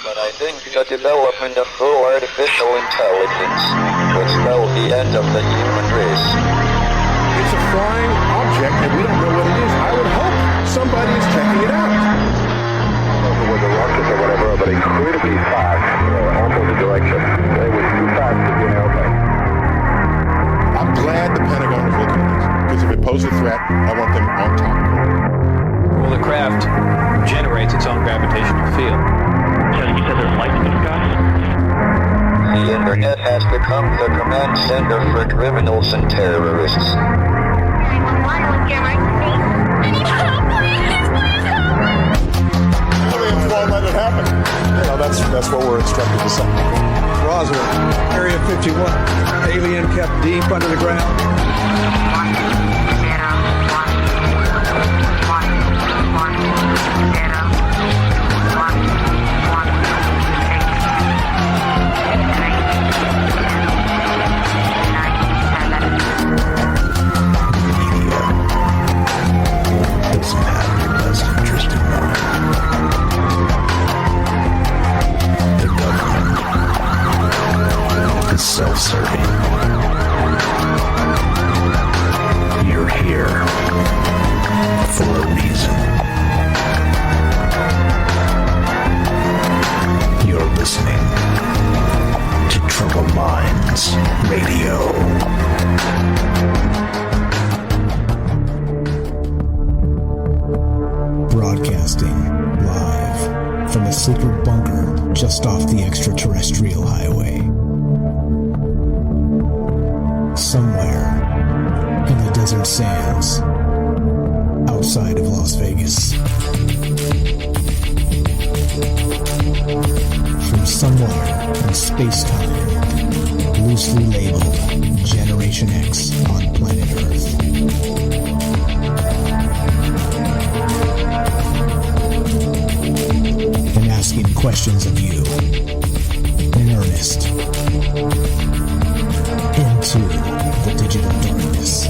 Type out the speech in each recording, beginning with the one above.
But I think the development of full artificial intelligence will spell the end of the human race. It's a flying object, and we don't know what it is. I would hope somebody is checking it out. With the rockets or whatever, but incredibly fast, opposite direction. They were too fast to be an airplane. I'm glad the Pentagon is looking at this, because if it poses a threat, I want them on top. Well, the craft generates its own gravitational field. So you said there's lights in the sky? The internet has become the command center for criminals and terrorists. Aliens won't let it happen. You know, that's what we're instructed to say. Roswell, Area 51. Alien kept deep under the ground. Doesn't have your best interest in mind. The government is self-serving. You're here for a reason. You're listening to Troubled Minds Radio. Broadcasting live from a secret bunker just off the extraterrestrial highway. Somewhere in the desert sands outside of Las Vegas. From somewhere in space-time, loosely labeled Generation X on planet Earth. And asking questions of you in earnest into the digital darkness.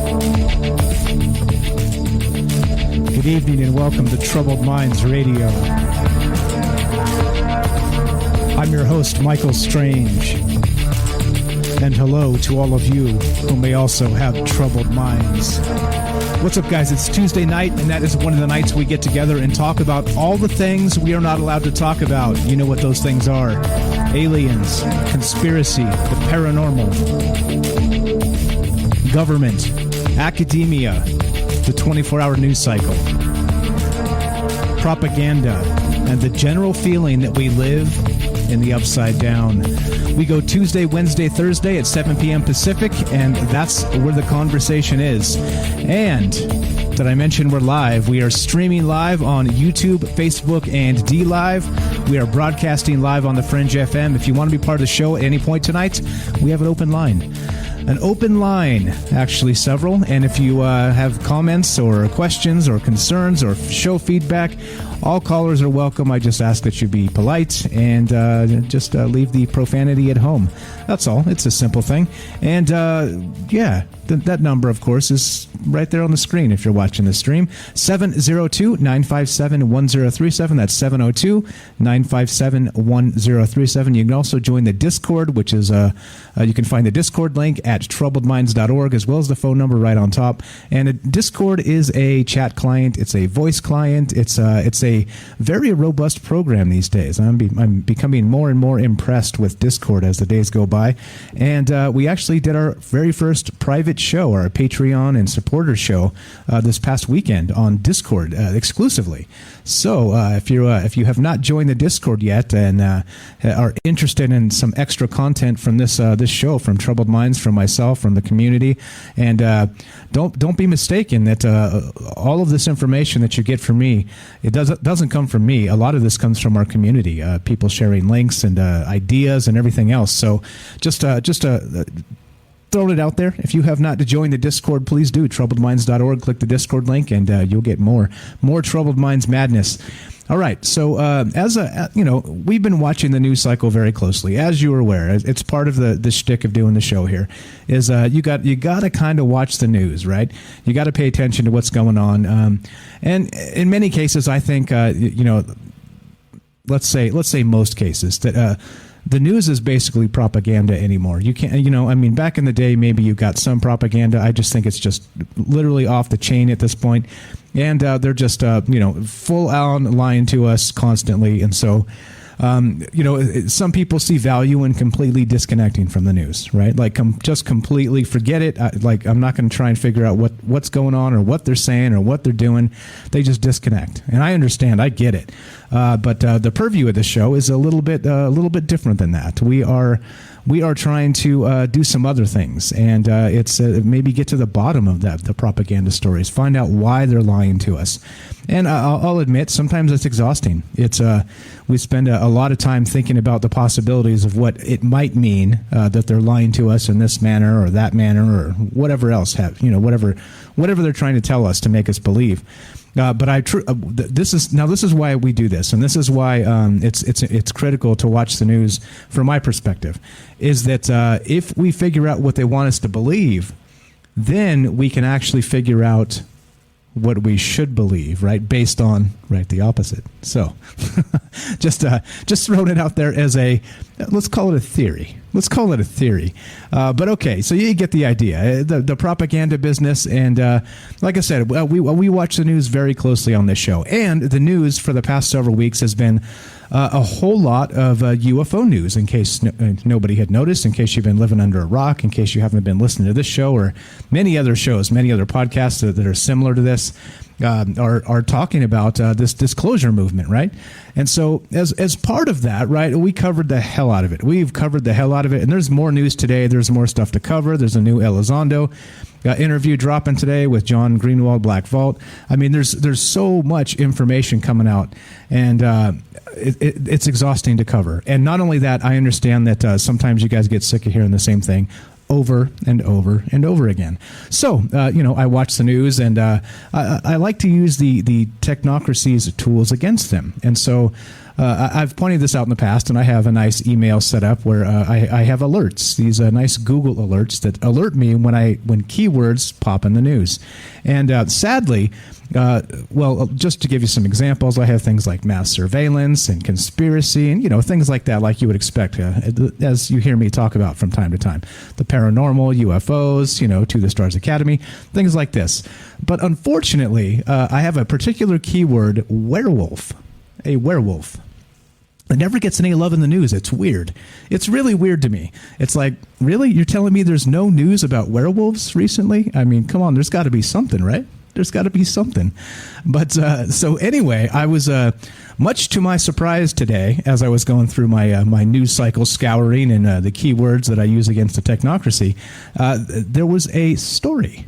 Good evening and welcome to Troubled Minds Radio. I'm your host, Michael Strange. And hello to all of you who may also have troubled minds. What's up, guys? It's Tuesday night, and that is one of the nights we get together and talk about all the things we are not allowed to talk about. You know what those things are. Aliens, conspiracy, the paranormal, government, academia, the 24-hour news cycle, propaganda, and the general feeling that we live in the upside down. We go Tuesday, Wednesday, Thursday at 7 p.m. Pacific, and that's where the conversation is. And did I mention we're live? We are streaming live on YouTube, Facebook, and D-Live. We are broadcasting live on the Fringe FM. If you want to be part of the show at any point tonight, we have an open line. An open line, actually several. And if you have comments or questions or concerns or show feedback, all callers are welcome. I just ask that you be polite and just leave the profanity at home. That's all. It's a simple thing. And yeah, that number, of course, is right there on the screen if you're watching the stream. 702-957-1037. That's 702-957-1037. You can also join the Discord, which is you can find the Discord link at troubledminds.org, as well as the phone number right on top. And Discord is a chat client. It's a voice client. It's a very robust program these days. I'm becoming more and more impressed with Discord as the days go by. And we actually did our very first private show, our Patreon and supporter show, this past weekend on Discord exclusively. So if you have not joined the Discord yet and are interested in some extra content from this show, from Troubled Minds, from myself, from the community, and don't be mistaken that all of this information that you get from me, it doesn't come from me. A lot of this comes from our community, people sharing links and ideas and everything else. So just throwing it out there. If you have not joined the Discord, please do. Troubledminds.org. Click the Discord link, and you'll get more Troubled Minds madness. All right. So we've been watching the news cycle very closely, as you are aware. It's part of the shtick of doing the show here. Is you got to kind of watch the news, right? You got to pay attention to what's going on. And in many cases, I think let's say most cases that the news is basically propaganda anymore. You can't, I mean, back in the day, maybe you got some propaganda. I just think it's just literally off the chain at this point. And they're just, full on lying to us constantly. And so, some people see value in completely disconnecting from the news, right? Like, just completely forget it. I'm not going to try and figure out what's going on or what they're saying or what they're doing. They just disconnect. And I understand. I get it. But the purview of the show is a little bit different than that. We are trying to do some other things, and it's maybe get to the bottom of the propaganda stories, find out why they're lying to us. And I'll admit, sometimes it's exhausting. We spend a lot of time thinking about the possibilities of what it might mean that they're lying to us in this manner or that manner or whatever else whatever they're trying to tell us to make us believe. But this is why we do this, and this is why it's critical to watch the news. From my perspective, is that if we figure out what they want us to believe, then we can actually figure out what we should believe, right? Based on the opposite. So, just throwing it out there as let's call it a theory. But okay, so you get the idea. The propaganda business, and like I said, we watch the news very closely on this show, and the news for the past several weeks has been a whole lot of UFO news. In case nobody had noticed, in case you've been living under a rock, in case you haven't been listening to this show or many other shows, many other podcasts that are similar to this. Are talking about this disclosure movement, right? And so as part of that, right, we covered the hell out of it. We've covered the hell out of it, and there's more news today. There's more stuff to cover. There's a new Elizondo interview dropping today with John Greenwald, Black Vault. I mean, there's so much information coming out, and it's exhausting to cover. And not only that, I understand that sometimes you guys get sick of hearing the same thing over and over and over again. So, I watch the news, and I like to use the technocracy's tools against them. And so I've pointed this out in the past, and I have a nice email set up where I have alerts, these nice Google alerts that alert me when keywords pop in the news. And sadly, just to give you some examples, I have things like mass surveillance and conspiracy and, things like that, like you would expect, as you hear me talk about from time to time. The paranormal, UFOs, To the Stars Academy, things like this. But unfortunately, I have a particular keyword, werewolf. A werewolf. It never gets any love in the news. It's weird. It's really weird to me. It's like, really? You're telling me there's no news about werewolves recently? I mean, come on, there's got to be something, right? There's got to be something. But so anyway, I was much to my surprise today, as I was going through my news cycle scouring and the keywords that I use against the technocracy, there was a story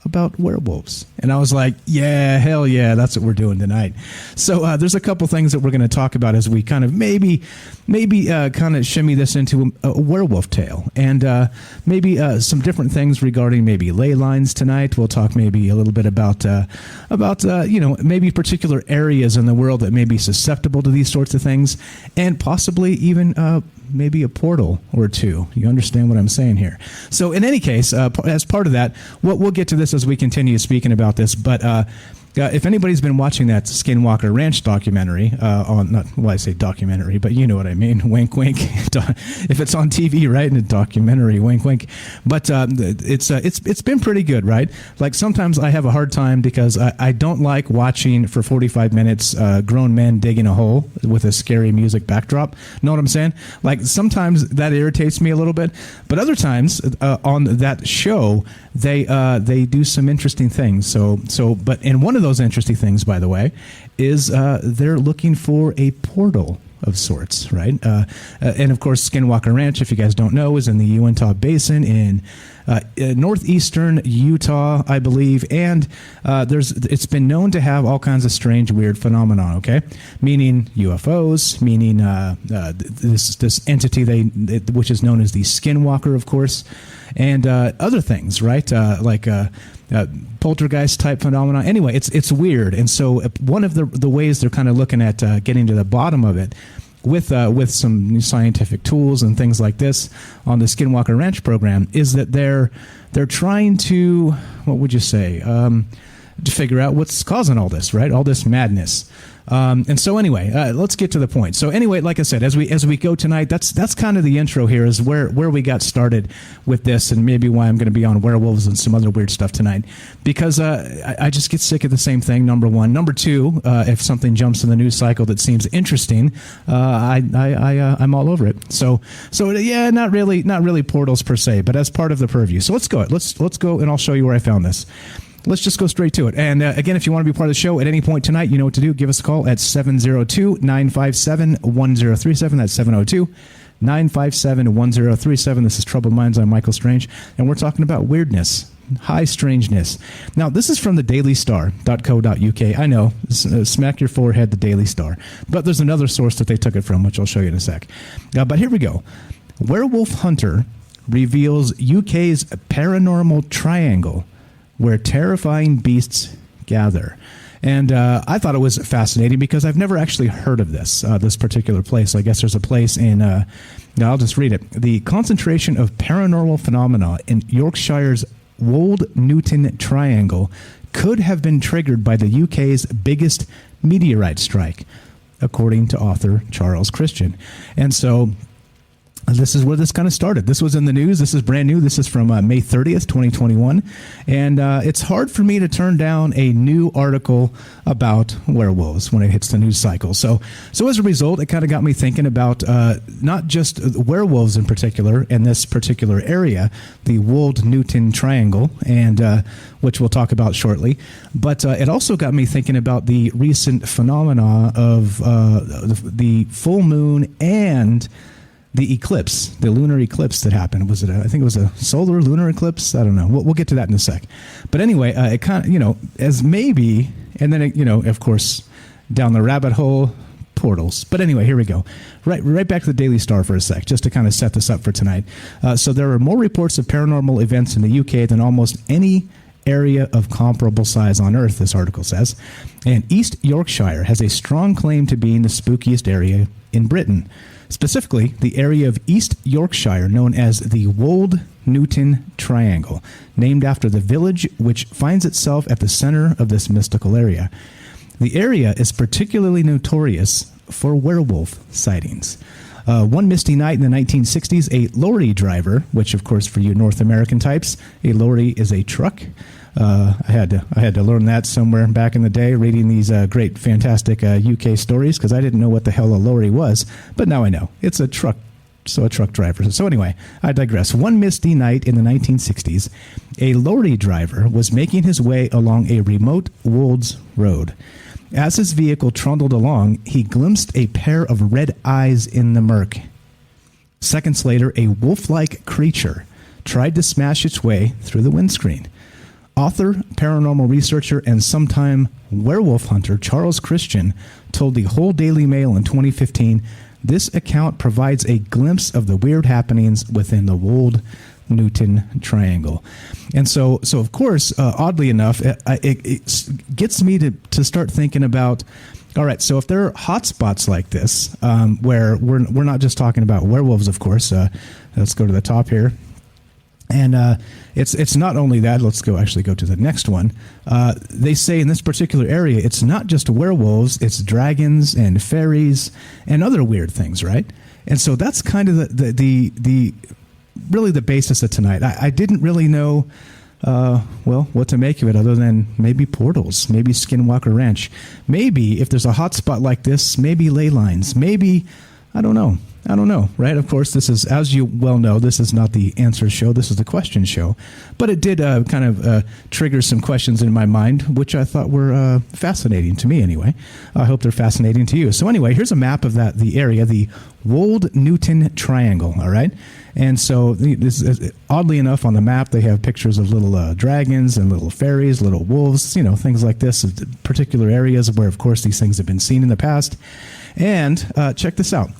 about werewolves. And I was like, yeah, hell yeah, that's what we're doing tonight. So there's a couple things that we're going to talk about as we kind of maybe kind of shimmy this into a werewolf tale. And maybe some different things regarding maybe ley lines tonight. We'll talk maybe a little bit about maybe particular areas in the world that may be susceptible to these sorts of things, and possibly even maybe a portal or two. You understand what I'm saying here? So in any case, as part of that, we'll get to this as we continue speaking about this. But if anybody's been watching that Skinwalker Ranch documentary, I say documentary, but you know what I mean, wink, wink. If it's on TV, right, in a documentary, wink, wink. But it's been pretty good, right? Like sometimes I have a hard time because I don't like watching for 45 minutes grown men digging a hole with a scary music backdrop. Know what I'm saying? Like sometimes that irritates me a little bit, but other times on that show they do some interesting things. But in one of those interesting things, by the way, is they're looking for a portal of sorts, right? And of course, Skinwalker Ranch, if you guys don't know, is in the Uintah Basin in northeastern Utah, I believe, and it's been known to have all kinds of strange, weird phenomenon. Okay, meaning UFOs, meaning this entity which is known as the Skinwalker, of course, and other things, right? Like poltergeist type phenomena. Anyway, it's weird, and so one of the ways they're kind of looking at getting to the bottom of it with some new scientific tools and things like this on the Skinwalker Ranch program is that they're trying to, what would you say, to figure out what's causing all this, right? All this madness. And so anyway, let's get to the point. So anyway, like I said, as we go tonight, that's kind of the intro here, is where we got started with this, and maybe why I'm going to be on werewolves and some other weird stuff tonight, because I just get sick of the same thing. Number one. Number two, if something jumps in the news cycle that seems interesting, I'm all over it. So yeah, not really portals per se, but as part of the purview. So let's go. Let's go, and I'll show you where I found this. Let's just go straight to it. And again, if you want to be part of the show at any point tonight, you know what to do. Give us a call at 702-957-1037. That's 702-957-1037. This is Troubled Minds. I'm Michael Strange, and we're talking about weirdness, high strangeness. Now, this is from the dailystar.co.uk. I know, smack your forehead, the Daily Star. But there's another source that they took it from, which I'll show you in a sec. But here we go. Werewolf hunter reveals UK's paranormal triangle where terrifying beasts gather. And I thought it was fascinating because I've never actually heard of this particular place. I guess there's a place in, I'll just read it. The concentration of paranormal phenomena in Yorkshire's Wold Newton Triangle could have been triggered by the UK's biggest meteorite strike, according to author Charles Christian. And so this is where this kind of started. This was in the news. This is brand new. This is from May 30th, 2021. And it's hard for me to turn down a new article about werewolves when it hits the news cycle. So as a result, it kind of got me thinking about not just werewolves in particular in this particular area, the Wold Newton Triangle, and which we'll talk about shortly. But it also got me thinking about the recent phenomena of the full moon and the eclipse, the lunar eclipse that happened. Was it? I think it was a solar lunar eclipse. I don't know. We'll get to that in a sec. But anyway, it kind of, as maybe, and then of course, down the rabbit hole, portals. But anyway, here we go. Right back to the Daily Star for a sec, just to kind of set this up for tonight. So there are more reports of paranormal events in the UK than almost any area of comparable size on Earth, this article says. And East Yorkshire has a strong claim to being the spookiest area in Britain. Specifically, the area of East Yorkshire known as the Wold Newton Triangle, named after the village which finds itself at the center of this mystical area. The area is particularly notorious for werewolf sightings. One misty night in the 1960s, a lorry driver, which of course for you North American types, a lorry is a truck. I had to learn that somewhere back in the day, reading these great, fantastic UK stories, because I didn't know what the hell a lorry was, but now I know. It's a truck, so a truck driver. So anyway, I digress. One misty night in the 1960s, a lorry driver was making his way along a remote Wolds road. As his vehicle trundled along, he glimpsed a pair of red eyes in the murk. Seconds later, a wolf-like creature tried to smash its way through the windscreen. Author, paranormal researcher, and sometime werewolf hunter Charles Christian told the whole Daily Mail in 2015, this account provides a glimpse of the weird happenings within the Wold Newton Triangle. And so of course, oddly enough, it gets me to start thinking about, all right, so if there are hotspots like this, where we're not just talking about werewolves, of course. Let's go to the top here. And it's not only that. Let's go to the next one. They say in this particular area, it's not just werewolves, it's dragons and fairies and other weird things, right? And so that's kind of the really the basis of tonight. I didn't really know, what to make of it other than maybe portals, maybe Skinwalker Ranch, maybe if there's a hotspot like this, maybe ley lines, maybe, I don't know, right? Of course, this is, as you well know, this is not the answer show. This is the question show. But it did kind of trigger some questions in my mind, which I thought were fascinating to me anyway. I hope they're fascinating to you. So anyway, here's a map of the area, the Wold Newton Triangle, all right? And so this is, oddly enough, on the map, they have pictures of little dragons and little fairies, little wolves, things like this, particular areas where, of course, these things have been seen in the past. And check this out.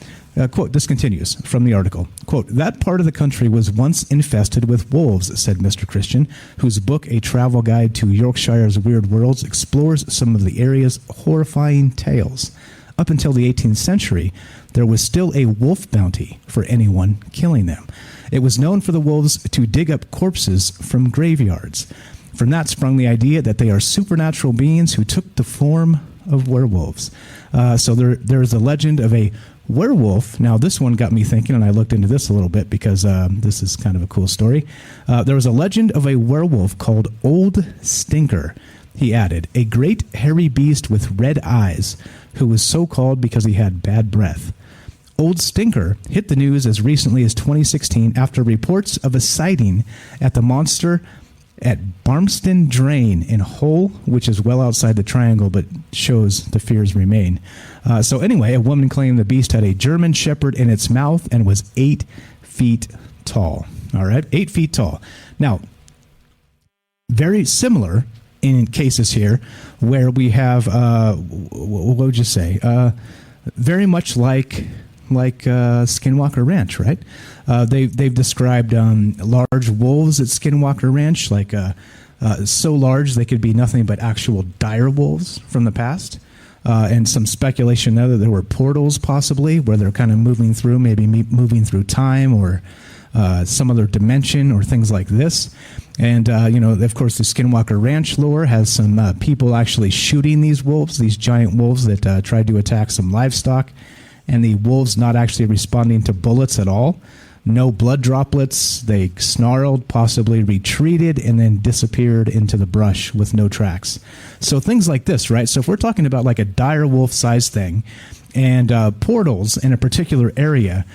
Quote, this continues from the article. Quote, that part of the country was once infested with wolves, said Mr. Christian, whose book, A Travel Guide to Yorkshire's Weird Worlds, explores some of the area's horrifying tales. Up until the 18th century, there was still a wolf bounty for anyone killing them. It was known for the wolves to dig up corpses from graveyards. From that sprung the idea that they are supernatural beings who took the form of werewolves. So there's a legend of a werewolf. Now, this one got me thinking, and I looked into this a little bit because this is kind of a cool story. There was a legend of a werewolf called Old Stinker. He added, a great hairy beast with red eyes, who was so called because he had bad breath. Old Stinker hit the news as recently as 2016 after reports of a sighting at the monster at Barmston Drain in Hull, which is well outside the triangle, but shows the fears remain. So anyway, a woman claimed the beast had a German Shepherd in its mouth and was 8 feet tall. All right, 8 feet tall. Now, very similar in cases here where we have, what would you say? Very much like Skinwalker Ranch, right? They've described large wolves at Skinwalker Ranch, like so large they could be nothing but actual dire wolves from the past. And some speculation there that there were portals possibly where they're kind of moving through, maybe moving through time or some other dimension or things like this. And, of course, the Skinwalker Ranch lore has some people actually shooting these wolves, these giant wolves that tried to attack some livestock, and the wolves not actually responding to bullets at all. No blood droplets. They snarled, possibly retreated, and then disappeared into the brush with no tracks. So things like this, right? So if we're talking about like a dire wolf size thing and portals in a particular area,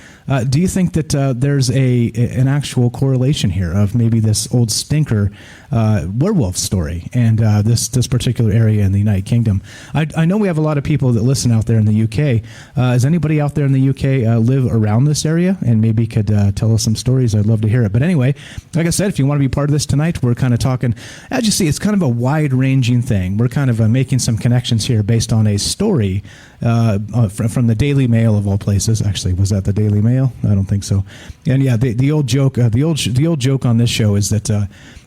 do you think that there's an actual correlation here of maybe this Old Stinker werewolf story and this particular area in the United Kingdom? I know we have a lot of people that listen out there in the UK. Does anybody out there in the UK live around this area and maybe could tell us some stories? I'd love to hear it. But anyway, like I said, if you want to be part of this tonight, we're kind of talking, as you see, it's kind of a wide-ranging thing. We're kind of making some connections here based on a story from the Daily Mail of all places. Actually, was that the Daily Mail? I don't think so. And yeah, the old joke, the old joke on this show is that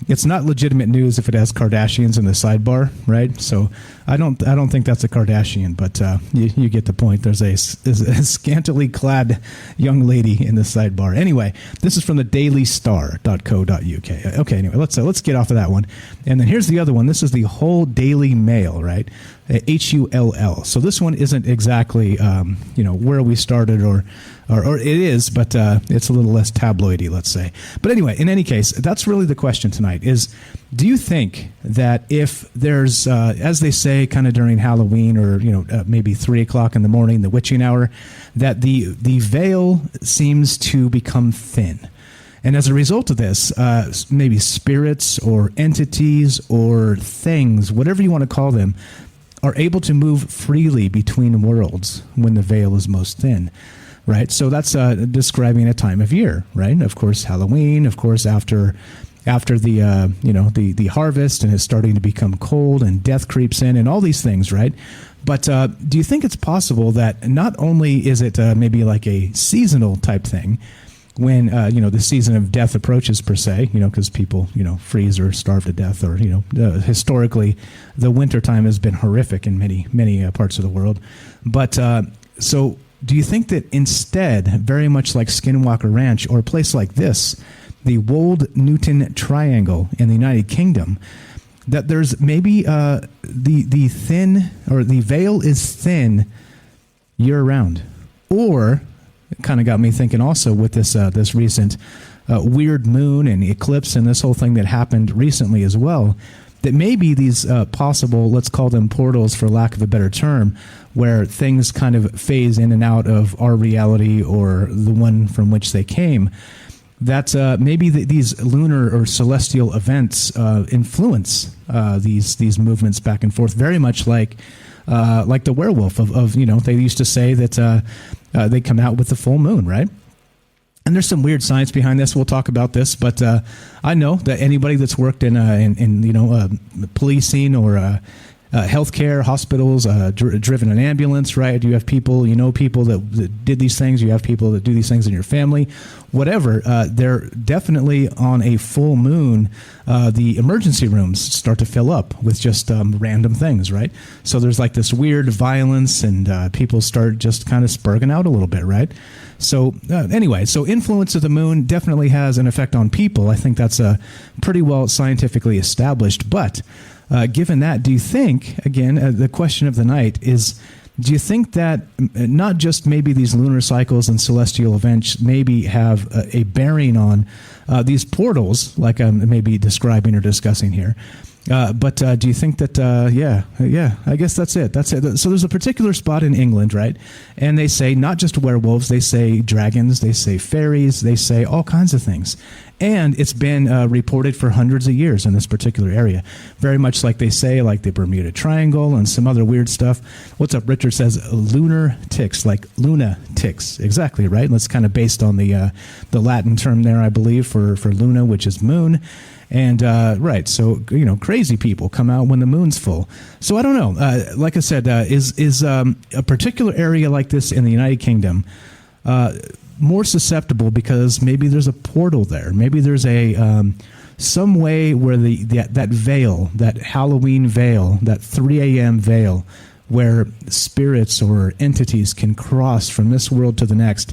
it's not legitimate news if it has Kardashians in the sidebar, right? So I don't think that's a Kardashian, but you get the point. There's a scantily clad young lady in the sidebar. Anyway, this is from the dailystar.co.uk. Okay, anyway, let's get off of that one. And then here's the other one. This is the Hull Daily Mail, right? HULL. So this one isn't exactly where we started or it is, but it's a little less tabloidy, let's say. But anyway, in any case, that's really the question tonight is, do you think that if there's, as they say, kind of during Halloween or, maybe 3 o'clock in the morning, the witching hour, that the veil seems to become thin? And as a result of this, maybe spirits or entities or things, whatever you want to call them, are able to move freely between worlds when the veil is most thin, right? So that's describing a time of year, right? Of course, Halloween, of course, after the harvest and it's starting to become cold and death creeps in and all these things, right? But do you think it's possible that not only is it maybe like a seasonal type thing, when the season of death approaches per se, because people freeze or starve to death, or historically the wintertime has been horrific in many parts of the world. But so do you think that instead, very much like Skinwalker Ranch or a place like this, the Wold Newton Triangle in the United Kingdom, that there's maybe the thin, or the veil is thin year round? Or it kind of got me thinking also with this recent weird moon and eclipse and this whole thing that happened recently as well, that maybe these possible, let's call them portals for lack of a better term, where things kind of phase in and out of our reality or the one from which they came, that maybe these lunar or celestial events influence these movements back and forth, very much like the werewolf of they used to say that they come out with the full moon, right? And there's some weird science behind this. We'll talk about this, but I know that anybody that's worked in policing or healthcare, hospitals, driven an ambulance, right? You have people, people that did these things. You have people that do these things in your family, whatever. They're definitely on a full moon. The emergency rooms start to fill up with just random things, right? So there's like this weird violence, and people start just kind of spurging out a little bit, right? So anyway, so influence of the moon definitely has an effect on people. I think that's pretty well scientifically established. But given that, do you think, again, the question of the night is, do you think that not just maybe these lunar cycles and celestial events maybe have a bearing on these portals, like I'm maybe describing or discussing here? But do you think that, I guess that's it. So there's a particular spot in England, right? And they say not just werewolves, they say dragons, they say fairies, they say all kinds of things. And it's been reported for hundreds of years in this particular area. Very much like they say, like the Bermuda Triangle and some other weird stuff. What's up? Richard says lunar ticks, like lunatics. Exactly, right? That's kind of based on the Latin term there, I believe, for luna, which is moon. And, right, so, crazy people come out when the moon's full. So I don't know. Like I said, is a particular area like this in the United Kingdom more susceptible because maybe there's a portal there? Maybe there's a some way where that veil, that Halloween veil, that 3 a.m. veil, where spirits or entities can cross from this world to the next.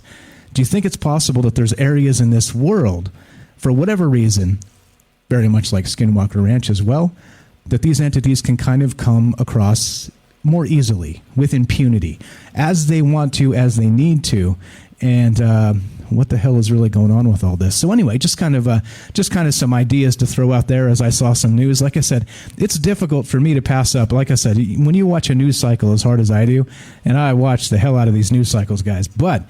Do you think it's possible that there's areas in this world, for whatever reason, very much like Skinwalker Ranch as well, that these entities can kind of come across more easily, with impunity, as they want to, as they need to? And what the hell is really going on with all this? So anyway, just kind of some ideas to throw out there as I saw some news. Like I said, it's difficult for me to pass up. Like I said, when you watch a news cycle as hard as I do, and I watch the hell out of these news cycles, guys, but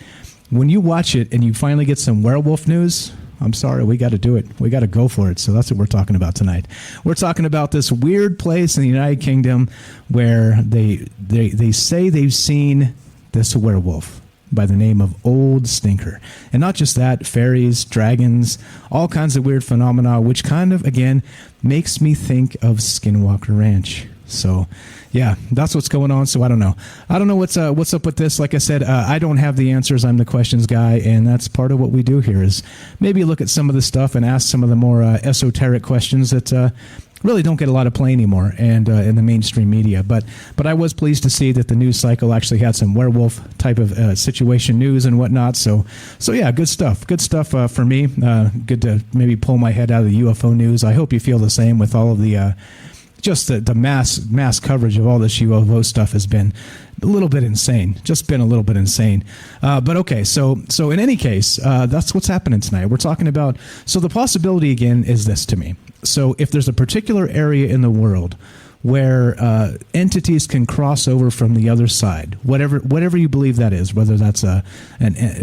when you watch it and you finally get some werewolf news, I'm sorry, we got to do it. We got to go for it. So that's what we're talking about tonight. We're talking about this weird place in the United Kingdom where they say they've seen this werewolf by the name of Old Stinker. And not just that, fairies, dragons, all kinds of weird phenomena, which kind of, again, makes me think of Skinwalker Ranch. So, yeah, that's what's going on. So I don't know. I don't know what's up with this. Like I said, I don't have the answers. I'm the questions guy, and that's part of what we do here is maybe look at some of the stuff and ask some of the more esoteric questions that really don't get a lot of play anymore and in the mainstream media. But I was pleased to see that the news cycle actually had some werewolf type of situation news and whatnot. So yeah, good stuff. Good stuff for me. Good to maybe pull my head out of the UFO news. I hope you feel the same with all of the just the mass coverage of all this UFO stuff has been a little bit insane. Just been a little bit insane. But okay, so in any case, that's what's happening tonight. We're talking about, so the possibility again is this to me. So if there's a particular area in the world where entities can cross over from the other side, whatever you believe that is, whether that's a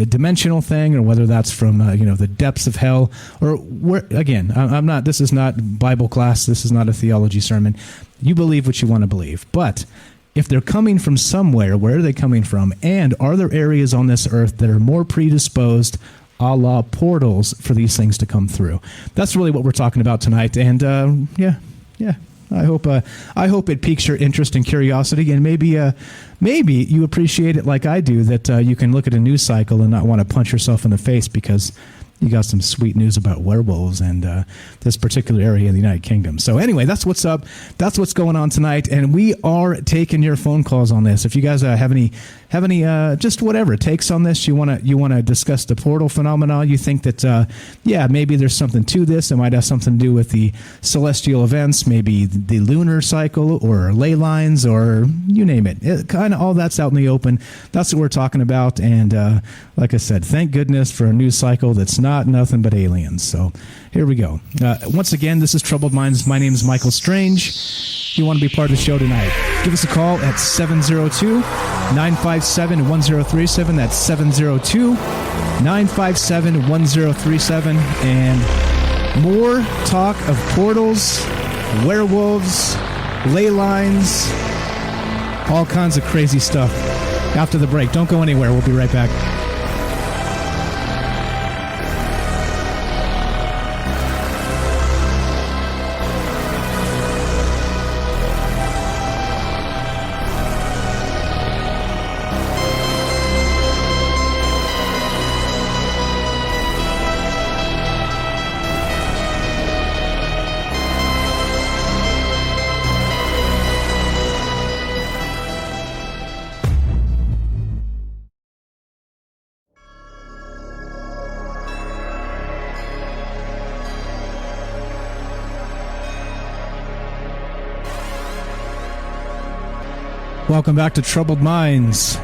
dimensional thing or whether that's from the depths of hell, or where, again, I'm not. This is not Bible class. This is not a theology sermon. You believe what you want to believe, but if they're coming from somewhere, where are they coming from? And are there areas on this earth that are more predisposed, a la portals, for these things to come through? That's really what we're talking about tonight. And yeah. I hope it piques your interest and curiosity, and maybe you appreciate it like I do, that you can look at a news cycle and not want to punch yourself in the face because you got some sweet news about werewolves and this particular area in the United Kingdom. So anyway, that's what's up. That's what's going on tonight, and we are taking your phone calls on this. If you guys have any just whatever takes on this, you want to discuss the portal phenomenon, you think that maybe there's something to this. It might have something to do with the celestial events, maybe the lunar cycle or ley lines, or you name it. Kind of all that's out in the open. That's what we're talking about. And like I said, thank goodness for a news cycle that's not nothing but aliens. So here we go. Once again, this is Troubled Minds. My name is Michael Strange. If you want to be part of the show tonight, give us a call at 702-957-1037. That's 702-957-1037. And more talk of portals, werewolves, ley lines, all kinds of crazy stuff after the break. Don't go anywhere. We'll be right back. Welcome back to Troubled Minds.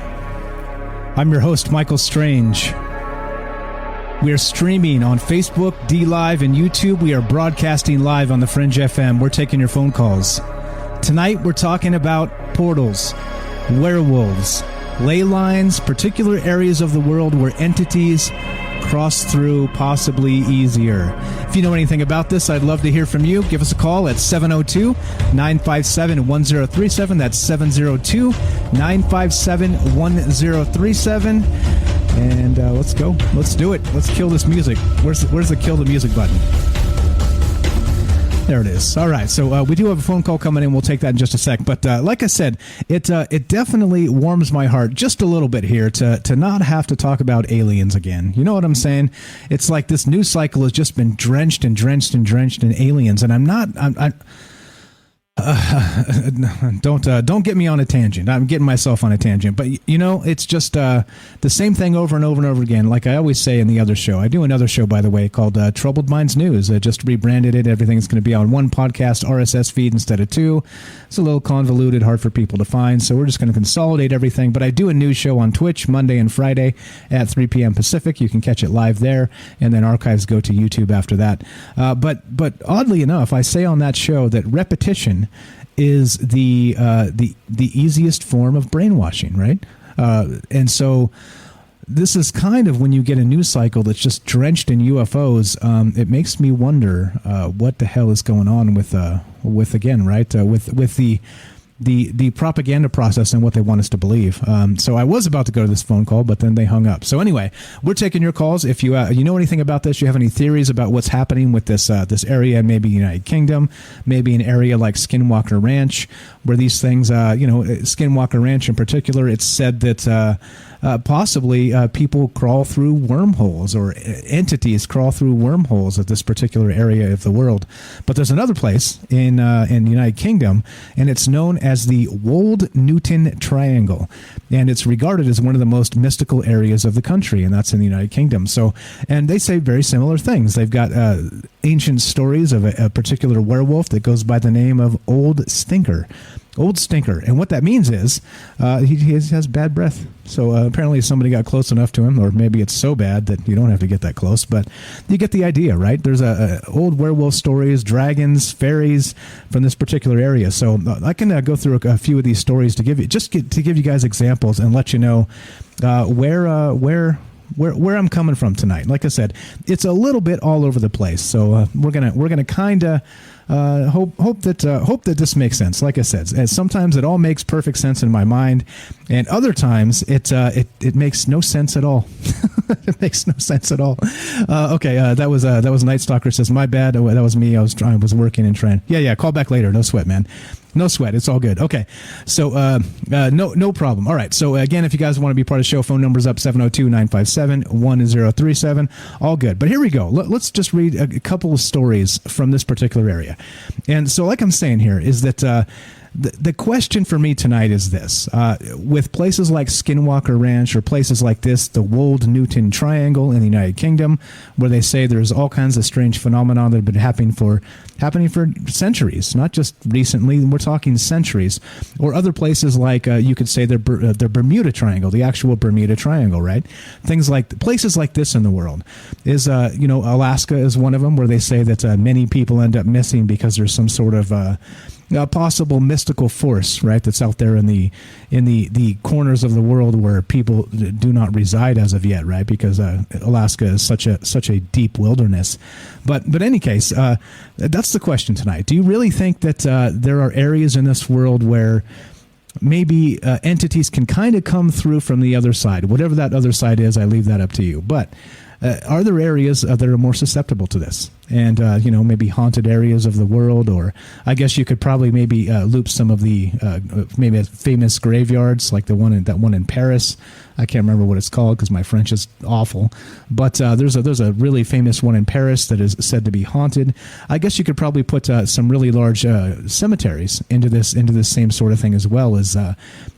I'm your host, Michael Strange. We are streaming on Facebook, DLive, and YouTube. We are broadcasting live on the Fringe FM. We're taking your phone calls. Tonight, we're talking about portals, werewolves, ley lines, particular areas of the world where entities cross through possibly easier. If you know anything about this, I'd love to hear from you. Give us a call at 702-957-1037. That's 702-957-1037. And let's go. Let's do it. Let's kill this music. Where's the kill the music button? There it is. All right, so we do have a phone call coming in. We'll take that in just a sec. But like I said, it definitely warms my heart just a little bit here to not have to talk about aliens again. You know what I'm saying? It's like this news cycle has just been drenched in aliens, and don't get me on a tangent. I'm getting myself on a tangent. But, you know, it's just the same thing over and over and over again. Like I always say in the other show. I do another show, by the way, called Troubled Minds News. I just rebranded it. Everything's going to be on one podcast RSS feed instead of two. It's a little convoluted, hard for people to find. So we're just going to consolidate everything. But I do a news show on Twitch Monday and Friday at 3 p.m. Pacific. You can catch it live there. And then archives go to YouTube after that. But oddly enough, I say on that show that repetition is the easiest form of brainwashing, right? And so this is kind of when you get a news cycle that's just drenched in UFOs. It makes me wonder what the hell is going on with again, right? With the propaganda process and what they want us to believe. So I was about to go to this phone call, but then they hung up. So anyway, we're taking your calls. If you know anything about this, you have any theories about what's happening with this area, maybe United Kingdom, maybe an area like Skinwalker Ranch, where these things, Skinwalker Ranch in particular, it's said that possibly people crawl through wormholes, or entities crawl through wormholes at this particular area of the world. But there's another place in the United Kingdom, and it's known as the Wold-Newton Triangle, and it's regarded as one of the most mystical areas of the country, and that's in the United Kingdom. So, and they say very similar things. They've got ancient stories of a particular werewolf that goes by the name of Old Stinker. And what that means is he has bad breath. So apparently somebody got close enough to him, or maybe it's so bad that you don't have to get that close, but you get the idea, right? There's old werewolf stories, dragons, fairies from this particular area. So I can go through a few of these stories to give you guys examples and let you know where I'm coming from tonight. Like I said, it's a little bit all over the place. So we're gonna kind of hope that this makes sense. Like I said, sometimes it all makes perfect sense in my mind, and other times it makes no sense at all. It makes no sense at all. Okay, that was Night Stalker says, my bad. That was me. I was working and trying. Yeah. Call back later. No sweat, man. No sweat. It's all good. Okay. So, no problem. All right. So again, if you guys want to be part of the show, phone number's up 702-957-1037. All good. But here we go. Let's just read a couple of stories from this particular area. And so like I'm saying here is that, the question for me tonight is this. With places like Skinwalker Ranch, or places like this, the Wold-Newton Triangle in the United Kingdom, where they say there's all kinds of strange phenomena that have been happening for centuries, not just recently, we're talking centuries. Or other places like, you could say the Bermuda Triangle, the actual Bermuda Triangle, right? Places like this in the world is, Alaska is one of them, where they say that many people end up missing because there's some sort of a possible mystical force, right, that's out there in the corners of the world where people do not reside as of yet, right? Because Alaska is such a deep wilderness. But in any case, that's the question tonight. Do you really think that there are areas in this world where maybe entities can kind of come through from the other side? Whatever that other side is, I leave that up to you. But are there areas that are more susceptible to this? And, maybe haunted areas of the world, or I guess you could probably maybe loop some of the maybe famous graveyards, like that one in Paris. I can't remember what it's called because my French is awful. But there's a really famous one in Paris that is said to be haunted. I guess you could probably put some really large cemeteries into this same sort of thing, as well as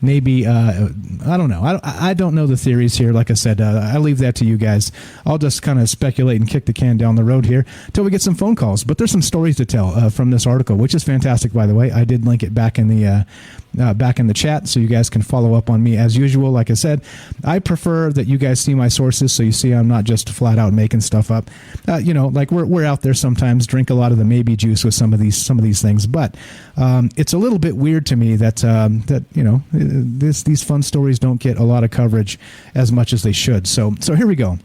maybe I don't know. I don't know the theories here. Like I said, I leave that to you guys. I'll just kind of speculate and kick the can down the road here. until we get some phone calls. But there's some stories to tell from this article, which is fantastic, by the way. I did link it back in the chat, so you guys can follow up on me as usual. Like I said, I prefer that you guys see my sources, so you see I'm not just flat out making stuff up. Like we're out there sometimes, drink a lot of the maybe juice with some of these things, but it's a little bit weird to me that these fun stories don't get a lot of coverage as much as they should. So here we go.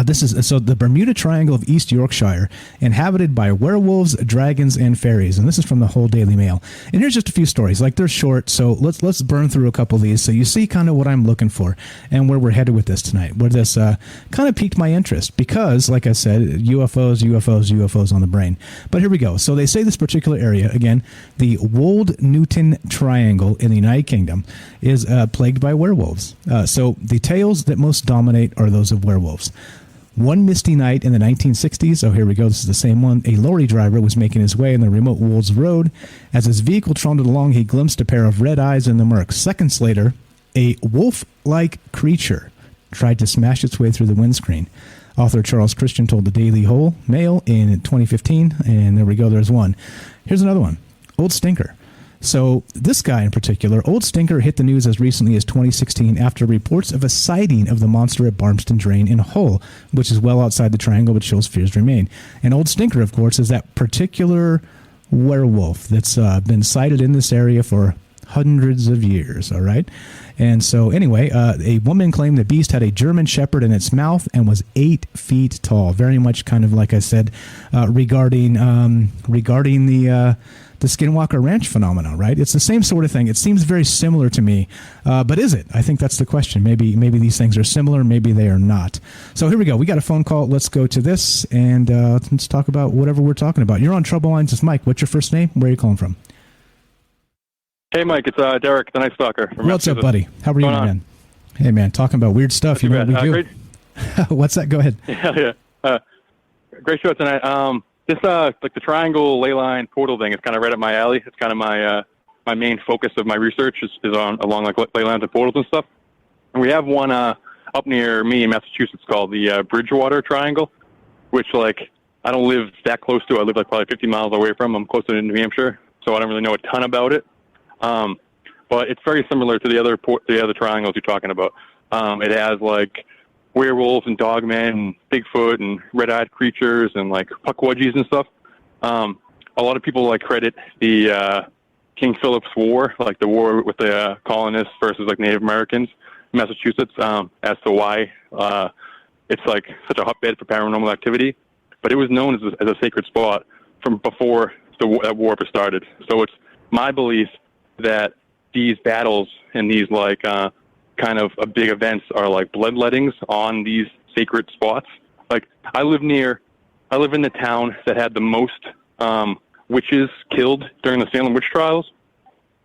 This is the Bermuda Triangle of East Yorkshire, inhabited by werewolves, dragons, and fairies, and this is from the whole Daily Mail. And here's just a few stories. Like, they're short, so let's burn through a couple of these so you see kind of what I'm looking for and where we're headed with this tonight. Where this kind of piqued my interest because, like I said, UFOs on the brain. But here we go. So they say this particular area, again, the Wold Newton Triangle in the United Kingdom, is plagued by werewolves. So the tales that most dominate are those of werewolves. One misty night in the 1960s, oh, here we go, this is the same one, a lorry driver was making his way in the remote Wolds Road. As his vehicle trundled along, he glimpsed a pair of red eyes in the murk. Seconds later, a wolf-like creature tried to smash its way through the windscreen. Author Charles Christian told the Daily Mail in 2015, and there we go, there's one. Here's another one, Old Stinker. So this guy in particular, Old Stinker, hit the news as recently as 2016 after reports of a sighting of the monster at Barmston Drain in Hull, which is well outside the triangle, but shows fears remain. And Old Stinker, of course, is that particular werewolf that's been sighted in this area for hundreds of years, all right? And so anyway, a woman claimed the beast had a German shepherd in its mouth and was 8 feet tall. Very much kind of like I said regarding the Skinwalker Ranch phenomena, right? It's the same sort of thing. It seems very similar to me, but is it? I think that's the question. Maybe these things are similar, maybe they are not. So here we go. We got a phone call. Let's go to this, and let's talk about whatever we're talking about. You're on Trouble Lines. It's Mike. What's your first name? Where are you calling from? Hey, Mike. It's Derek, the Night Stalker. What's up, buddy? How are you, man? Hey, man. Talking about weird stuff. You know what we do. Great. What's that? Go ahead. Yeah. Great show tonight. This like the triangle ley line portal thing is kind of right up my alley. It's kind of my main focus of my research is along like ley lines and portals and stuff. And we have one up near me in Massachusetts called the Bridgewater Triangle, which like I don't live that close to. I live like probably 50 miles away from. I'm closer to New Hampshire, so I don't really know a ton about it. But it's very similar to the other triangles you're talking about. It has like werewolves and dogmen and Bigfoot and red-eyed creatures and like puckwudgies and stuff. A lot of people like credit the King Philip's War, like the war with the colonists versus like Native Americans in Massachusetts, as to why it's like such a hotbed for paranormal activity. But it was known as a sacred spot from before that war ever started. So it's my belief that these battles and these like kind of big events are like bloodlettings on these sacred spots. Like I live in the town that had the most witches killed during the Salem witch trials,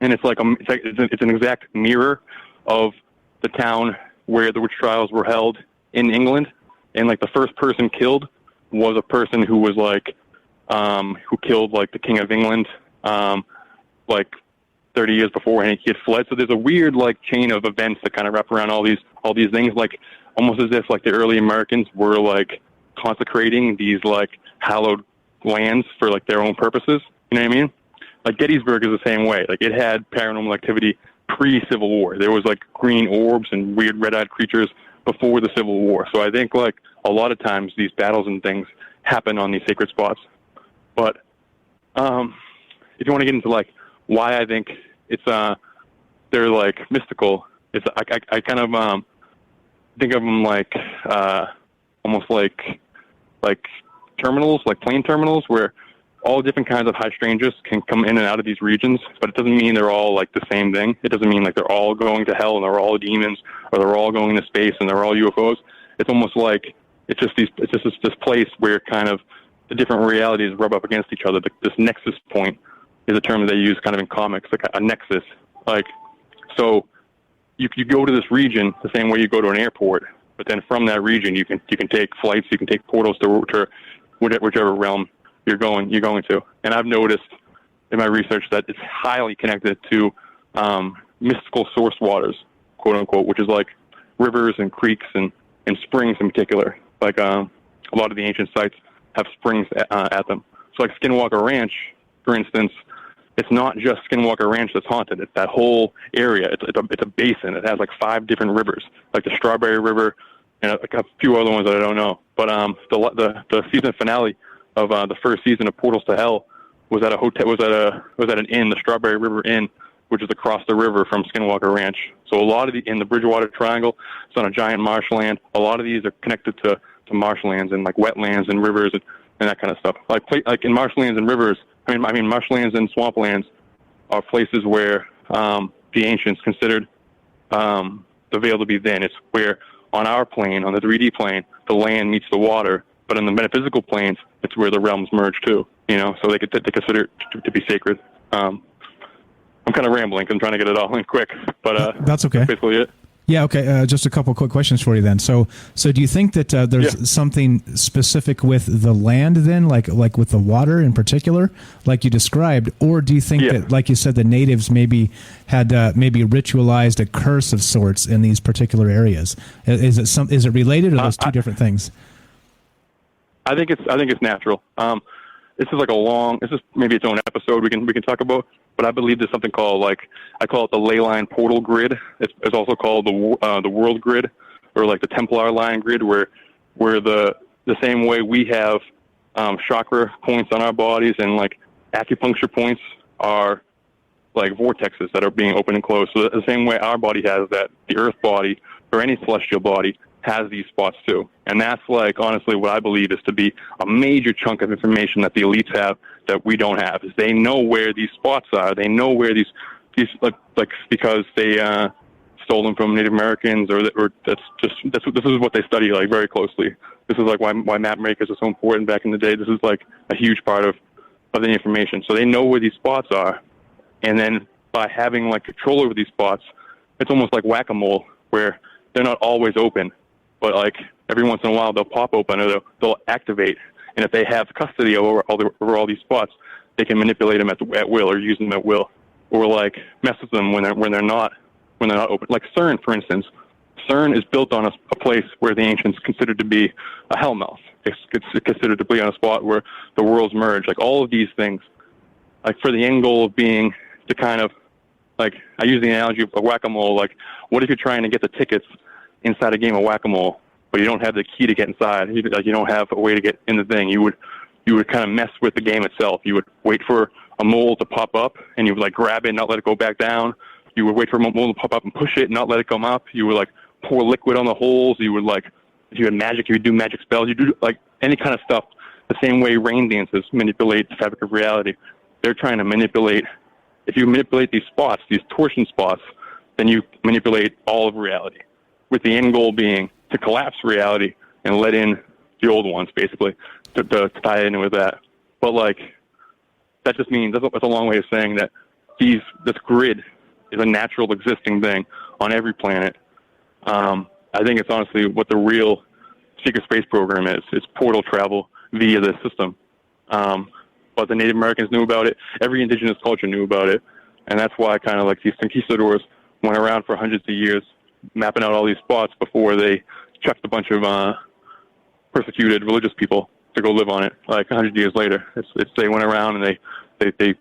and it's an exact mirror of the town where the witch trials were held in England. And like the first person killed was a person who was like who killed like the King of England like 30 years before, and he had fled. So there's a weird like chain of events that kind of wrap around all these things, like almost as if like the early Americans were like consecrating these like hallowed lands for like their own purposes. You know what I mean? Like Gettysburg is the same way. Like it had paranormal activity pre-Civil War. There was like green orbs and weird red-eyed creatures before the Civil War. So I think like a lot of times these battles and things happen on these sacred spots. But if you want to get into like why I think it's they're like mystical, it's I kind of think of them like almost like terminals, like plane terminals, where all different kinds of high strangers can come in and out of these regions, but it doesn't mean they're all like the same thing. It doesn't mean like they're all going to hell and they're all demons, or they're all going to space and they're all UFOs. It's almost like it's just this place where kind of the different realities rub up against each other. This nexus point is a term that they use kind of in comics, like a nexus. Like, so you go to this region the same way you go to an airport, but then from that region you can take flights, you can take portals to whichever realm you're going to. And I've noticed in my research that it's highly connected to mystical source waters, quote unquote, which is like rivers and creeks and springs in particular. Like a lot of the ancient sites have springs at them. So like Skinwalker Ranch, for instance, it's not just Skinwalker Ranch that's haunted. It's that whole area. It's a basin. It has like 5 different rivers, like the Strawberry River and like a few other ones that I don't know. But the season finale of the first season of Portals to Hell was at a hotel. Was at an inn, the Strawberry River Inn, which is across the river from Skinwalker Ranch. So a lot of in the Bridgewater Triangle, it's on a giant marshland. A lot of these are connected to marshlands and like wetlands and rivers and that kind of stuff. Like in marshlands and rivers, I mean marshlands and swamplands are places where the ancients considered the veil to be thin. It's where on our plane, on the 3D plane, the land meets the water, but in the metaphysical planes, it's where the realms merge too. So they consider it to be sacred. I'm kind of rambling. I'm trying to get it all in quick, but that's okay. That's basically it. Yeah, okay. Just a couple quick questions for you then. So do you think that there's something specific with the land then, like with the water in particular, like you described, or do you think that, like you said, the natives maybe had maybe ritualized a curse of sorts in these particular areas? Is it related, or those two different things? I think it's natural. This is maybe its own episode we can talk about. But I believe there's something called, I call it the ley line portal grid. It's also called the world grid, or like the Templar line grid, where the same way we have chakra points on our bodies and like acupuncture points are like vortexes that are being opened and closed. So the same way our body has that, the earth body or any celestial body has these spots too. And that's honestly what I believe is to be a major chunk of information that the elites have that we don't have, is they know where these spots are. They know where these because they stole them from Native Americans, or this is what they study very closely. This is why map makers are so important back in the day. This is a huge part of the information. So they know where these spots are, and then by having control over these spots, it's almost like whack-a-mole, where they're not always open. But every once in a while, they'll pop open or they'll activate. And if they have custody over all these spots, they can manipulate them at will, or use them at will, or mess with them when they're not open. Like CERN, for instance. CERN is built on a place where the ancients considered to be a hellmouth. It's considered to be on a spot where the worlds merge. All of these things, for the end goal of being to kind of I use the analogy of whack-a-mole. What if you're trying to get the tickets inside a game of whack-a-mole, but you don't have the key to get inside? You don't have a way to get in the thing. You would kind of mess with the game itself. You would wait for a mole to pop up, and you would grab it and not let it go back down. You would wait for a mole to pop up and push it and not let it come up. You would pour liquid on the holes. You would if you had magic, you would do magic spells. You do any kind of stuff. The same way rain dances manipulate the fabric of reality. They're trying to manipulate. If you manipulate these spots, these torsion spots, then you manipulate all of reality, with the end goal being to collapse reality and let in the old ones, basically, to tie in with that. But that just means, that's a long way of saying that this grid is a natural existing thing on every planet. I think it's honestly what the real secret space program is. It's portal travel via this system. But the Native Americans knew about it. Every indigenous culture knew about it. And that's why kind of these conquistadors went around for hundreds of years mapping out all these spots before they chucked a bunch of persecuted religious people to go live on it 100 years later. They went around and they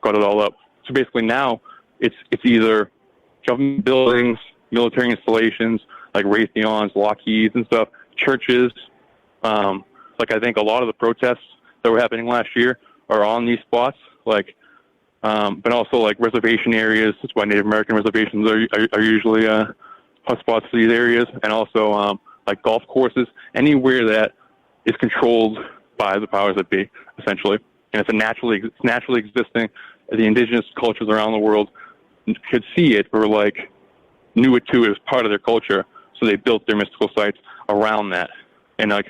got it all up. So basically now it's either government buildings, military installations like Raytheons, Lockheeds and stuff, churches. I think a lot of the protests that were happening last year are on these spots, but also reservation areas. That's why Native American reservations are usually hotspots for these areas, and also golf courses, anywhere that is controlled by the powers that be, essentially. And it's naturally existing. The indigenous cultures around the world could see it, or knew it too as part of their culture, so they built their mystical sites around that. And I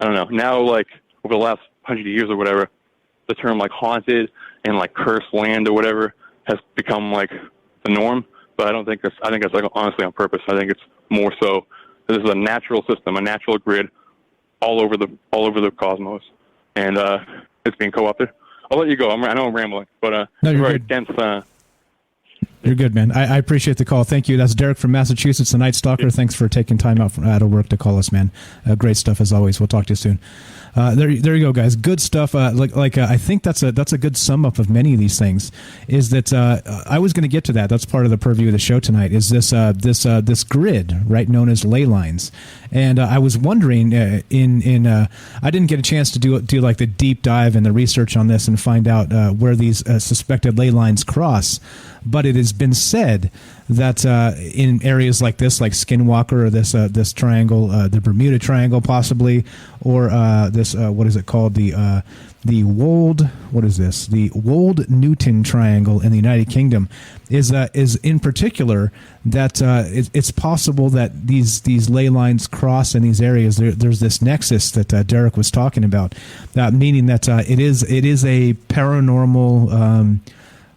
don't know. Now over the last 100 years or whatever, the term haunted and cursed land or whatever has become the norm. But I think that's honestly on purpose. I think it's more so this is a natural system, a natural grid all over the cosmos, and it's being co-opted. I'll let you go. I know I'm rambling, but no, it's you're very good. dense. You're good, man. I appreciate the call. Thank you. That's Derek from Massachusetts, the Night Stalker. Thanks for taking time out of work to call us, man. Great stuff as always. We'll talk to you soon. There you go, guys. Good stuff. I think that's a good sum up of many of these things. Is that I was going to get to that. That's part of the purview of the show tonight. Is this grid, right, known as ley lines? And I was wondering, I didn't get a chance to do like the deep dive and the research on this and find out where these suspected ley lines cross. But it has been said that in areas like this, like Skinwalker, or this triangle, the Bermuda Triangle, possibly, or this what is it called, the Wold? What is this? The Wold-Newton Triangle in the United Kingdom is in particular that it's possible that these ley lines cross in these areas. There's this nexus that Derek was talking about, meaning that it is a paranormal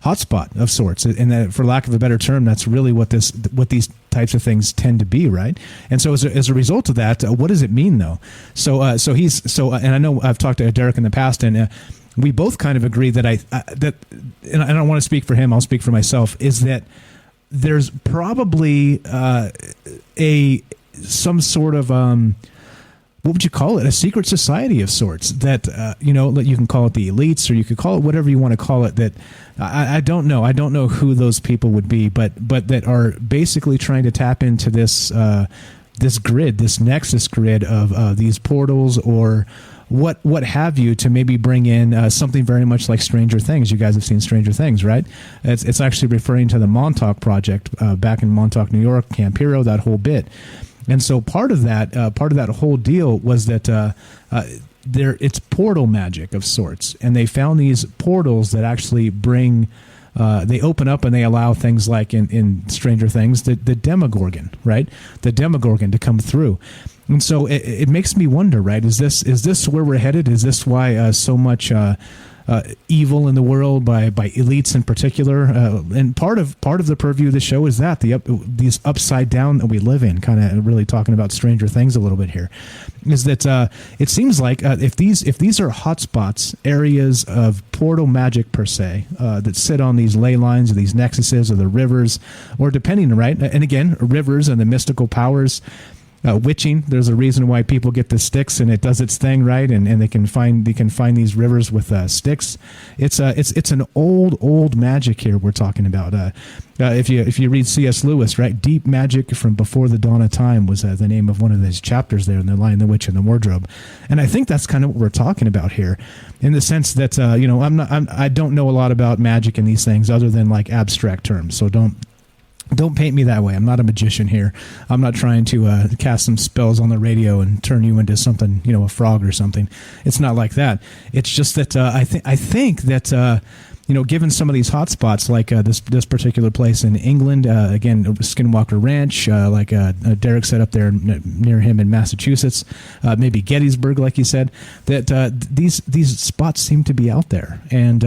hotspot of sorts, and that, for lack of a better term, that's really what these types of things tend to be, right? And so as a result of that, what does it mean though? So and I know I've talked to Derek in the past, and we both kind of agree that and I don't want to speak for him, I'll speak for myself, is that there's probably some sort of what would you call it? A secret society of sorts that, you can call it the elites, or you could call it whatever you want to call it. That I don't know. I don't know who those people would be, but that are basically trying to tap into this grid, this nexus grid of these portals, or what have you, to maybe bring in something very much like Stranger Things. You guys have seen Stranger Things, right? It's actually referring to the Montauk Project back in Montauk, New York, Camp Hero, that whole bit. And so part of that whole deal was that it's portal magic of sorts, and they found these portals that actually bring, they open up and they allow things like in Stranger Things, the Demogorgon, right? The Demogorgon to come through. And so it makes me wonder, right? Is this where we're headed? Is this why so much evil in the world by elites in particular? And part of the purview of the show is that these upside down that we live in, kind of really talking about Stranger Things a little bit here, is that it seems like if these are hotspots, areas of portal magic per se, that sit on these ley lines or these nexuses or the rivers, or depending, right? And again, rivers and the mystical powers. Witching, there's a reason why people get the sticks and it does its thing, right? And they can find these rivers with sticks. It's an old magic here we're talking about. If you read C.S. Lewis, right, Deep Magic from Before the Dawn of Time was the name of one of his chapters there in The Lion, the Witch, and the Wardrobe. And I think that's kind of what we're talking about here, in the sense that I don't know a lot about magic and these things other than like abstract terms. So don't paint me that way. I'm not a magician here. I'm not trying to cast some spells on the radio and turn you into something, a frog or something. It's not like that. It's just that I think that given some of these hotspots, like this particular place in England, again, Skinwalker Ranch, like Derek said up there near him in Massachusetts, maybe Gettysburg, like you said, that these spots seem to be out there. And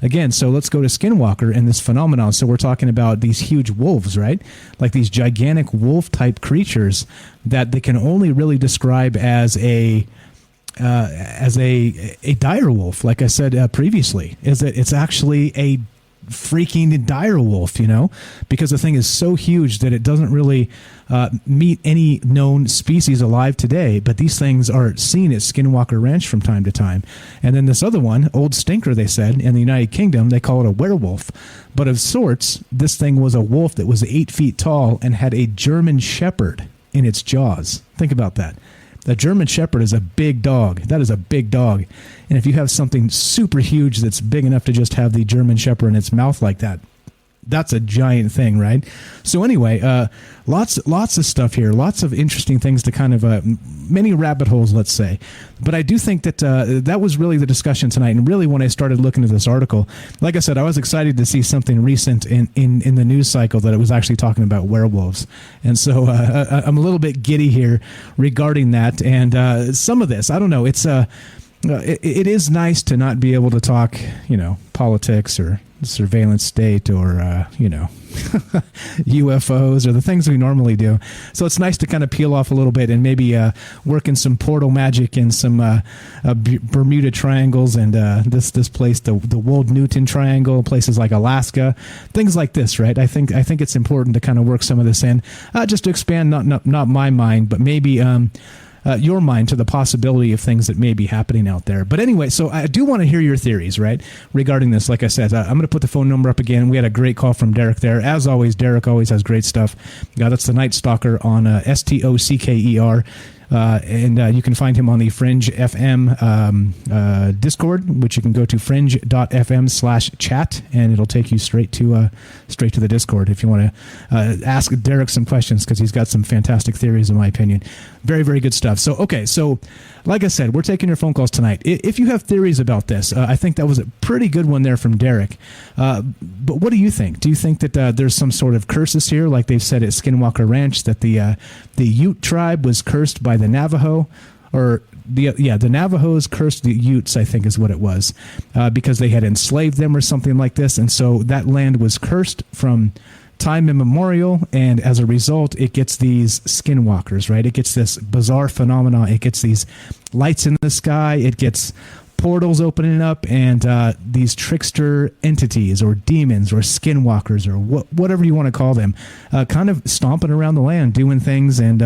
again, so let's go to Skinwalker and this phenomenon. So we're talking about these huge wolves, right? Like these gigantic wolf-type creatures that they can only really describe as a dire wolf, like I said previously, is that it's actually a freaking dire wolf, because the thing is so huge that it doesn't really meet any known species alive today. But these things are seen at Skinwalker Ranch from time to time. And then this other one, Old Stinker, they said, in the United Kingdom, they call it a werewolf. But of sorts, this thing was a wolf that was 8 feet tall and had a German Shepherd in its jaws. Think about that. The German Shepherd is a big dog. That is a big dog. And if you have something super huge that's big enough to just have the German Shepherd in its mouth like that, that's a giant thing, right? So anyway, lots of stuff here, lots of interesting things to kind of many rabbit holes, let's say. But I do think that that was really the discussion tonight. And really, when I started looking at this article, like I said, I was excited to see something recent in the news cycle that it was actually talking about werewolves. And so I'm a little bit giddy here regarding that. And some of this, I don't know, it is nice to not be able to talk, politics or surveillance state or, UFOs or the things we normally do. So it's nice to kind of peel off a little bit and maybe work in some portal magic and some Bermuda triangles and this place, the Wold Newton Triangle, places like Alaska, things like this, right? I think it's important to kind of work some of this in, just to expand not my mind, but maybe your mind to the possibility of things that may be happening out there. But anyway, so I do want to hear your theories, right, regarding this. Like I said, I'm going to put the phone number up again. We had a great call from Derek there. As always, Derek always has great stuff. That's the Night Stalker on STOCKER. And you can find him on the Fringe FM Discord, which you can go to fringe.fm/chat, and it'll take you straight to the Discord if you want to ask Derek some questions, because he's got some fantastic theories, in my opinion. Very, very good stuff. So, okay, so like I said, we're taking your phone calls tonight. If you have theories about this, I think that was a pretty good one there from Derek. But what do you think? Do you think that there's some sort of curses here, like they've said at Skinwalker Ranch, that the Ute tribe was cursed by the Navajo, or the Navajos cursed the Utes, I think is what it was, because they had enslaved them or something like this, and so that land was cursed from time immemorial, and as a result, it gets these skinwalkers, right? It gets this bizarre phenomena. It gets these lights in the sky. It gets portals opening up, and these trickster entities or demons or skinwalkers or whatever you want to call them, kind of stomping around the land, doing things and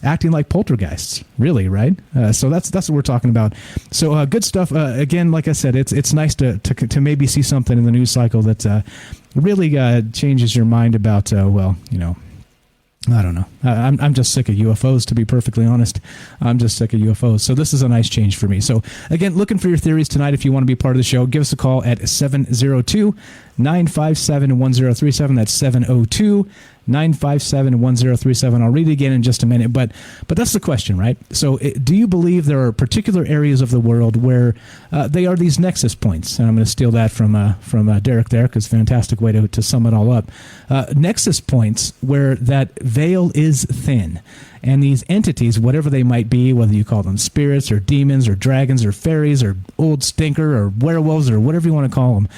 acting like poltergeists, really, right? So that's what we're talking about. So good stuff. Again, like I said, it's nice to maybe see something in the news cycle that really changes your mind about, I don't know. I'm just sick of UFOs, to be perfectly honest. I'm just sick of UFOs. So this is a nice change for me. So again, looking for your theories tonight. If you want to be part of the show, give us a call at 702-957-1037. That's 702-957-1037. I'll read it again in just a minute. But that's the question, right? So do you believe there are particular areas of the world where they are these nexus points? And I'm going to steal that from Derek there, because fantastic way to sum it all up. Nexus points where that veil is thin. And these entities, whatever they might be, whether you call them spirits or demons or dragons or fairies or old stinker or werewolves or whatever you want to call them,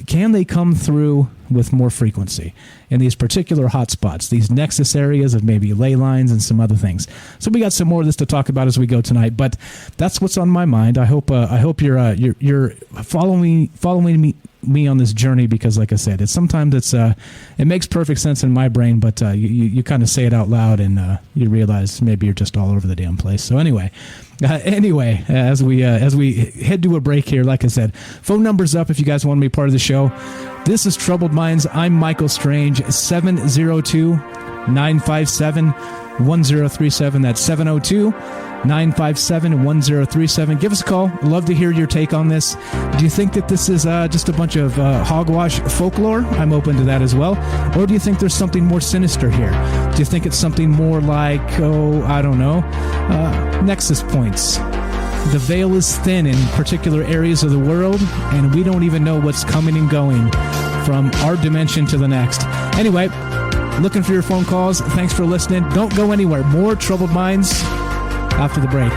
can they come through with more frequency in these particular hotspots, these nexus areas of maybe ley lines and some other things? So we got some more of this to talk about as we go tonight, but that's what's on my mind. I hope you're following me on this journey, because like I said, it makes perfect sense in my brain, but you kind of say it out loud and you realize maybe you're just all over the damn place. So anyway, as we head to a break here, like I said, phone number's up if you guys want to be part of the show. This is Troubled Minds. I'm Michael Strange. 702-957-1037. That's 702-957-1037. Give us a call. Love to hear your take on this. Do you think that this is just a bunch of hogwash folklore? I'm open to that as well. Or do you think there's something more sinister here? Do you think it's something more like, I don't know, nexus points? The veil is thin in particular areas of the world, and we don't even know what's coming and going from our dimension to the next. Anyway, looking for your phone calls. Thanks for listening. Don't go anywhere. More Troubled Minds after the break.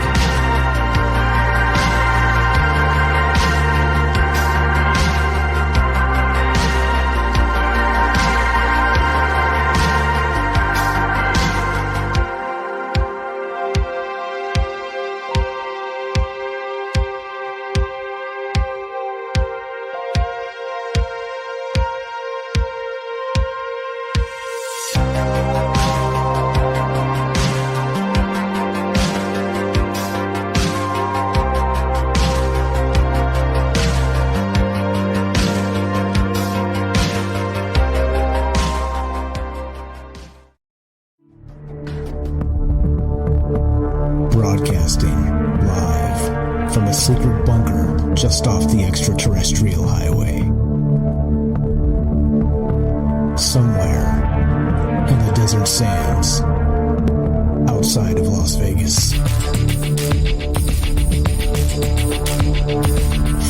Broadcasting live from a secret bunker just off the extraterrestrial highway. Somewhere in the desert sands outside of Las Vegas.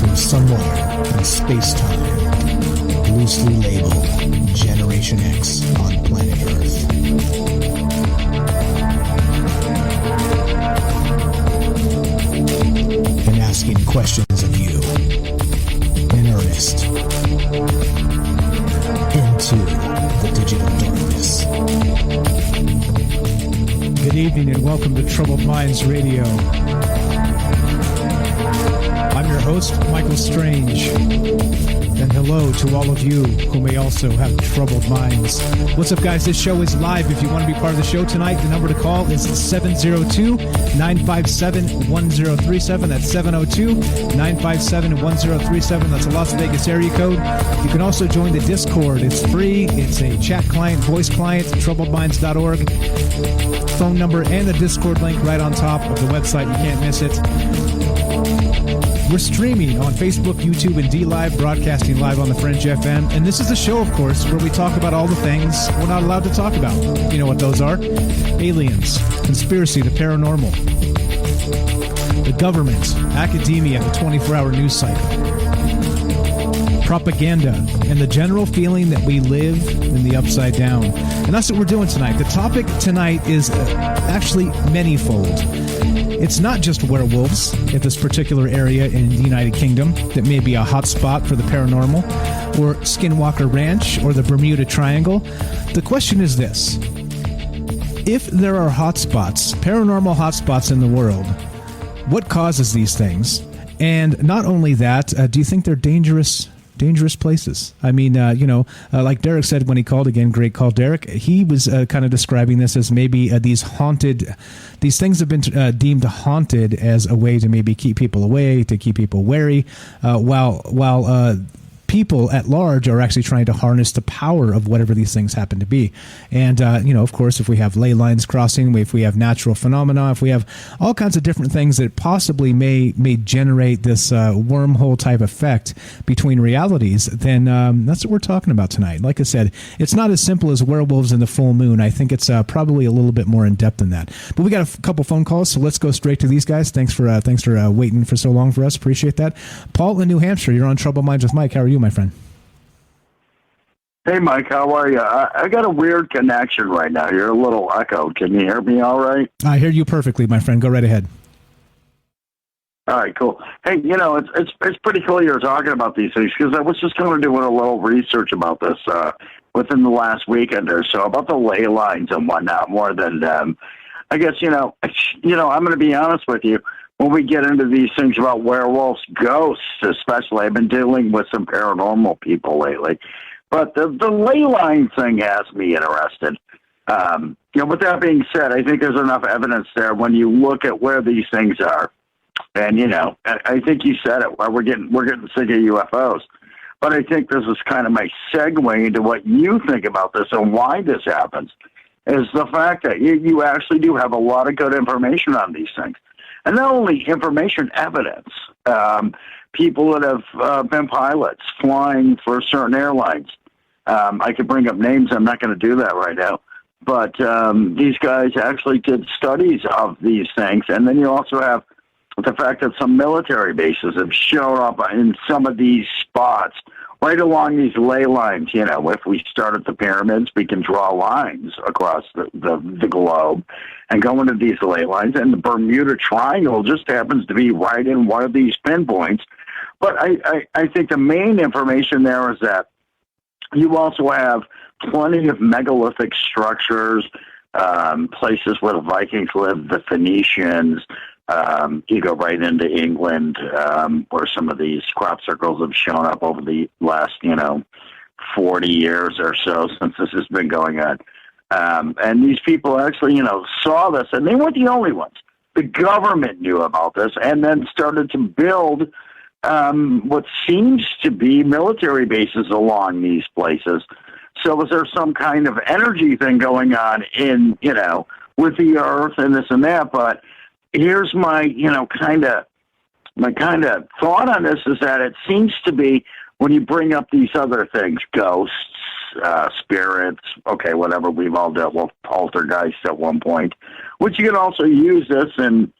From somewhere in space-time, loosely labeled Generation X on planet Earth. And asking questions of you in earnest evening and welcome to Troubled Minds Radio. I'm your host, Michael Strange. And hello to all of you who may also have troubled minds. What's up, guys? This show is live. If you want to be part of the show tonight, the number to call is 702-957-1037. That's 702-957-1037. That's a Las Vegas area code. You can also join the Discord. It's free. It's a chat client, voice client, troubledminds.org. Phone number and the Discord link right on top of the website. You can't miss it. We're streaming on Facebook, YouTube, and D-Live, broadcasting live on the Fringe FM. And this is a show, of course, where we talk about all the things we're not allowed to talk about. You know what those are? Aliens, conspiracy, the paranormal, the government, academia, the 24-hour news cycle, propaganda, and the general feeling that we live in the upside down. And that's what we're doing tonight. The topic tonight is actually manyfold. It's not just werewolves at this particular area in the United Kingdom that may be a hotspot for the paranormal, or Skinwalker Ranch, or the Bermuda Triangle. The question is this: if there are hotspots, paranormal hotspots in the world, what causes these things? And not only that, do you think they're dangerous places? I mean, like Derek said when he called again, great call, Derek. He was kind of describing this as maybe these things have been deemed haunted as a way to maybe keep people away, to keep people wary, while people at large are actually trying to harness the power of whatever these things happen to be. And, of course, if we have ley lines crossing, if we have natural phenomena, if we have all kinds of different things that possibly may generate this wormhole type effect between realities, then that's what we're talking about tonight. Like I said, it's not as simple as werewolves and the full moon. I think it's probably a little bit more in depth than that. But we got a couple phone calls, so let's go straight to these guys. Thanks for waiting for so long for us. Appreciate that. Paul in New Hampshire, you're on Trouble Minds with Mike. How are you, my friend? Hey, Mike, how are you? I got a weird connection right now. You're a little echoed. Can you hear me all right? I hear you perfectly, my friend. Go right ahead. All right, cool. Hey, it's pretty cool you're talking about these things, because I was just going to do a little research about this within the last weekend or so, about the ley lines and whatnot, more than, I guess, I'm going to be honest with you. When we get into these things about werewolves, ghosts especially, I've been dealing with some paranormal people lately. But the ley line thing has me interested. With that being said, I think there's enough evidence there when you look at where these things are. And, I think you said it, we're getting sick of UFOs. But I think this is kind of my segue into what you think about this and why this happens, is the fact that you actually do have a lot of good information on these things. And not only information, evidence. People that have been pilots flying for certain airlines. I could bring up names. I'm not going to do that right now. But these guys actually did studies of these things. And then you also have the fact that some military bases have shown up in some of these spots right along these ley lines. If we start at the pyramids, we can draw lines across the globe and go into these ley lines. And the Bermuda Triangle just happens to be right in one of these pinpoints. But I think the main information there is that you also have plenty of megalithic structures, places where the Vikings lived, the Phoenicians. You go right into England, where some of these crop circles have shown up over the last, 40 years or so since this has been going on. And these people actually, saw this, and they weren't the only ones. The government knew about this and then started to build what seems to be military bases along these places. So was there some kind of energy thing going on in, with the earth and this and that? But here's my, kind of thought on this is that it seems to be when you bring up these other things, ghosts, spirits, okay, whatever, we've all dealt with poltergeists at one point, which you can also use this in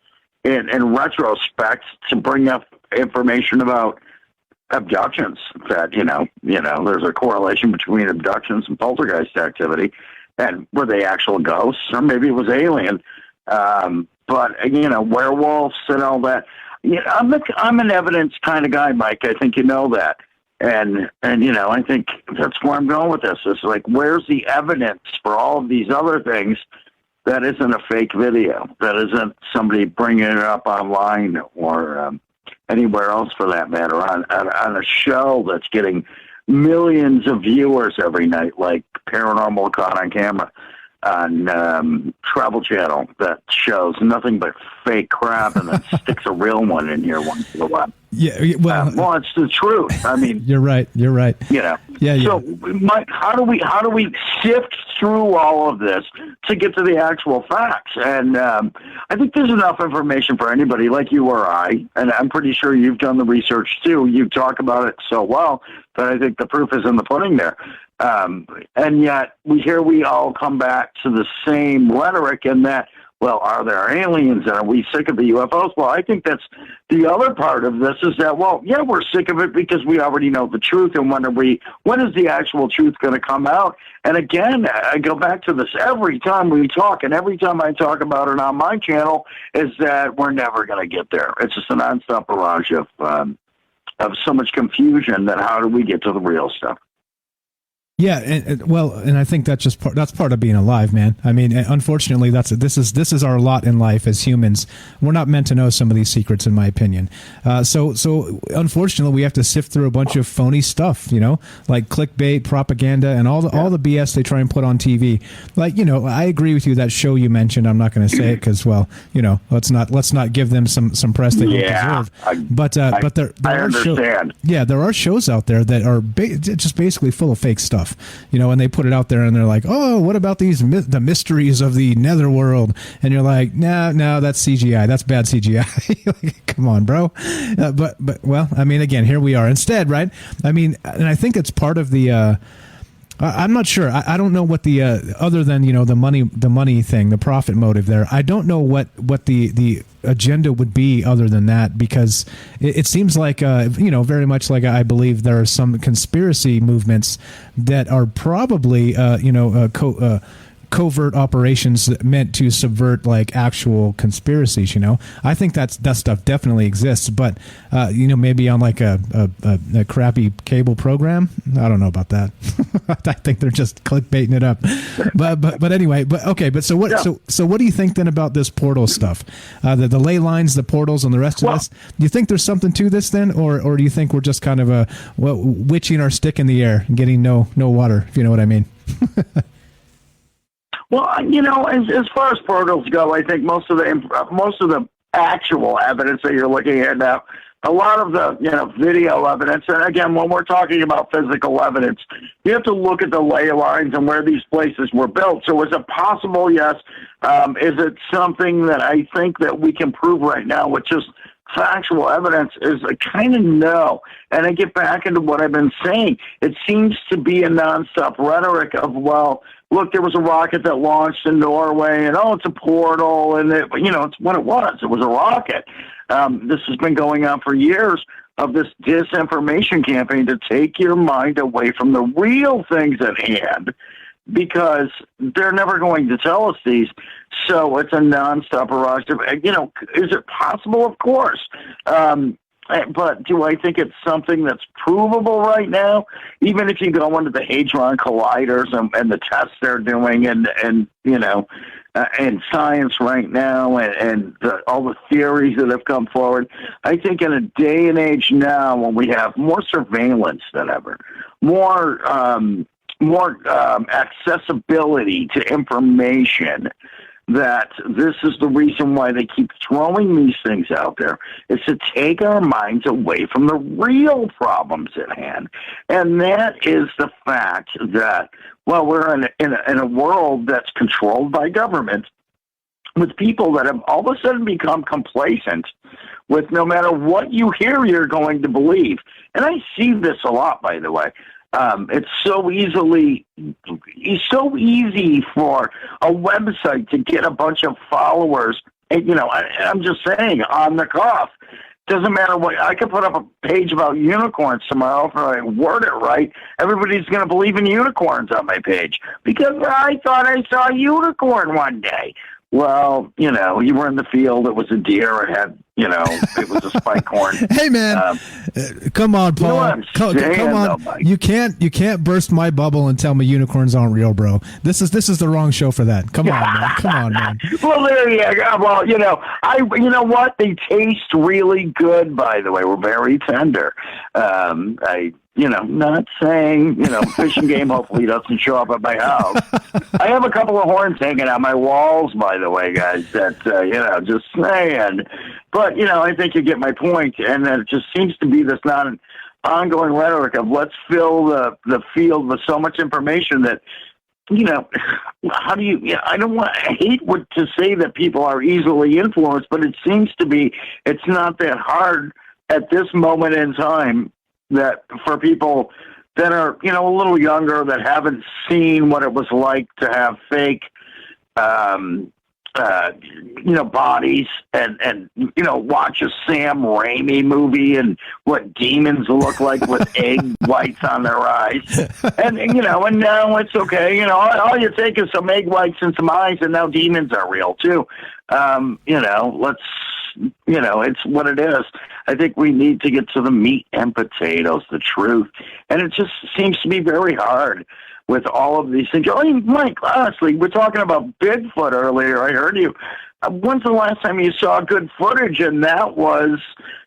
retrospect to bring up information about abductions, that, there's a correlation between abductions and poltergeist activity, and were they actual ghosts, or maybe it was alien. But, werewolves and all that. I'm an evidence kind of guy, Mike. I think you know that. And I think that's where I'm going with this. It's like, where's the evidence for all of these other things that isn't a fake video, that isn't somebody bringing it up online or anywhere else for that matter, on a show that's getting millions of viewers every night, like Paranormal Caught on Camera on Travel Channel, that shows nothing but fake crap and then sticks a real one in here once in a while. Yeah, well, it's the truth. I mean, you're right. You know. Yeah. So, Mike, how do we sift through all of this to get to the actual facts? And I think there's enough information for anybody like you or I, and I'm pretty sure you've done the research too. You talk about it so well that I think the proof is in the pudding there. And yet we all come back to the same rhetoric in that, well, are there aliens and are we sick of the UFOs? Well, I think that's the other part of this is that, well, yeah, we're sick of it because we already know the truth. And when is the actual truth going to come out? And again, I go back to this every time we talk, and every time I talk about it on my channel, is that we're never going to get there. It's just a nonstop barrage of so much confusion that how do we get to the real stuff? Yeah, and I think that's part of being alive, man. I mean, unfortunately, this is our lot in life as humans. We're not meant to know some of these secrets, in my opinion. So unfortunately, we have to sift through a bunch of phony stuff, like clickbait, propaganda, and all the BS they try and put on TV. Like, I agree with you, that show you mentioned. I'm not going to say it because, well, let's not give them some press they don't deserve. But there are shows out there that are just basically full of fake stuff. And they put it out there and they're like, oh, what about the mysteries of the netherworld? And you're like, no, that's CGI. That's bad CGI. Like, come on, bro. But well, I mean, again, here we are instead, right? I mean, and I think it's part of the, I'm not sure. I don't know what the, other than, the money thing, the profit motive there. I don't know what the agenda would be other than that, because it seems like, very much like I believe there are some conspiracy movements that are probably, covert operations meant to subvert like actual conspiracies. I think that stuff definitely exists, but maybe on like a crappy cable program. I don't know about that. I think they're just clickbaiting it up. But anyway, so what do you think then about this portal stuff? The ley lines, the portals, and the rest of this? Do you think there's something to this then, or do you think we're just kind of witching our stick in the air and getting no water, if you know what I mean? Well, as far as portals go, I think most of the actual evidence that you're looking at now, a lot of the video evidence, and again, when we're talking about physical evidence, you have to look at the ley lines and where these places were built. So is it possible? Yes. Is it something that I think that we can prove right now with just factual evidence? Is a kind of no. And I get back into what I've been saying. It seems to be a nonstop rhetoric of, well, look, there was a rocket that launched in Norway, and it's a portal, and it's what it was. It was a rocket. This has been going on for years of this disinformation campaign to take your mind away from the real things at hand, because they're never going to tell us these. So it's a nonstop barrage of, is it possible? Of course. But do I think it's something that's provable right now? Even if you go into the Hadron Colliders and the tests they're doing and science right now and all the theories that have come forward, I think in a day and age now when we have more surveillance than ever, more accessibility to information, that this is the reason why they keep throwing these things out there, is to take our minds away from the real problems at hand. And that is the fact that, well, we're in a world that's controlled by government, with people that have all of a sudden become complacent with no matter what you hear, you're going to believe. And I see this a lot, by the way. It's so easy for a website to get a bunch of followers. And, I'm just saying, on the cuff. Doesn't matter what. I could put up a page about unicorns tomorrow if I word it right. Everybody's going to believe in unicorns on my page because I thought I saw a unicorn one day. well, you were in the field. It was a deer. It had, it was a spike horn. Hey, man, come on, Paul. Come on. Though, you can't burst my bubble and tell me unicorns aren't real, bro. This is the wrong show for that. Come on, man. Well, there you go. Well, you know what? They taste really good, by the way. We're very tender. Not saying, fishing game hopefully doesn't show up at my house. I have a couple of horns hanging on my walls, by the way, guys, that, just saying. But, I think you get my point, and it just seems to be this not an ongoing rhetoric of let's fill the field with so much information that, how do you, I hate to say that people are easily influenced, but it seems to be, it's not that hard at this moment in time that for people that are, a little younger, that haven't seen what it was like to have fake, bodies and watch a Sam Raimi movie and what demons look like with egg whites on their eyes. And now it's okay. All you take is some egg whites and some eyes and now demons are real too. It's what it is. I think we need to get to the meat and potatoes, the truth. And it just seems to be very hard with all of these things. I mean, Mike, honestly, we're talking about Bigfoot earlier. I heard you. When's the last time you saw good footage? And that was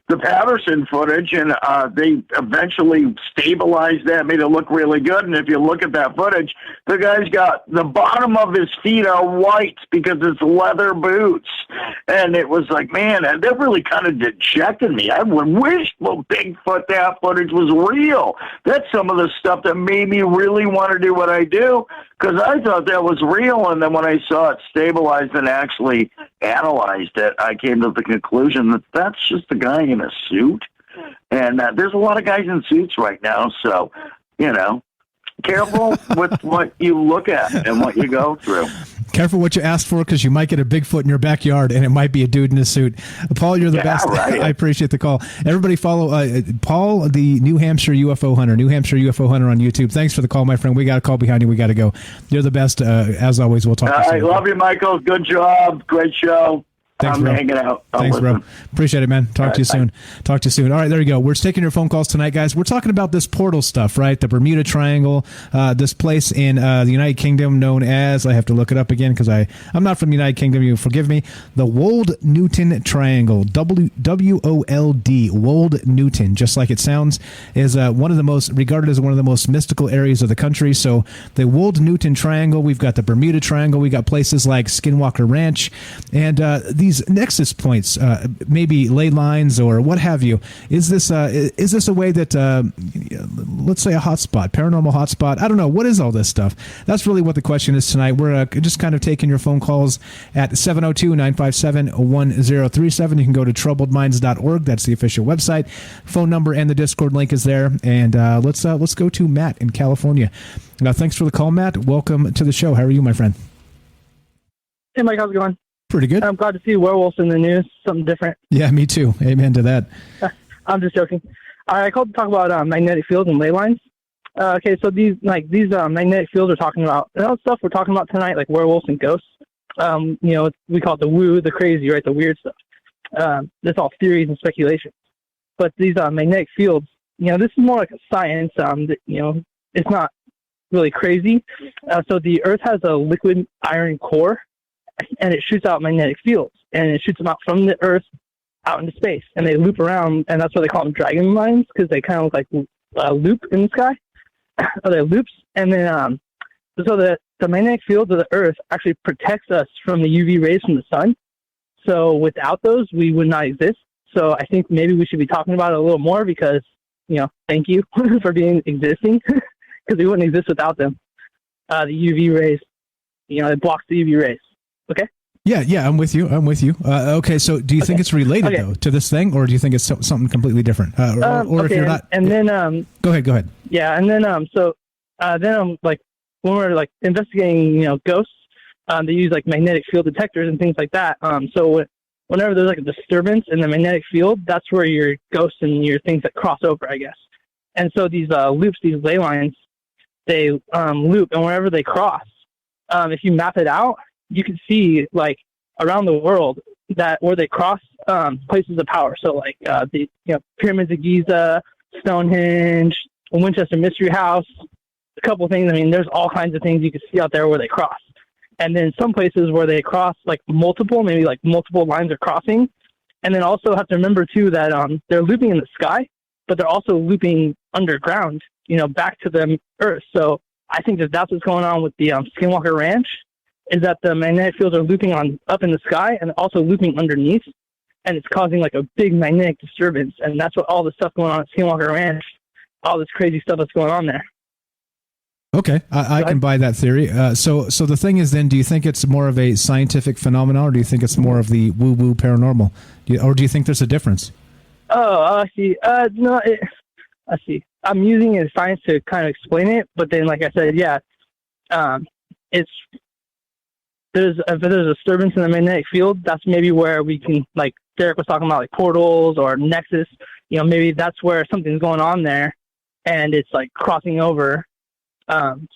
the Patterson footage, and they eventually stabilized that, made it look really good. And if you look at that footage, the guy's got the bottom of his feet are white because it's leather boots. And it was like, man, that really kind of dejected me. I would wish Bigfoot, that footage was real. That's some of the stuff that made me really want to do what I do, because I thought that was real. And then when I saw it stabilized and actually analyzed it, I came to the conclusion that that's just a guy in a suit. And there's a lot of guys in suits right now. So, careful with what you look at and what you go through. Careful what you ask for, because you might get a Bigfoot in your backyard and it might be a dude in a suit. Paul, you're the best. Right. I appreciate the call. Everybody follow Paul, the New Hampshire UFO Hunter, New Hampshire UFO Hunter on YouTube. Thanks for the call, my friend. We got a call behind you. We got to go. You're the best. As always, we'll talk to you soon. I love you, Michael. Good job. Great show. Thanks, I'm bro. hanging out. Thanks, bro. Appreciate it, man. Talk to you soon. Talk to you soon. All right, there you go. We're taking your phone calls tonight, guys. We're talking about this portal stuff, right? The Bermuda Triangle, this place in the United Kingdom known as, I have to look it up again because I'm not from the United Kingdom. You forgive me. The Wold-Newton Triangle, W-O-L-D, Wold-Newton, just like it sounds, is regarded as one of the most mystical areas of the country. So the Wold-Newton Triangle, we've got the Bermuda Triangle, we got places like Skinwalker Ranch, and these nexus points, maybe ley lines or what have you. Is this a way that, let's say, a hotspot, paranormal hotspot? I don't know. What is all this stuff? That's really what the question is tonight. We're just kind of taking your phone calls at 702-957-1037. You can go to troubledminds.org. That's the official website. Phone number and the Discord link is there. And let's go to Matt in California. Thanks for the call, Matt. Welcome to the show. How are you, my friend? Hey, Mike. How's it going? Pretty good. I'm glad to see werewolves in the news. Something different. Yeah, me too. Amen to that. I'm just joking. I called to talk about magnetic fields and ley lines. Okay, so these magnetic fields we're talking about, stuff we're talking about tonight, like werewolves and ghosts. We call it the woo, the crazy, right? The weird stuff. That's all theories and speculation. But these magnetic fields, this is more like a science. It's not really crazy. So the Earth has a liquid iron core, and it shoots out magnetic fields, and it shoots them out from the Earth out into space, and they loop around, and that's why they call them dragon lines, because they kind of look like a loop in the sky. Or they're loops, and then so the magnetic field of the Earth actually protects us from the UV rays from the sun. So without those, we would not exist. So I think maybe we should be talking about it a little more because, thank you for existing, because we wouldn't exist without them. The UV rays, it blocks the UV rays. Okay. Yeah, I'm with you. Okay, so do you think it's related though to this thing, or do you think it's something completely different? Or if you're not, and then go ahead. Yeah, and then like when we're like investigating, ghosts, they use like magnetic field detectors and things like that. So whenever there's like a disturbance in the magnetic field, that's where your ghosts and your things that cross over, I guess. And so these loops, these ley lines, they loop, and whenever they cross, if you map it out, you can see like around the world where they cross places of power. So like the pyramids of Giza, Stonehenge, Winchester Mystery House, a couple things. I mean, there's all kinds of things you can see out there where they cross. And then some places where they cross like multiple lines are crossing. And then also have to remember too that they're looping in the sky, but they're also looping underground, back to the Earth. So I think that's what's going on with the Skinwalker Ranch, is that the magnetic fields are looping up in the sky and also looping underneath, and it's causing like a big magnetic disturbance. And that's what all the stuff going on at Skinwalker Ranch, all this crazy stuff that's going on there. Okay, I can buy that theory. So the thing is then, do you think it's more of a scientific phenomenon, or do you think it's more of the woo-woo paranormal? Or do you think there's a difference? Oh, I see. No, I see. I'm using it as science to kind of explain it, but then, like I said, yeah, if there's a disturbance in the magnetic field, that's maybe where we can, like Derek was talking about, like portals or nexus. Maybe that's where something's going on there, and it's like crossing over.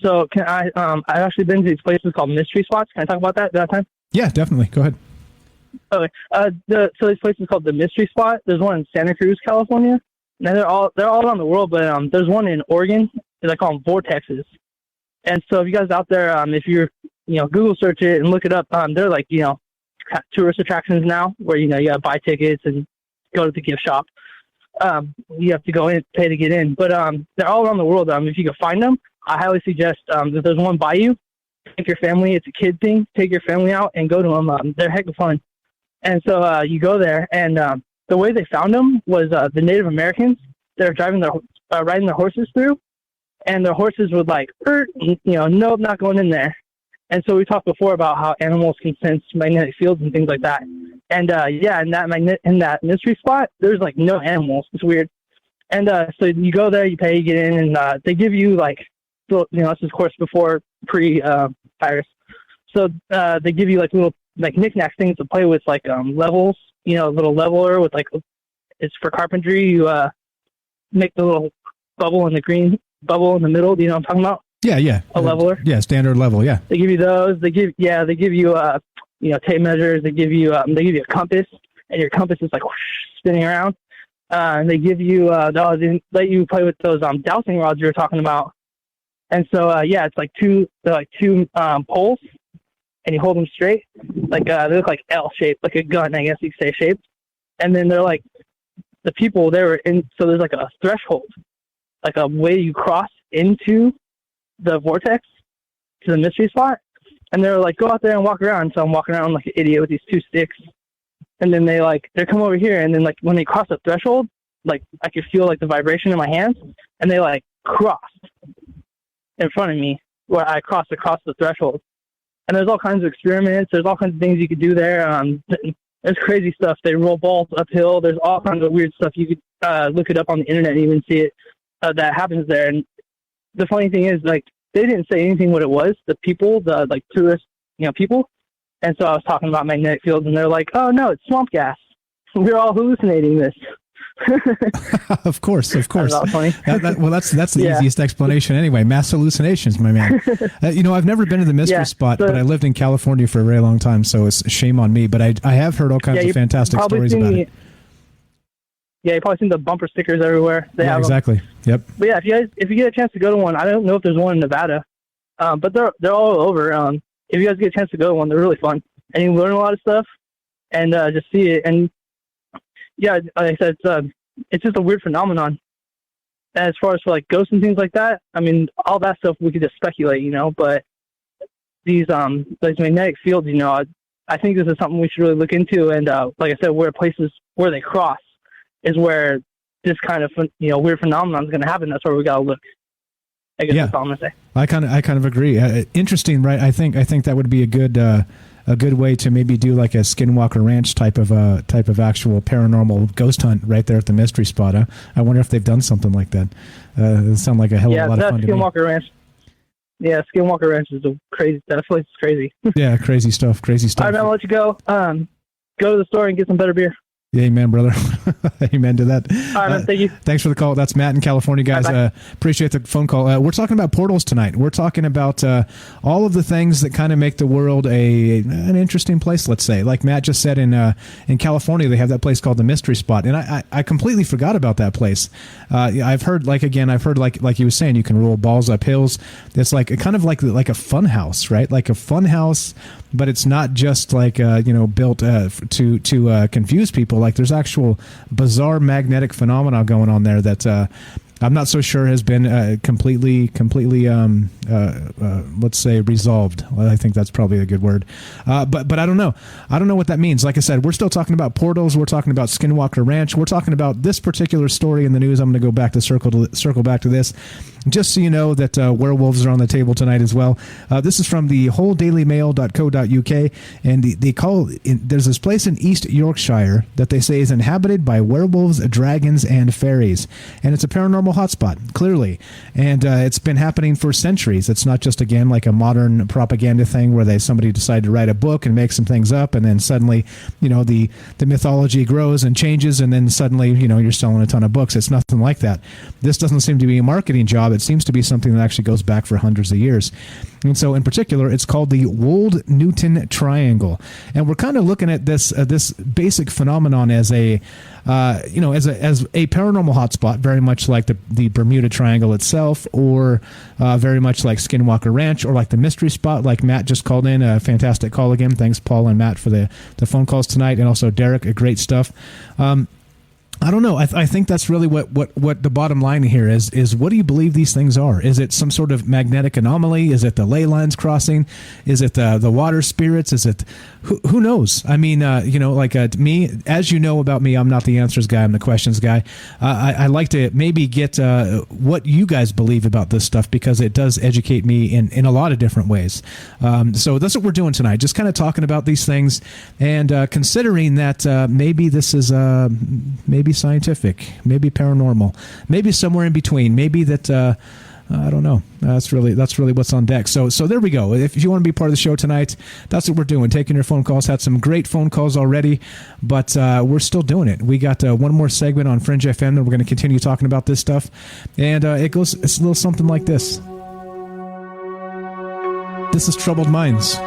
So can I've actually been to these places called mystery spots. Can I talk about that? Did I have time? Yeah, definitely. Go ahead. Okay. So this place is called the Mystery Spot. There's one in Santa Cruz, California. Now they're all around the world, but there's one in Oregon. They call them vortexes. And so if you guys out there, if you're Google search it and look it up, they're like tourist attractions now, where you gotta buy tickets and go to the gift shop. You have to go in, pay to get in, but they're all around the world. If you can find them, I highly suggest if there's one by you, take your family. It's a kid thing. Take your family out and go to them. They're heck of fun. And so you go there, and the way they found them was the Native Americans. They're riding their horses through, and their horses would like, nope, not going in there. And so we talked before about how animals can sense magnetic fields and things like that. And in that mystery spot, there's like no animals. It's weird. And so you go there, you pay, you get in, and they give you like, this is of course before pre-virus. So they give you like little like knickknacks things to play with, like levels, a little leveler with like, it's for carpentry. You make the little bubble in the green bubble in the middle. Do you know what I'm talking about? Yeah. A leveler. Yeah, standard level. Yeah. They give you those. They give you tape measures. They give you a compass, and your compass is like whoosh, spinning around. And they give you they let you play with those dowsing rods you were talking about. And so it's like two poles, and you hold them straight, like they look like L shaped, like a gun, I guess you could say, shaped. And then they're like the people they were in. So there's like a threshold, like a way you cross into the vortex to the mystery spot. And they're like, go out there and walk around. So I'm walking around like an idiot with these two sticks. And then they come over here, and then like when they cross the threshold, like I could feel like the vibration in my hands, and they like crossed in front of me where I crossed across the threshold. And there's all kinds of experiments. There's all kinds of things you could do there. There's crazy stuff. They roll balls uphill. There's all kinds of weird stuff. You could look it up on the internet and even see it that happens there. And the funny thing is, like, they didn't say anything what it was. The people, the like tourist, people. And so I was talking about magnetic fields, and they're like, "Oh no, it's swamp gas. We're all hallucinating this." Of course. That's funny. That's the easiest explanation anyway. Mass hallucinations, my man. I've never been to the mystery spot, but I lived in California for a very long time, so it's a shame on me. But I have heard all kinds of fantastic stories about it. Yeah, you've probably seen the bumper stickers everywhere. They have exactly. Them. Yep. But yeah, if you get a chance to go to one, I don't know if there's one in Nevada, but they're all over. If you guys get a chance to go to one, they're really fun, and you learn a lot of stuff, and just see it. And yeah, like I said, it's just a weird phenomenon. And as far as for like ghosts and things like that, I mean, all that stuff we could just speculate, but these magnetic fields, I think this is something we should really look into. And like I said, where places where they cross is where this kind of weird phenomenon is going to happen. That's where we got to look. I guess that's all I'm going to say. I kind of agree. Interesting, right? I think that would be a good way to maybe do like a Skinwalker Ranch type of actual paranormal ghost hunt right there at the mystery spot. I wonder if they've done something like that. It sounds like a hell of a lot of fun. Yeah, Skinwalker Ranch. Yeah, Skinwalker Ranch is crazy. That place is crazy. Yeah, crazy stuff. All right, man, I'll let you go. Go to the store and get some better beer. Yeah, amen, brother. Amen to that. All right, man, thank you. Thanks for the call. That's Matt in California, guys. Appreciate the phone call. We're talking about portals tonight. We're talking about all of the things that kind of make the world an interesting place, let's say. Like Matt just said, in California, they have that place called the Mystery Spot. And I completely forgot about that place. I've heard like he was saying, you can roll balls up hills. It's like kind of like a fun house, right? Like a fun house, but it's not just like, built to confuse people. Like there's actual bizarre magnetic phenomena going on there that I'm not so sure has been completely let's say resolved. Well, I think that's probably a good word. But I don't know. I don't know what that means. Like I said, we're still talking about portals. We're talking about Skinwalker Ranch. We're talking about this particular story in the news. I'm going to go back to circle back to this. Just so you know that werewolves are on the table tonight as well. This is from the wholedailymail.co.uk, and they call there's this place in East Yorkshire that they say is inhabited by werewolves, dragons, and fairies, and it's a paranormal hotspot, clearly, and it's been happening for centuries. It's not just again like a modern propaganda thing where somebody decided to write a book and make some things up, and then suddenly the mythology grows and changes, and then suddenly you're selling a ton of books. It's nothing like that. This doesn't seem to be a marketing job. It seems to be something that actually goes back for hundreds of years. And so in particular, it's called the Wold-Newton Triangle. And we're kind of looking at this basic phenomenon as a paranormal hotspot, very much like the Bermuda Triangle itself, or very much like Skinwalker Ranch, or like the Mystery Spot, like Matt just called in. A fantastic call again. Thanks, Paul and Matt, for the phone calls tonight, and also Derek, great stuff. I don't know. I think that's really what the bottom line here is what do you believe these things are? Is it some sort of magnetic anomaly? Is it the ley lines crossing? Is it the water spirits? Is it who knows? I mean, me, as you know about me, I'm not the answers guy. I'm the questions guy. I like to maybe get what you guys believe about this stuff, because it does educate me in a lot of different ways. So that's what we're doing tonight. Just kind of talking about these things and considering that maybe this is maybe scientific, maybe paranormal, maybe somewhere in between, maybe that I don't know. That's really what's on deck. So there we go. If you want to be part of the show tonight, that's what we're doing. Taking your phone calls. Had some great phone calls already, but we're still doing it. We got one more segment on Fringe FM, and we're going to continue talking about this stuff. And it's a little something like this. This is Troubled Minds.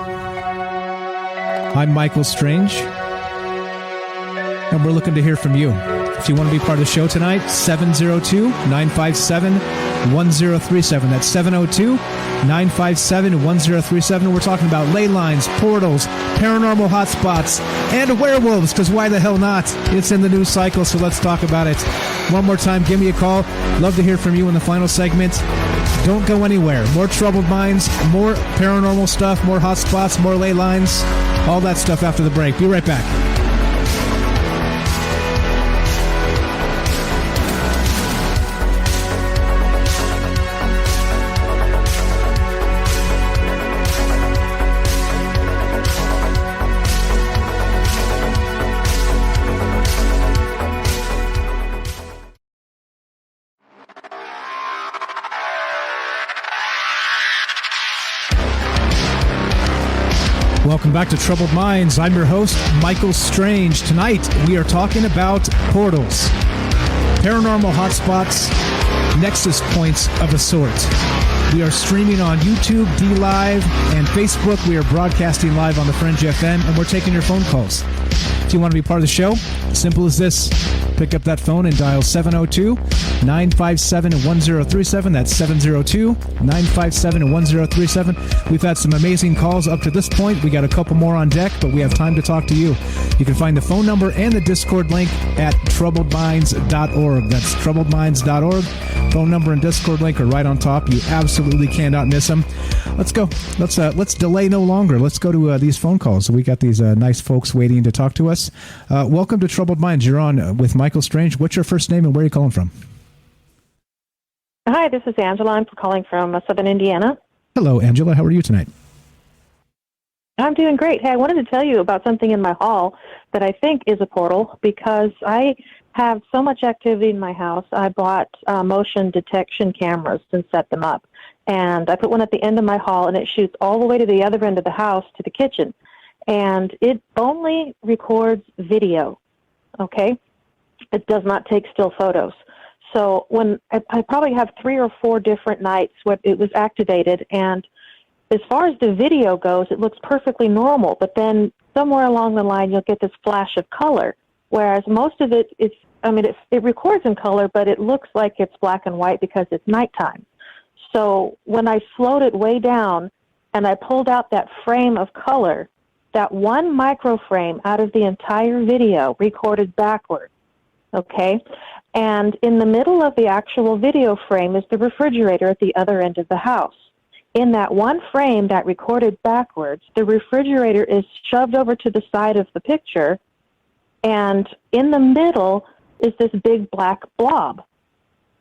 I'm Michael Strange, and we're looking to hear from you. If you want to be part of the show tonight, 702-957-1037. That's 702-957-1037. We're talking about ley lines, portals, paranormal hotspots, and werewolves, because why the hell not? It's in the news cycle, so let's talk about it. One more time, give me a call. Love to hear from you in the final segment. Don't go anywhere. More Troubled Minds, more paranormal stuff, more hotspots, more ley lines, all that stuff after the break. Be right back. Welcome back to Troubled Minds. I'm your host, Michael Strange. Tonight, we are talking about portals, paranormal hotspots, nexus points of a sort. We are streaming on YouTube, DLive, and Facebook. We are broadcasting live on the Fringe FM, and we're taking your phone calls. If you want to be part of the show, simple as this. Pick up that phone and dial 702-957-1037. That's 702-957-1037. We've had some amazing calls up to this point. We got a couple more on deck, but we have time to talk to you. You can find the phone number and the Discord link at troubledminds.org. That's troubledminds.org. Phone number and Discord link are right on top. You absolutely cannot miss them. Let's go. Let's delay no longer. Let's go to these phone calls. We got these nice folks waiting to talk to us. Welcome to Troubled Minds. You're on with Michael Strange. What's your first name and where are you calling from? Hi, this is Angela. I'm calling from Southern Indiana. Hello, Angela. How are you tonight? I'm doing great. Hey, I wanted to tell you about something in my hall that I think is a portal because I have so much activity in my house. I bought motion detection cameras and set them up. And I put one at the end of my hall, and it shoots all the way to the other end of the house to the kitchen. And it only records video. okay? It does not take still photos. So when I probably have 3 or 4 different nights where it was activated, and as far as the video goes, it looks perfectly normal, but then somewhere along the line you'll get this flash of color, whereas most of it is, it records in color, but it looks like it's black and white because it's nighttime. So when I slowed it way down and I pulled out that frame of color, that one micro frame out of the entire video recorded backward, okay? And in the middle of the actual video frame is the refrigerator at the other end of the house. In that one frame that recorded backwards, the refrigerator is shoved over to the side of the picture, and in the middle is this big black blob.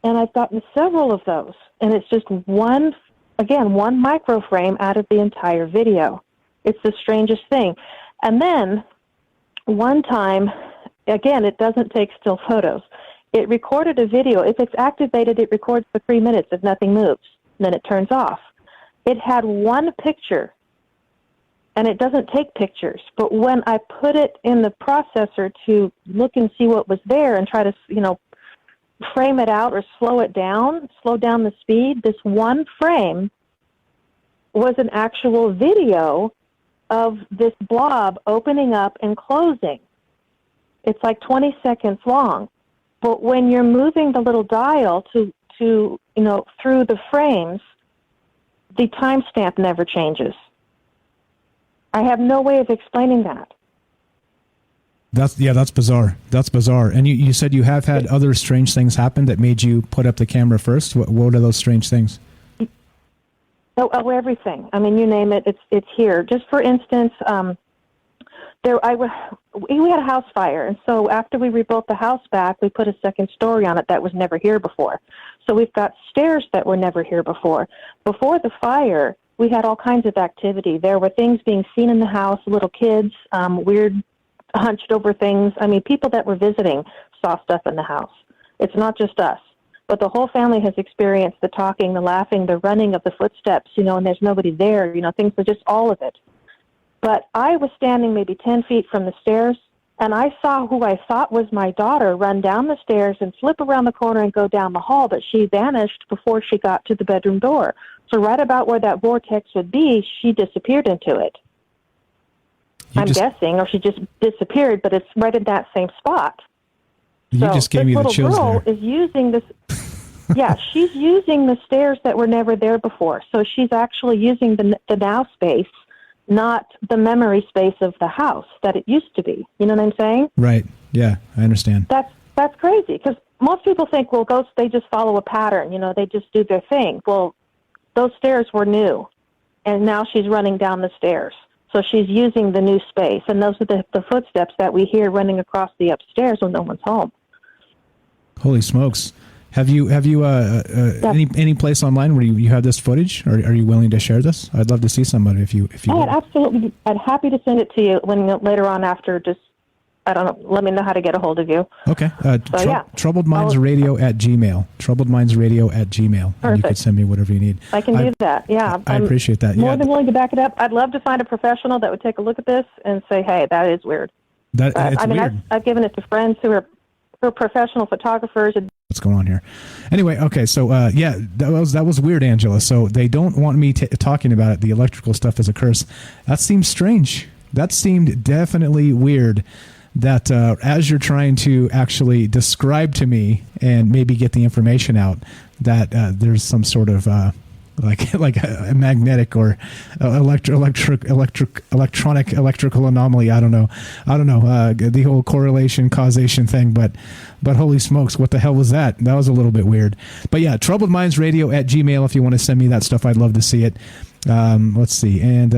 And I've gotten several of those, and it's just one micro frame out of the entire video. It's the strangest thing. And then one time, again, it doesn't take still photos. It recorded a video. If it's activated, it records for 3 minutes if nothing moves. Then it turns off. It had one picture, and it doesn't take pictures. But when I put it in the processor to look and see what was there and try to, frame it out or slow down the speed, this one frame was an actual video of this blob opening up and closing. It's like 20 seconds long. But when you're moving the little dial to through the frames, the timestamp never changes. I have no way of explaining that. That's bizarre. That's bizarre. And you said you have had other strange things happen that made you put up the camera first. What are those strange things? Oh, everything. I mean, you name it, it's here. Just for instance, we had a house fire, and so after we rebuilt the house back, we put a second story on it that was never here before. So we've got stairs that were never here before. Before the fire, we had all kinds of activity. There were things being seen in the house, little kids, weird hunched over things. I mean, people that were visiting saw stuff in the house. It's not just us. But the whole family has experienced the talking, the laughing, the running of the footsteps, and there's nobody there, things are just all of it. But I was standing maybe 10 feet from the stairs, and I saw who I thought was my daughter run down the stairs and flip around the corner and go down the hall, but she vanished before she got to the bedroom door. So right about where that vortex would be, she disappeared into it. I'm guessing, or she just disappeared, but it's right in that same spot. You just gave me the chills there. This little girl is using this. Yeah, she's using the stairs that were never there before. So she's actually using the now space, not the memory space of the house that it used to be. You know what I'm saying? Right. Yeah, I understand. That's crazy, because most people think, well, ghosts, they just follow a pattern. They just do their thing. Well, those stairs were new, and now she's running down the stairs. So she's using the new space, and those are the footsteps that we hear running across the upstairs when no one's home. Holy smokes! Have you any place online where you have this footage, or are you willing to share this? I'd love to see somebody if you. Oh, absolutely! I'd happy to send it to you later on after. Just I don't know. Let me know how to get a hold of you. Okay. troubledmindsradio@gmail. troubledmindsradio@gmail. And you can send me whatever you need. I can do that. Yeah. I appreciate that. More than willing to back it up. I'd love to find a professional that would take a look at this and say, "Hey, that is weird." It's weird. I've given it to friends who are professional photographers. What's going on here? Anyway, okay, so that was weird, Angela. So they don't want me talking about it. The electrical stuff is a curse. That seems strange. That seemed definitely weird. That as you're trying to actually describe to me and maybe get the information out, that there's some sort of like a magnetic or electrical anomaly. I don't know the whole correlation causation thing, but holy smokes, what the hell was that? That was a little bit weird. But yeah, troubledmindsradio@gmail if you want to send me that stuff. I'd love to see it. Let's see, and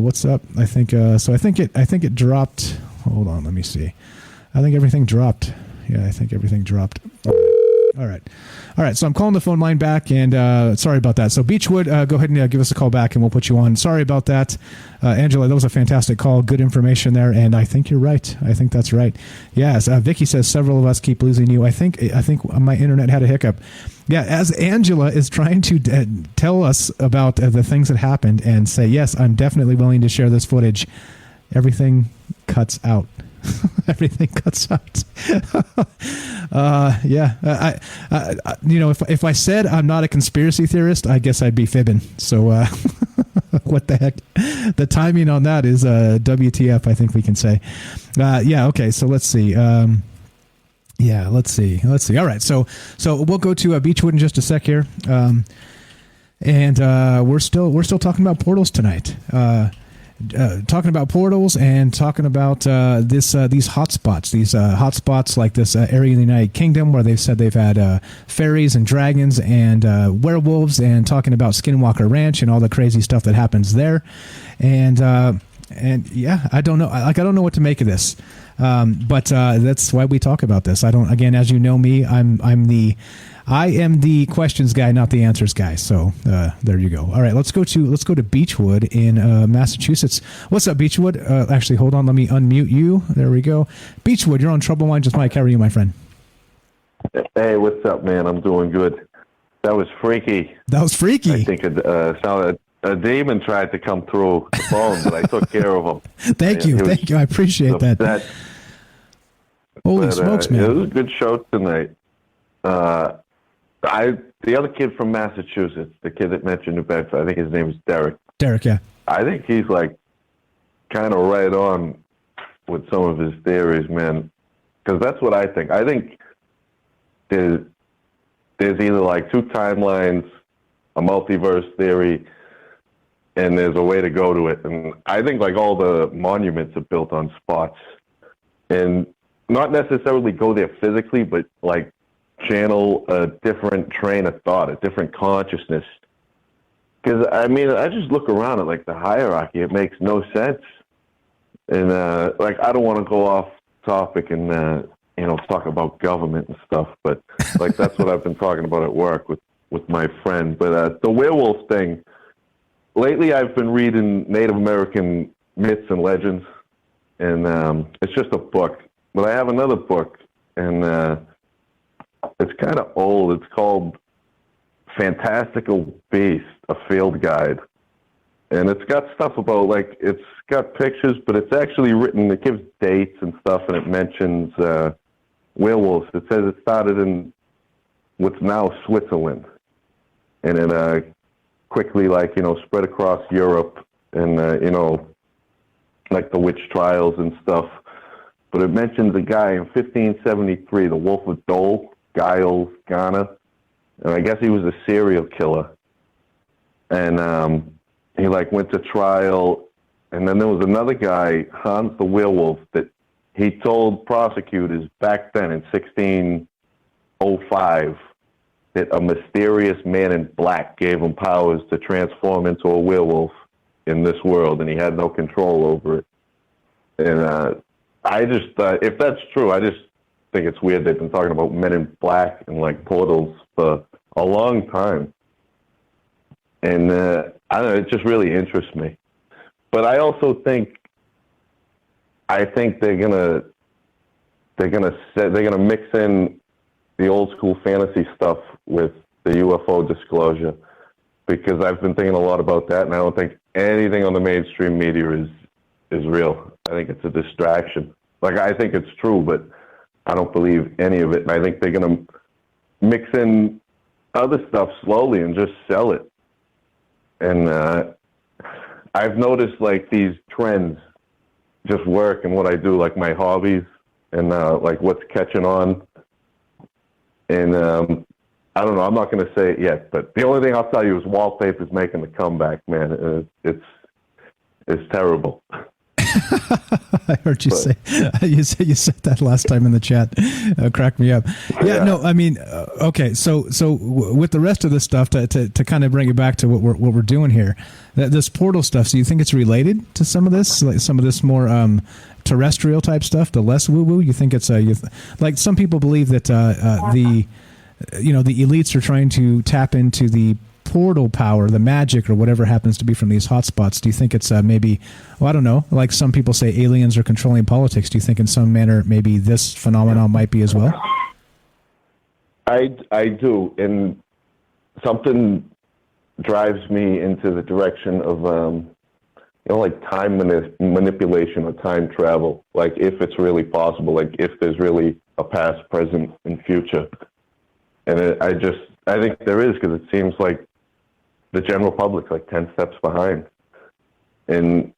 what's up? I think it dropped. Hold on, let me see. I think everything dropped. Yeah, I think everything dropped. All right. So I'm calling the phone line back, and sorry about that. So Beechwood, go ahead and give us a call back, and we'll put you on. Sorry about that, Angela. That was a fantastic call. Good information there, and I think you're right. I think that's right. Yes. Vicky says several of us keep losing you. I think my internet had a hiccup. Yeah, as Angela is trying to tell us about the things that happened and say, yes, I'm definitely willing to share this footage, everything cuts out. Everything cuts out. Yeah. If I said I'm not a conspiracy theorist, I guess I'd be fibbing. So what the heck? The timing on that is WTF, I think we can say. Yeah, okay, so let's see. Yeah, let's see. All right, so we'll go to Beechwood in just a sec here. And we're still talking about portals tonight. Talking about portals and talking about these hotspots like this area in the United Kingdom where they've said they've had fairies and dragons and werewolves, and talking about Skinwalker Ranch and all the crazy stuff that happens there. And yeah, I don't know. I don't know what to make of this. But that's why we talk about this. Again, as you know me, I am the questions guy, not the answers guy. So there you go. All right, let's go to Beechwood in Massachusetts. What's up, Beechwood? Actually, hold on. Let me unmute you. There we go. Beechwood, you're on Trouble Minds with Mike. How are you, my friend? Hey, what's up, man? I'm doing good. That was freaky. I think a demon tried to come through the phone, but I took care of him. Thank you. I appreciate that. Holy smokes, man! It was a good show tonight. The other kid from Massachusetts, the kid that mentioned New Bedford, I think his name is Derek. Derek, yeah. I think he's like kind of right on with some of his theories, man. Because that's what I think. I think there's either like two timelines, a multiverse theory, and there's a way to go to it. And I think like all the monuments are built on spots, and not necessarily go there physically, but like channel a different train of thought, a different consciousness. Because, I mean, I just look around at, like, the hierarchy. It makes no sense. And, like, I don't want to go off topic and, talk about government and stuff, but, like, that's what I've been talking about at work with my friend. But the werewolf thing, lately I've been reading Native American myths and legends, and it's just a book. But I have another book, and it's kind of old. It's called Fantastical Beast, a Field Guide. And it's got stuff about, like, it's got pictures, but it's actually written, it gives dates and stuff, and it mentions werewolves. It says it started in what's now Switzerland. And it quickly, like, spread across Europe and, like the witch trials and stuff. But it mentions a guy in 1573, the Wolf of Dole, Giles, Ghana, and I guess he was a serial killer. And he like went to trial, and then there was another guy, Hans the Werewolf, that he told prosecutors back then in 1605 that a mysterious man in black gave him powers to transform into a werewolf in this world, and he had no control over it. And I just, if that's true, I just think it's weird they've been talking about men in black and like portals for a long time. And I don't know, it just really interests me. But I also think they're gonna mix in the old school fantasy stuff with the UFO disclosure, because I've been thinking a lot about that, and I don't think anything on the mainstream media is real. I think it's a distraction. Like, I think it's true, but I don't believe any of it. And I think they're going to mix in other stuff slowly and just sell it. And I've noticed, like, these trends just work in what I do, like my hobbies and, like, what's catching on. And I don't know. I'm not going to say it yet, but the only thing I'll tell you is wallpaper's making the comeback, man. It's terrible. I heard you say you said that last time in the chat. Cracked me up. Yeah, no, I mean, okay. So with the rest of this stuff, to kind of bring it back to what we're doing here, this portal stuff. So you think it's related to some of this, like some of this more terrestrial type stuff, the less woo woo? You think it's like some people believe that the elites are trying to tap into the portal power, the magic or whatever happens to be from these hotspots. Do you think it's maybe, well, I don't know, like some people say aliens are controlling politics. Do you think in some manner maybe this phenomenon might be as well? I do, and something drives me into the direction of, like time manipulation or time travel, like if it's really possible, like if there's really a past, present, and future. And I think there is, because it seems like the general public's like 10 steps behind. And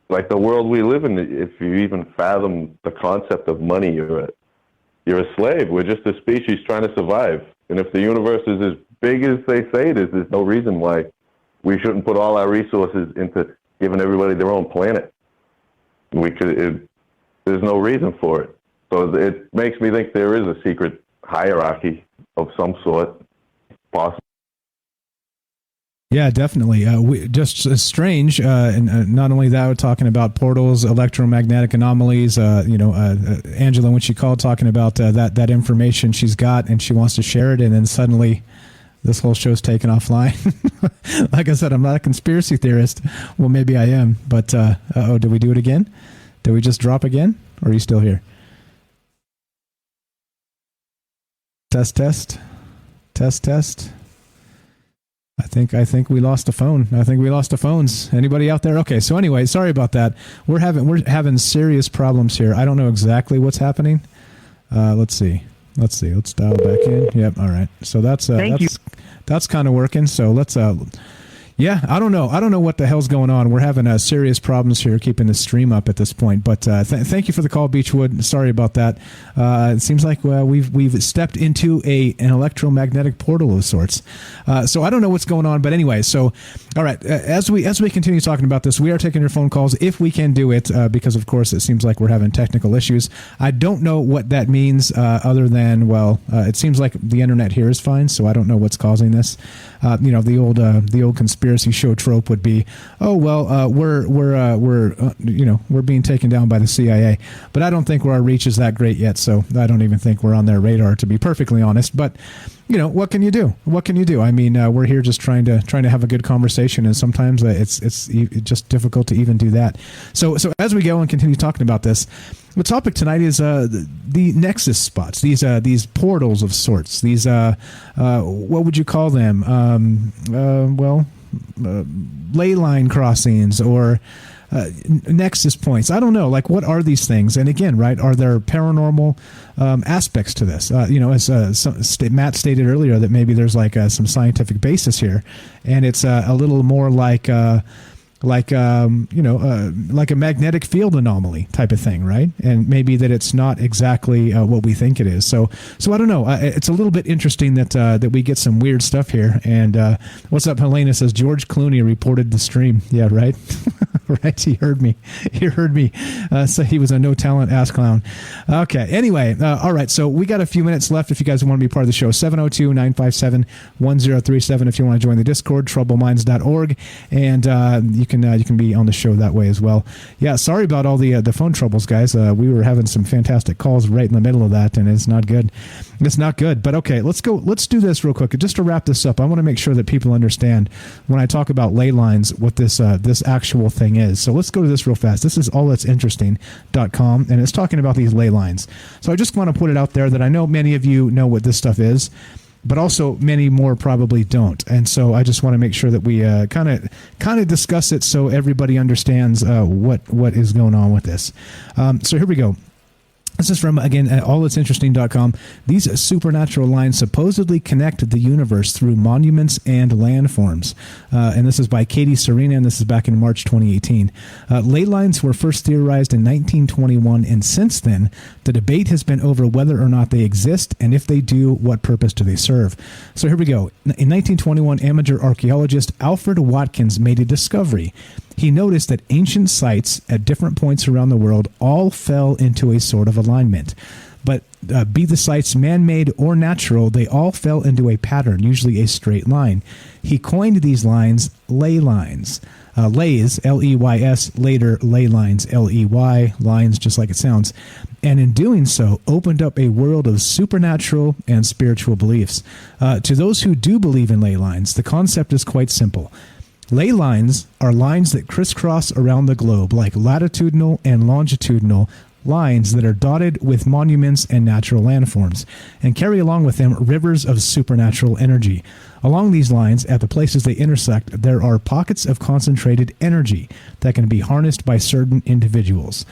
like the world we live in, if you even fathom the concept of money, you're a slave. We're just a species trying to survive. And if the universe is as big as they say it is, there's no reason why we shouldn't put all our resources into giving everybody their own planet. There's no reason for it. So it makes me think there is a secret hierarchy of some sort possible. Yeah, definitely. Just strange. And not only that, we're talking about portals, electromagnetic anomalies. Angela, when she called, talking about that information she's got and she wants to share it, and then suddenly this whole show's taken offline. Like I said, I'm not a conspiracy theorist. Well, maybe I am. But, did we do it again? Did we just drop again? Or are you still here? Test. I think we lost the phone. I think we lost the phones. Anybody out there? Okay, so anyway, sorry about that. We're having serious problems here. I don't know exactly what's happening. Let's see. Let's dial back in. Yep. All right. So that's kind of working. So let's yeah, I don't know what the hell's going on. We're having serious problems here keeping the stream up at this point. But thank you for the call, Beechwood. Sorry about that. It seems like we've stepped into an electromagnetic portal of sorts. So I don't know what's going on. But anyway, so all right. As we continue talking about this, we are taking your phone calls if we can do it, because of course it seems like we're having technical issues. I don't know what that means, other than it seems like the internet here is fine. So I don't know what's causing this. The old conspiracy show trope would be, we're being taken down by the CIA, but I don't think our reach is that great yet, so I don't even think we're on their radar, to be perfectly honest. But what can you do? I mean, we're here just trying to have a good conversation, and sometimes it's just difficult to even do that. So as we go and continue talking about this, the topic tonight is the nexus spots, these portals of sorts. These what would you call them? Ley line crossings or nexus points. I don't know. Like, what are these things? And again, right, are there paranormal aspects to this? As Matt stated earlier, that maybe there's like some scientific basis here, and it's a little more like a magnetic field anomaly type of thing, right? And maybe that it's not exactly what we think it is. So I don't know. It's a little bit interesting that we get some weird stuff here. And what's up, Helena says George Clooney reported the stream. Yeah, right. Right. He heard me. So he was a no talent ass clown. Okay. Anyway. All right. So we got a few minutes left. If you guys want to be part of the show, 702-957-1037. If you want to join the Discord, troubleminds.org. And you can be on the show that way as well. Yeah, sorry about all the phone troubles, guys. We were having some fantastic calls right in the middle of that, and it's not good. But okay, let's do this real quick. Just to wrap this up, I want to make sure that people understand when I talk about ley lines what this actual thing is. So let's go to this real fast. This is allthat'sinteresting.com, and it's talking about these ley lines. So I just want to put it out there that I know many of you know what this stuff is, but also many more probably don't. And so I just want to make sure that we kind of discuss it so everybody understands what is going on with this. So here we go. This is from, again, allthat'sinteresting.com. These supernatural lines supposedly connect the universe through monuments and landforms. And this is by Katie Serena, and this is back in March 2018. Ley lines were first theorized in 1921, and since then, the debate has been over whether or not they exist, and if they do, what purpose do they serve. So here we go. In 1921, amateur archaeologist Alfred Watkins made a discovery. He noticed that ancient sites at different points around the world all fell into a sort of alignment. But be the sites man-made or natural, they all fell into a pattern, usually a straight line. He coined these lines ley lines. Leys, L-E-Y-S, later ley lines, L-E-Y, lines just like it sounds. And in doing so, opened up a world of supernatural and spiritual beliefs. To those who do believe in ley lines, the concept is quite simple. Ley lines are lines that crisscross around the globe, like latitudinal and longitudinal lines that are dotted with monuments and natural landforms, and carry along with them rivers of supernatural energy. Along these lines, at the places they intersect, there are pockets of concentrated energy that can be harnessed by certain individuals.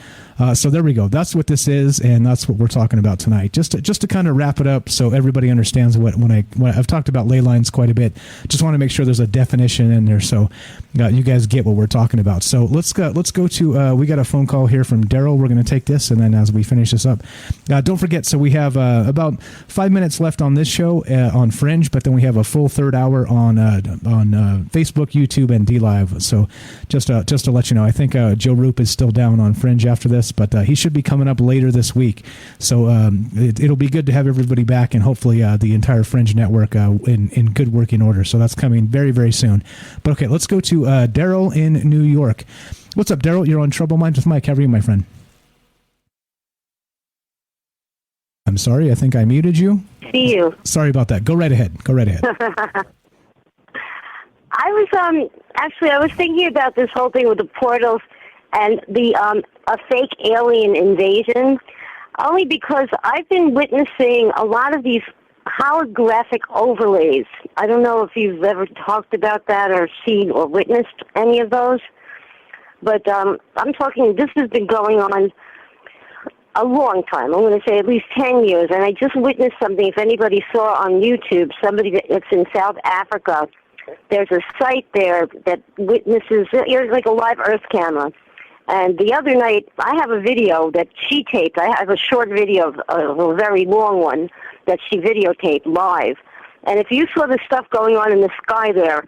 So there we go. That's what this is, and that's what we're talking about tonight. Just to kind of wrap it up, so everybody understands when I've talked about ley lines quite a bit. Just want to make sure there's a definition in there, so you guys get what we're talking about. So let's go to. We got a phone call here from Daryl. We're going to take this, and then as we finish this up, don't forget. So we have about 5 minutes left on this show on Fringe, but then we have a full third hour on Facebook, YouTube, and DLive. So just to let you know, I think Joe Roop is still down on Fringe after this, but he should be coming up later this week. So it'll be good to have everybody back, and hopefully the entire Fringe network in good working order. So that's coming very, very soon. But okay, let's go to Daryl in New York. What's up, Daryl? You're on Trouble Minds with Mike. How are you, my friend? I'm sorry, I think I muted you. See you. Sorry about that. Go right ahead. I was thinking about this whole thing with the portals and the a fake alien invasion, only because I've been witnessing a lot of these holographic overlays. I don't know if you've ever talked about that or seen or witnessed any of those, but I'm talking, this has been going on a long time. I'm going to say at least 10 years, and I just witnessed something. If anybody saw on YouTube, somebody that's in South Africa, there's a site there that witnesses, it's like a live Earth camera. And the other night, I have a video that she taped. I have a short video of a very long one that she videotaped live. And if you saw the stuff going on in the sky there,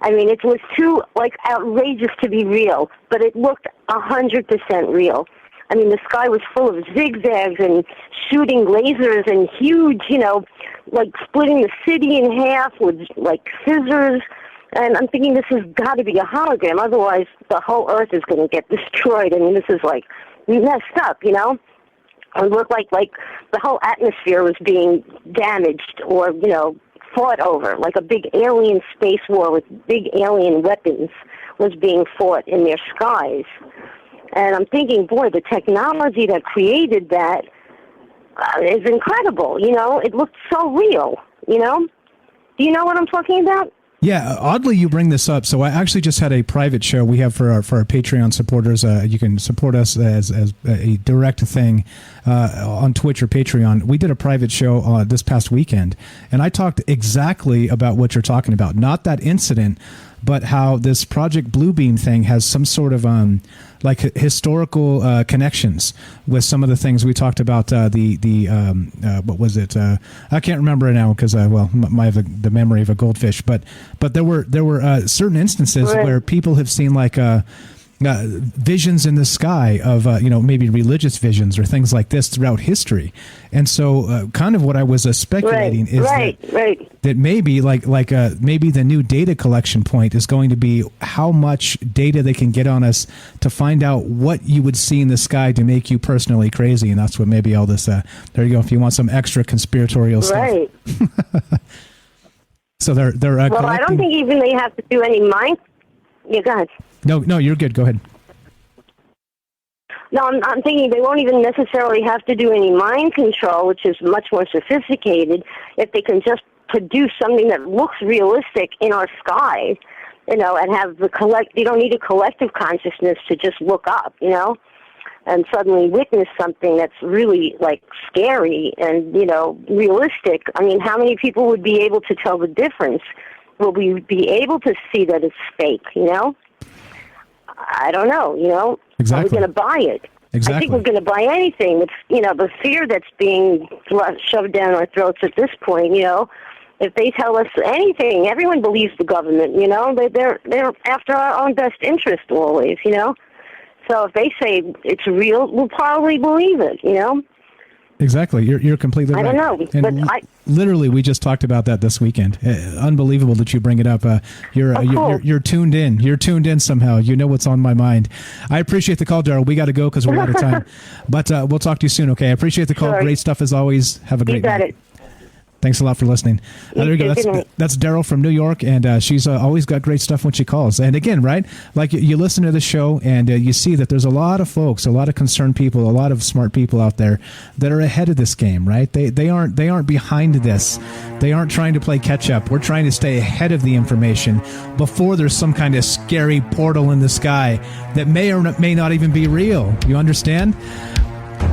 I mean, it was too, outrageous to be real, but it looked 100% real. I mean, the sky was full of zigzags and shooting lasers and huge, splitting the city in half with, scissors. And I'm thinking this has got to be a hologram. Otherwise, the whole Earth is going to get destroyed. I mean, this is, messed up, It looked like the whole atmosphere was being damaged or, fought over. Like a big alien space war with big alien weapons was being fought in their skies. And I'm thinking, boy, the technology that created that is incredible, It looked so real, Do you know what I'm talking about? Yeah, oddly you bring this up. So I actually just had a private show we have for our Patreon supporters. You can support us as a direct thing on Twitch or Patreon. We did a private show this past weekend, and I talked exactly about what you're talking about. Not that incident, but how this Project Bluebeam thing has some sort of historical connections with some of the things we talked about. What was it? I can't remember it now because the memory of a goldfish. But there were certain instances where people have seen visions in the sky of maybe religious visions or things like this throughout history. And so kind of what I was speculating is that maybe maybe the new data collection point is going to be how much data they can get on us to find out what you would see in the sky to make you personally crazy. And that's what maybe all this there you go, if you want some extra conspiratorial stuff. So they're well, I don't think even they have to do any mind. Yeah, go ahead. No, you're good. Go ahead. No, I'm thinking they won't even necessarily have to do any mind control, which is much more sophisticated, if they can just produce something that looks realistic in our sky, and have you don't need a collective consciousness to just look up, and suddenly witness something that's really, scary and, realistic. I mean, how many people would be able to tell the difference? Will we be able to see that it's fake, I don't know, Exactly. Are we going to buy it? Exactly. I think we're going to buy anything. With, the fear that's being shoved down our throats at this point, if they tell us anything, everyone believes the government, they're after our own best interest always, So if they say it's real, we'll probably believe it, Exactly. You're completely right. I don't know, and but literally, we just talked about that this weekend. Unbelievable that you bring it up. You're tuned in. You're tuned in somehow. You know what's on my mind. I appreciate the call, Daryl. We got to go because we're out of time. But we'll talk to you soon, okay? I appreciate the call. Sure. Great stuff as always. Have a great night. Thanks a lot for listening. There you go. That's Daryl from New York, and she's always got great stuff when she calls. And again, right, like you listen to the show, and you see that there's a lot of folks, a lot of concerned people, a lot of smart people out there that are ahead of this game, right? They aren't behind this. They aren't trying to play catch up. We're trying to stay ahead of the information before there's some kind of scary portal in the sky that may or may not even be real. You understand?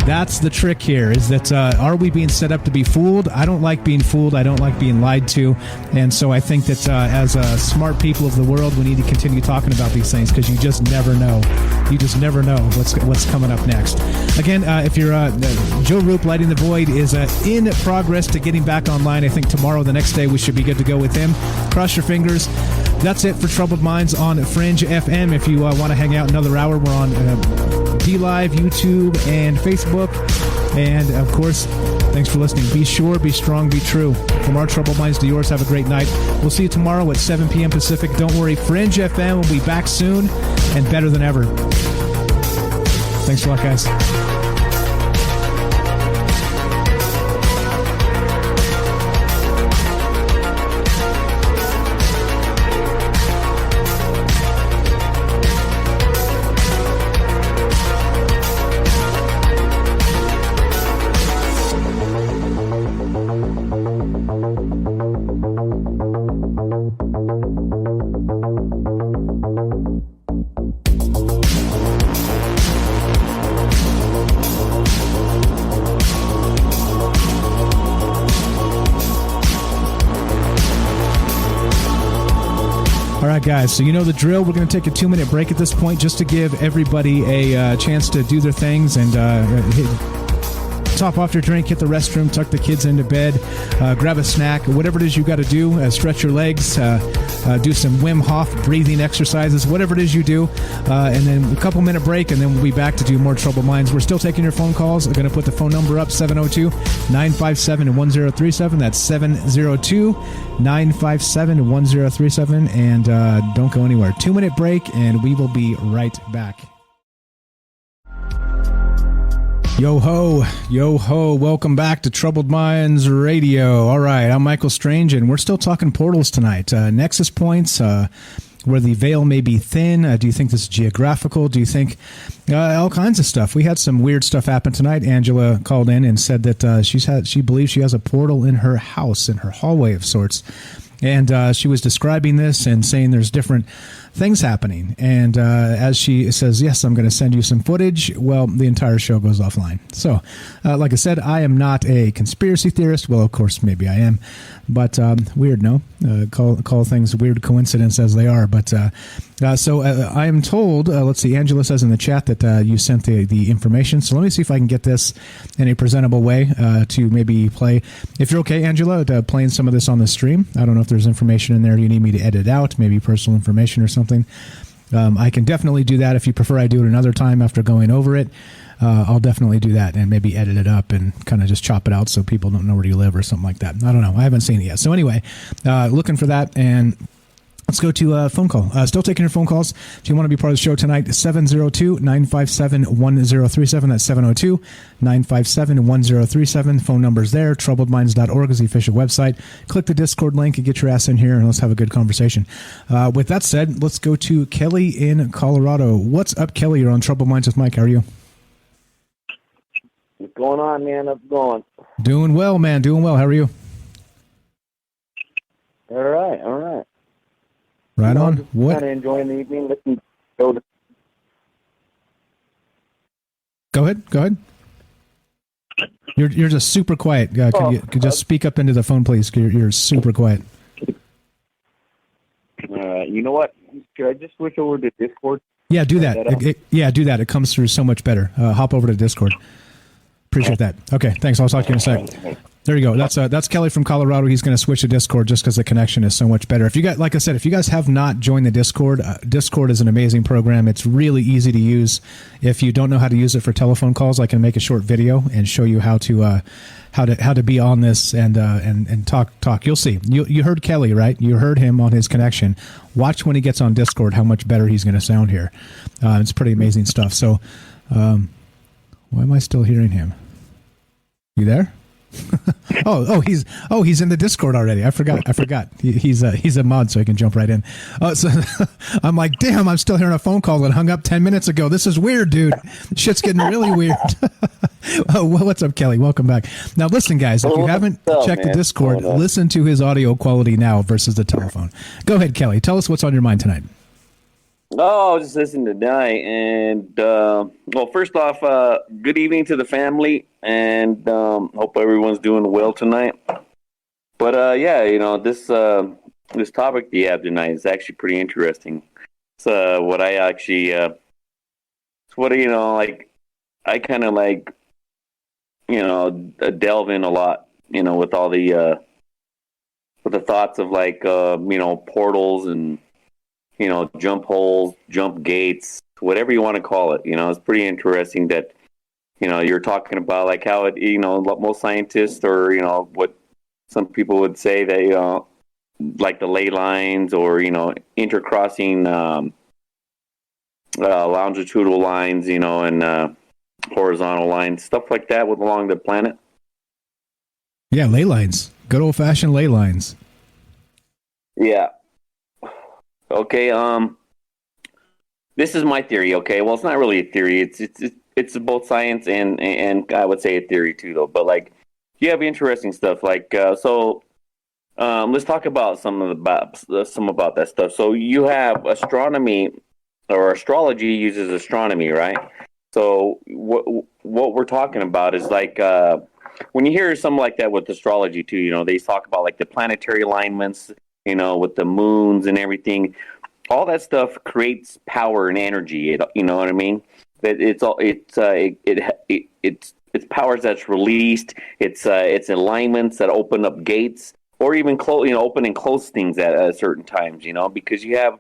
That's the trick here, is that are we being set up to be fooled? I don't like being fooled. I don't like being lied to. And so I think that as smart people of the world, we need to continue talking about these things, because you just never know. You just never know what's coming up next. Again, if you're Joe Roop, Lighting the Void is in progress to getting back online. I think tomorrow, the next day, we should be good to go with him. Cross your fingers. That's it for Troubled Minds on Fringe FM. If you want to hang out another hour, we're on DLive, YouTube, and Facebook. And, of course, thanks for listening. Be sure, be strong, be true. From our Troubled Minds to yours, have a great night. We'll see you tomorrow at 7 p.m. Pacific. Don't worry, Fringe FM will be back soon and better than ever. Thanks a lot, guys. Guys, so you know the drill. We're going to take a 2-minute break at this point just to give everybody a chance to do their things and top off your drink, hit the restroom, tuck the kids into bed, grab a snack, whatever it is you got to do, stretch your legs, do some Wim Hof breathing exercises, whatever it is you do, and then a couple minute break, and then we'll be back to do more Troubled Minds. We're still taking your phone calls. I'm going to put the phone number up, 702-957-1037. That's 702-957-1037, and don't go anywhere. 2-minute break, and we will be right back. Yo ho, welcome back to Troubled Minds Radio. All right, I'm Michael Strange, and we're still talking portals tonight. Nexus points, where the veil may be thin. Do you think this is geographical? Do you think all kinds of stuff? We had some weird stuff happen tonight. Angela called in and said that she believes she has a portal in her house, in her hallway of sorts. And she was describing this and saying there's different things happening. And as she says, yes, I'm going to send you some footage, well, the entire show goes offline. So, like I said, I am not a conspiracy theorist. Well, of course, maybe I am. But weird, no? Call things weird coincidence as they are. But so I am told, let's see, Angela says in the chat that you sent the information. So let me see if I can get this in a presentable way to maybe play. If you're okay, Angela, playing some of this on the stream. I don't know if there's information in there you need me to edit out, maybe personal information or something. I can definitely do that. If you prefer I do it another time after going over it, I'll definitely do that and maybe edit it up and kind of just chop it out so people don't know where you live or something like that. I don't know. I haven't seen it yet. So anyway, looking for that, and let's go to a phone call. Still taking your phone calls. If you want to be part of the show tonight, 702-957-1037. That's 702-957-1037. Phone number's there. TroubledMinds.org is the official website. Click the Discord link and get your ass in here, and let's have a good conversation. With that said, let's go to Kelly in Colorado. What's up, Kelly? You're on Troubled Minds with Mike. How are you? What's going on, man? How's it going? Doing well, man. Doing well. How are you? All right. Right on. What? Kind of enjoying the evening. Go ahead. You're just super quiet. Could you just speak up into the phone, please? You're super quiet. You know what? Could I just switch over to Discord? Yeah, do that. Do that. It comes through so much better. Hop over to Discord. Appreciate that. Okay, thanks. I'll talk to you in a sec. There you go. That's Kelly from Colorado. He's going to switch to Discord just because the connection is so much better. If you guys, like I said, if you guys have not joined the Discord, Discord is an amazing program. It's really easy to use. If you don't know how to use it for telephone calls, I can make a short video and show you how to be on this and talk. You'll see. You heard Kelly, right? You heard him on his connection. Watch when he gets on Discord how much better he's going to sound here. It's pretty amazing stuff. So, why am I still hearing him? You there? He's in the Discord already. I forgot. He's a mod, so he can jump right in. So I'm like, damn, I'm still hearing a phone call that hung up 10 minutes ago. This is weird, dude. Shit's getting really weird. What's up, Kelly? Welcome back. Now, listen, guys, if you haven't checked the Discord, listen to his audio quality now versus the telephone. Go ahead, Kelly. Tell us what's on your mind tonight. Oh, I was just listening tonight, and well, first off, good evening to the family, and hope everyone's doing well tonight. But yeah, this topic you have tonight is actually pretty interesting. It's what I actually, I kind of like, delve in a lot, with all the with the thoughts of like, portals and jump holes, jump gates, whatever you want to call it. It's pretty interesting that, you're talking about like how it, most scientists or, what some people would say that, like the ley lines or, intercrossing longitudinal lines, and horizontal lines, stuff like that with along the planet. Yeah, ley lines. Good old-fashioned ley lines. Yeah. Okay, this is my theory, okay? Well, it's not really a theory. It's both science and I would say a theory too, though. But, like, you have interesting stuff. Like, let's talk about some about that stuff. So you have astronomy, or astrology uses astronomy, right? So what we're talking about is, like, when you hear something like that with astrology too, they talk about, like, the planetary alignments, with the moons and everything, all that stuff creates power and energy. You know what I mean? That it's powers that's released. It's alignments that open up gates, or even open and close things at certain times. Because you have,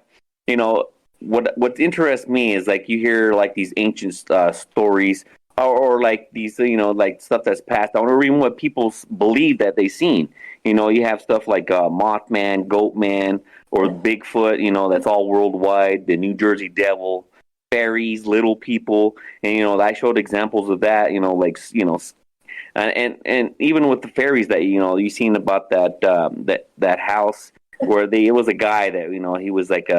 what interests me is, like, you hear like these ancient stories, or like these, like stuff that's passed down, or even what people believe that they've seen. You have stuff like Mothman, Goatman, or Bigfoot, that's all worldwide, the New Jersey Devil, fairies, little people, and, I showed examples of that, and even with the fairies that, you've seen about that house where it was a guy that, he was like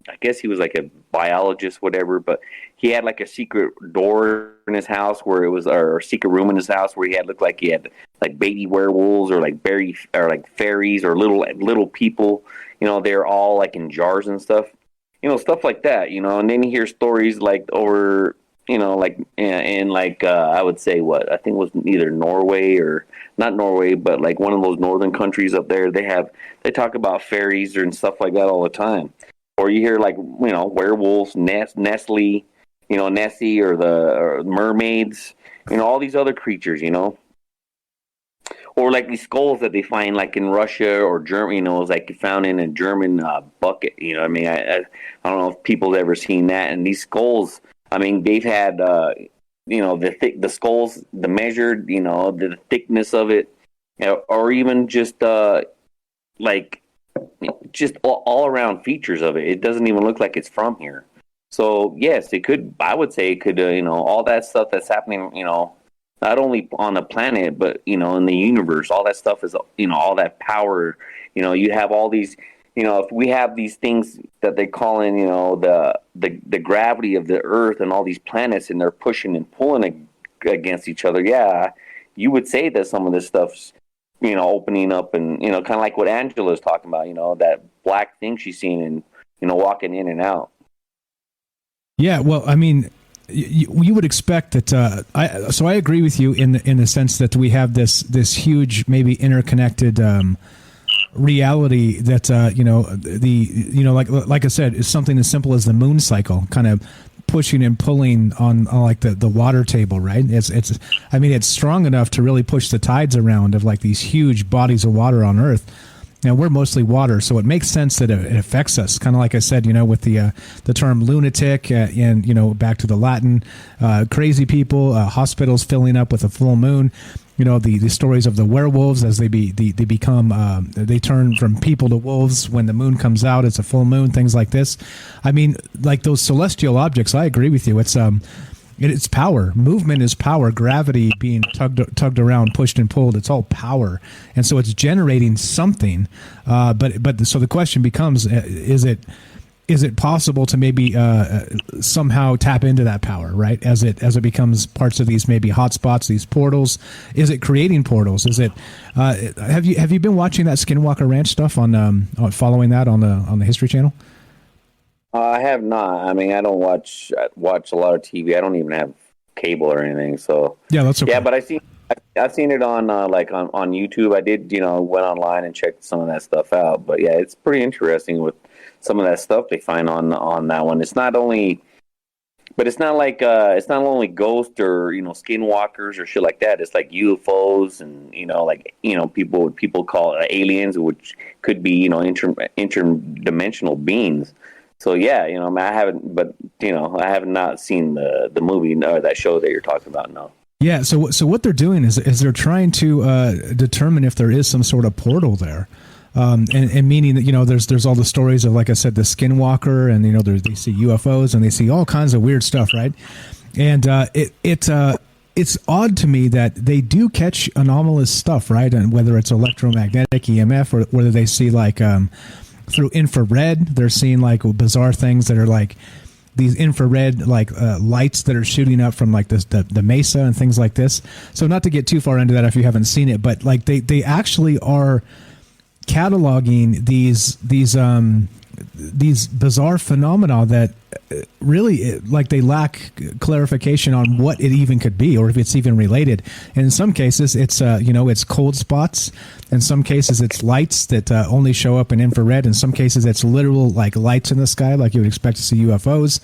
I guess he was like a biologist, whatever, but he had like a secret door in his house where it was, or a secret room in his house where looked like he had like baby werewolves or like fairies or little people, they're all like in jars and stuff, stuff like that, and then you hear stories like over, like in like, I would say I think it was either Norway or not Norway, but like one of those northern countries up there, they talk about fairies and stuff like that all the time. Or you hear like, werewolves, Nestle, Nessie, or mermaids, all these other creatures, or like these skulls that they find like in Russia or Germany, it's like found in a German bucket. I mean, I don't know if people's ever seen that. And these skulls, I mean, they've had, the skulls, the measured, the thickness of it, or even just like, just all around features of it. It doesn't even look like it's from here. So yes, it could. I would say it could. All that stuff that's happening. Not only on the planet, but in the universe. All that stuff is. All that power. You have all these. If we have these things that they call in. The gravity of the Earth and all these planets, and they're pushing and pulling against each other. Yeah, you would say that some of this stuff's. Opening up and, kind of like what Angela's talking about, that black thing she's seen and, walking in and out. Yeah, well, I mean, you would expect that. I agree with you in the sense that we have this huge, maybe interconnected reality that like I said, is something as simple as the moon cycle, kind of pushing and pulling on like the water table, right? It's strong enough to really push the tides around of like these huge bodies of water on Earth. Now, we're mostly water, so it makes sense that it affects us. Kind of like I said, with the term lunatic, and back to the Latin, crazy people, hospitals filling up with a full moon. The stories of the werewolves as they become they turn from people to wolves when the moon comes out. It's a full moon. Things like this. I mean, like those celestial objects. I agree with you. It's It's power. Movement is power. Gravity being tugged around, pushed and pulled. It's all power, and so it's generating something. But so the question becomes: is it possible to maybe somehow tap into that power, right? As it becomes parts of these maybe hotspots, these portals. Is it creating portals? Is it? Have you been watching that Skinwalker Ranch stuff on following that on the History Channel? I have not. I mean, I don't watch a lot of TV. I don't even have cable or anything. So yeah, that's okay. Yeah, but I've seen it on on YouTube. I did went online and checked some of that stuff out. But yeah, it's pretty interesting with some of that stuff they find on that one. It's not only, but it's not like it's not only ghosts or skinwalkers or shit like that. It's like UFOs and people call it aliens, which could be interdimensional beings. So yeah, I haven't, but I have not seen the movie or that show that you're talking about. No. Yeah. So what they're doing is they're trying to determine if there is some sort of portal there. And meaning that there's all the stories of, like I said, the Skinwalker, and they see UFOs and they see all kinds of weird stuff, right? And it's odd to me that they do catch anomalous stuff, right? And whether it's electromagnetic EMF or whether they see through infrared, they're seeing bizarre things that are like these infrared lights that are shooting up from the mesa and things like this. So not to get too far into that if you haven't seen it, but they actually are cataloging these bizarre phenomena that really they lack clarification on what it even could be or if it's even related. And in some cases it's it's cold spots. In some cases it's lights that only show up in infrared. In some cases it's literal lights in the sky like you would expect to see UFOs.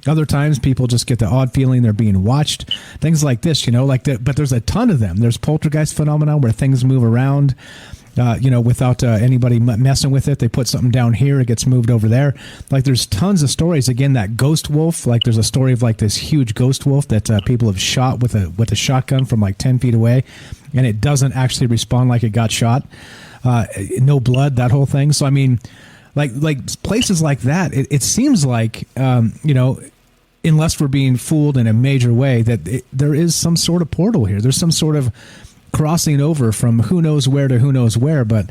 Other times people just get the odd feeling they're being watched. Things like this, but there's a ton of them. There's poltergeist phenomena where things move around. Without anybody messing with it. They put something down here, it gets moved over there. There's tons of stories. Again, that ghost wolf, there's a story of this huge ghost wolf that people have shot with a shotgun from 10 feet away, and it doesn't actually respond like it got shot. No blood, that whole thing. So, I mean, places like that, it seems like, unless we're being fooled in a major way, that there is some sort of portal here. There's some sort of crossing over from who knows where to who knows where, but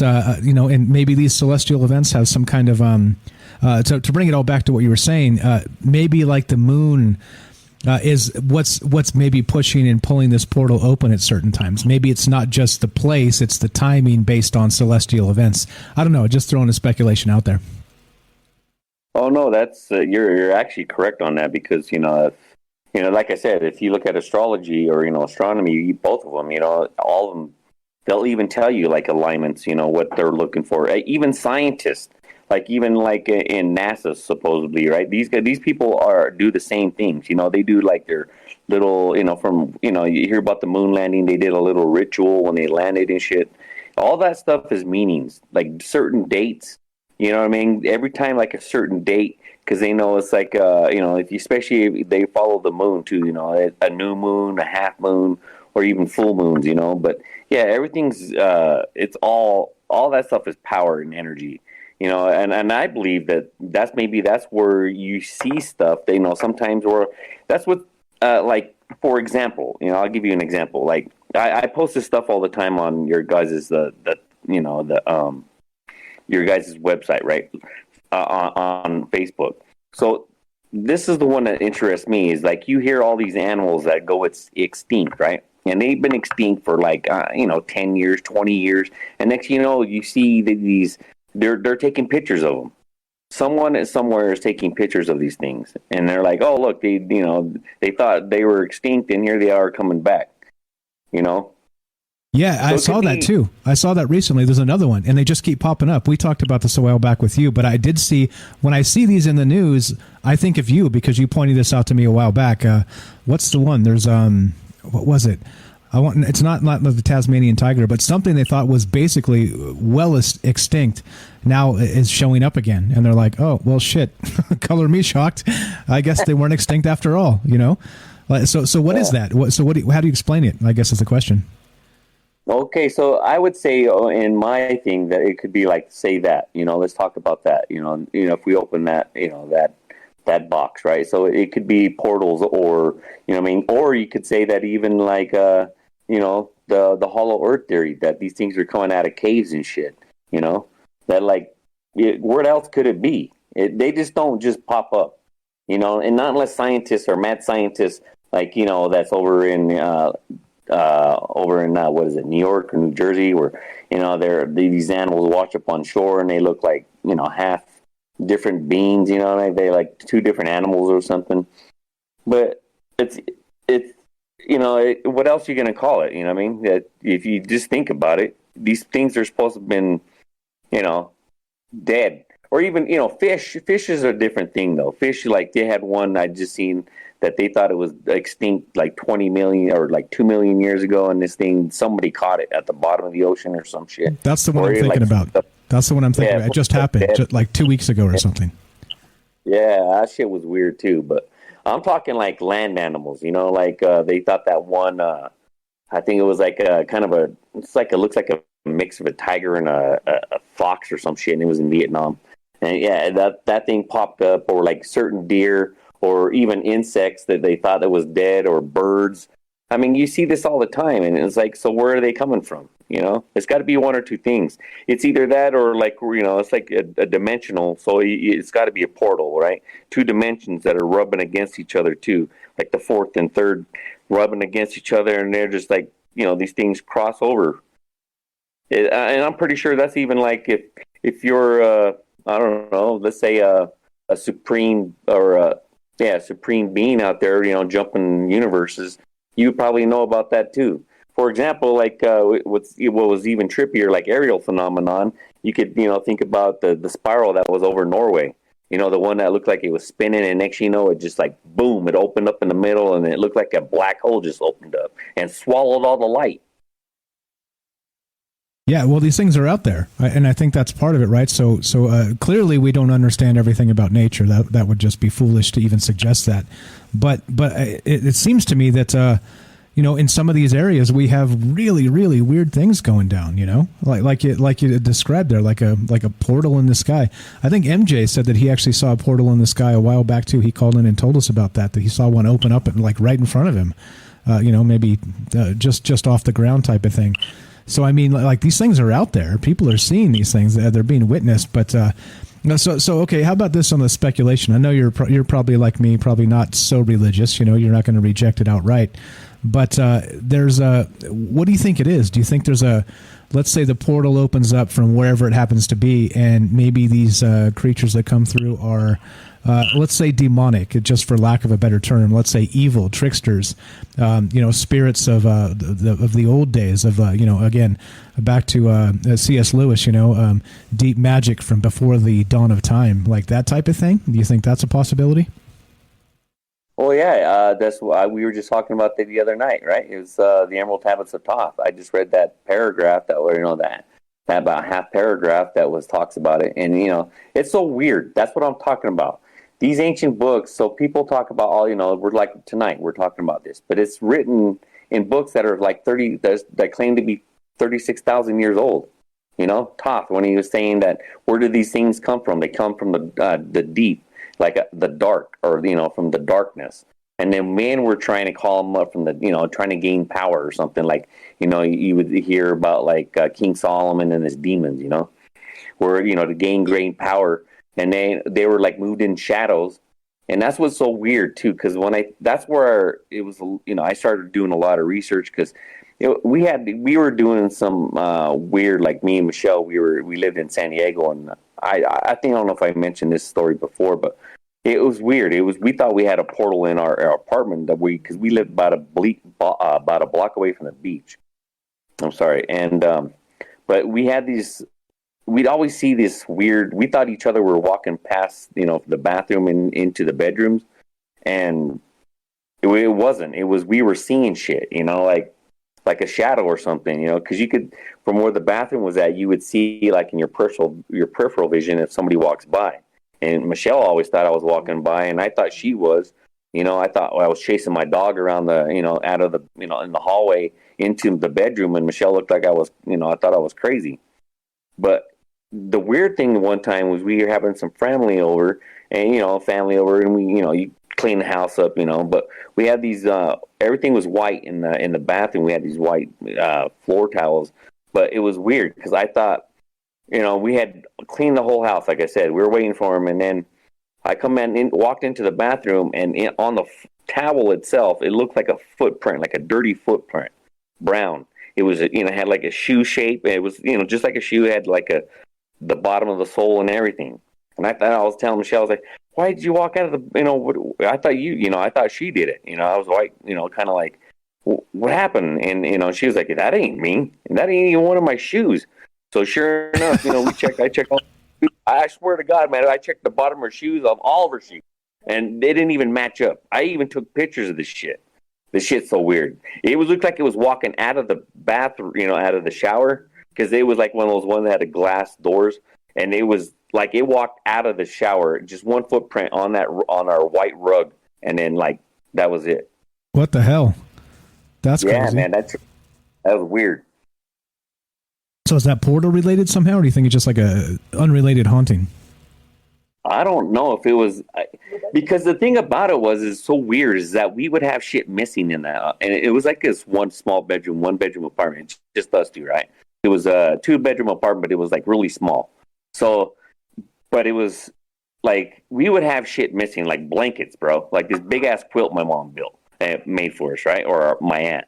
and maybe these celestial events have some kind of to bring it all back to what you were saying, maybe the moon is what's maybe pushing and pulling this portal open at certain times. Maybe it's not just the place, it's the timing based on celestial events. I don't know, just throwing a speculation out there. Oh no, that's you're actually correct on that, because like I said, if you look at astrology or astronomy, both of them, all of them, they'll even tell you alignments, what they're looking for. Even scientists, even in NASA, supposedly, right? These people do the same things. They do their little, from you hear about the moon landing. They did a little ritual when they landed and shit. All that stuff is meanings, certain dates. You know what I mean? Every time a certain date. Because they know it's especially if they follow the moon too, a new moon, a half moon, or even full moons, But yeah, everything's it's all that stuff is power and energy, And I believe that's where you see stuff. Sometimes, or that's what for example, I'll give you an example. I post this stuff all the time on your guys' your guys' website, right? On Facebook. So this is the one that interests me, is you hear all these animals that go extinct, right? And they've been extinct for 10 years, 20 years. And next you see these, they're taking pictures of them. Someone somewhere is taking pictures of these things. And they're like, oh, look, they thought they were extinct and here they are coming back, Yeah, I saw that too. I saw that recently. There's another one, and they just keep popping up. We talked about this a while back with you, but I did see, when I see these in the news, I think of you because you pointed this out to me a while back. What's the one? There's what was it? It's not the Tasmanian tiger, but something they thought was basically extinct now is showing up again, and they're like, oh well, shit. Color me shocked. I guess they weren't extinct after all. So what is that? How do you explain it? I guess is the question. Okay, so I would say in my thing that it could be say that, let's talk about that, if we open that, that box, right? So it could be portals, or or you could say that even like the hollow earth theory, that these things are coming out of caves and shit. That like where else could it be? They just don't just pop up, and not unless scientists or mad scientists like that's over in what is it, New York or New Jersey, where these animals wash up on shore and they look like half different beings, they like two different animals or something. But it's what else are you going to call it? That if you just think about it, these things are supposed to have been dead. Or even fish is a different thing though. Fish, like they had one I just seen that they thought it was extinct like 20 million or like 2 million years ago, and this thing, somebody caught it at the bottom of the ocean or some shit. That's the one I'm thinking about. That's the one I'm thinking about. It just happened just like 2 weeks ago or something. Yeah, that shit was weird too. But I'm talking like land animals, like they thought that one, I think it was like a kind of it looks like a mix of a tiger and a fox or some shit, and it was in Vietnam. And yeah, that thing popped up, or like certain deer, or even insects that they thought that was dead, or birds. I mean, you see this all the time, and it's like, so where are they coming from? It's got to be one or two things. It's either that, or like, it's like a dimensional. So it's got to be a portal, right? Two dimensions that are rubbing against each other too, like the fourth and third rubbing against each other, and they're just like, these things cross over. And I'm pretty sure that's even like if you're I don't know, let's say a supreme or supreme being out there, jumping universes, you probably know about that too. For example, like what was even trippier, like aerial phenomenon, you could think about the spiral that was over Norway. The one that looked like it was spinning, and next it just like boom, it opened up in the middle, and it looked like a black hole just opened up and swallowed all the light. Yeah, well, these things are out there, and I think that's part of it, right? So clearly we don't understand everything about nature. That would just be foolish to even suggest that. But it seems to me that in some of these areas we have really, really weird things going down. Like you described there, like a portal in the sky. I think MJ said that he actually saw a portal in the sky a while back too. He called in and told us about that he saw one open up and like right in front of him. Maybe just off the ground type of thing. So, I mean, like these things are out there. People are seeing these things. They're being witnessed. But so okay, how about this on the speculation? I know you're probably like me, probably not so religious. You're not going to reject it outright. But there's what do you think it is? Do you think there's let's say the portal opens up from wherever it happens to be, and maybe these creatures that come through are, let's say, demonic, just for lack of a better term. Let's say evil, tricksters, spirits of the old days, of again, back to C.S. Lewis, deep magic from before the dawn of time, like that type of thing. Do you think that's a possibility? Oh yeah, that's why we were just talking about that the other night, right? It was the Emerald Tablets of Thoth. I just read that paragraph that that about half paragraph that talks about it, and it's so weird. That's what I'm talking about. These ancient books. So people talk about we're like tonight we're talking about this, but it's written in books that are like that claim to be 36,000 years old. Thoth, when he was saying that, where do these things come from? They come from the deep. Like the dark, or from the darkness, and then men were trying to call them up from the trying to gain power or something, like you would hear about like King Solomon and his demons, where to gain great power, and they were like moved in shadows, and that's what's so weird too, because that's where it was, I started doing a lot of research, because we were doing some weird, like me and Michelle, we lived in San Diego, and I think, I don't know if I mentioned this story before, but it was weird. We thought we had a portal in our apartment because we lived about a block away from the beach. I'm sorry, and but we had these. We'd always see this weird. We thought each other were walking past, the bathroom and into the bedrooms, and it wasn't. It was, we were seeing shit, like a shadow or something, because you could, from where the bathroom was at, you would see like in your peripheral vision if somebody walks by. And Michelle always thought I was walking by, and I thought she was. I thought I was chasing my dog around out of the, in the hallway into the bedroom, and Michelle looked like I was, I thought I was crazy. But the weird thing one time was we were having some family over, and family over, and we you clean the house up, but we had these everything was white in the bathroom. We had these white floor towels, but it was weird because I thought we had cleaned the whole house. Like I said, we were waiting for him, and then I walked into the bathroom, and on the towel itself, it looked like a footprint, like a dirty footprint, brown. It was had like a shoe shape. It was just like a shoe. It had like the bottom of the sole and everything. And I was telling Michelle, I was like, why did you walk out of the, I thought I thought she did it. I was like, kind of like, what happened? And, she was like, that ain't me. And that ain't even one of my shoes. So sure enough, I checked all, I swear to God, man, I checked the bottom of her shoes of all of her shoes. And they didn't even match up. I even took pictures of this shit. This shit's so weird. It looked like it was walking out of the bathroom, out of the shower. Because it was like one of those ones that had a glass doors. And it was like it walked out of the shower, just one footprint on our white rug, and then like that was it. What the hell? That's crazy. Yeah, man, that was weird. So is that portal related somehow, or do you think it's just like a unrelated haunting? I don't know if it was because the thing about it is so weird is that we would have shit missing in that, and it was like this one bedroom apartment, it's just us two, right? It was a 2-bedroom apartment, but it was like really small. So, but it was like we would have shit missing, like blankets, bro. Like this big ass quilt my mom built and made for us, right? Or my aunt,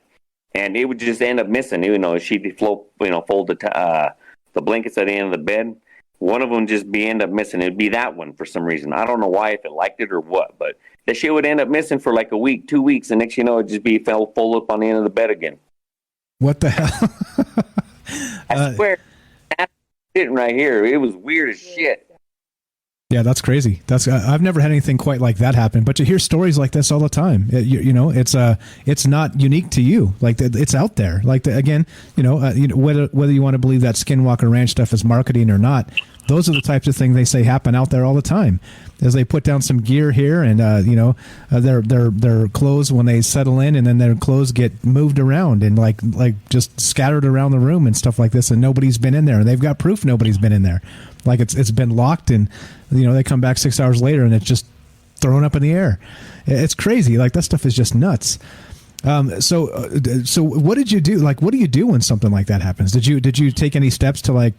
and it would just end up missing. She'd fold the blankets at the end of the bed. One of them just end up missing. It'd be that one for some reason. I don't know why, if it liked it or what, but the shit would end up missing for like a week, 2 weeks, and next it'd just be fold up on the end of the bed again. What the hell? I swear, that's sitting right here. It was weird as shit. Yeah, that's crazy. I've never had anything quite like that happen. But you hear stories like this all the time. It's not unique to you. Like it's out there. Like whether you want to believe that Skinwalker Ranch stuff is marketing or not, those are the types of things they say happen out there all the time. As they put down some gear here, and their clothes when they settle in, and then their clothes get moved around and like just scattered around the room and stuff like this, and nobody's been in there, and they've got proof nobody's been in there. Like it's been locked, and they come back 6 hours later and it's just thrown up in the air. It's crazy. Like that stuff is just nuts. So what did you do? Like, what do you do when something like that happens? Did you take any steps to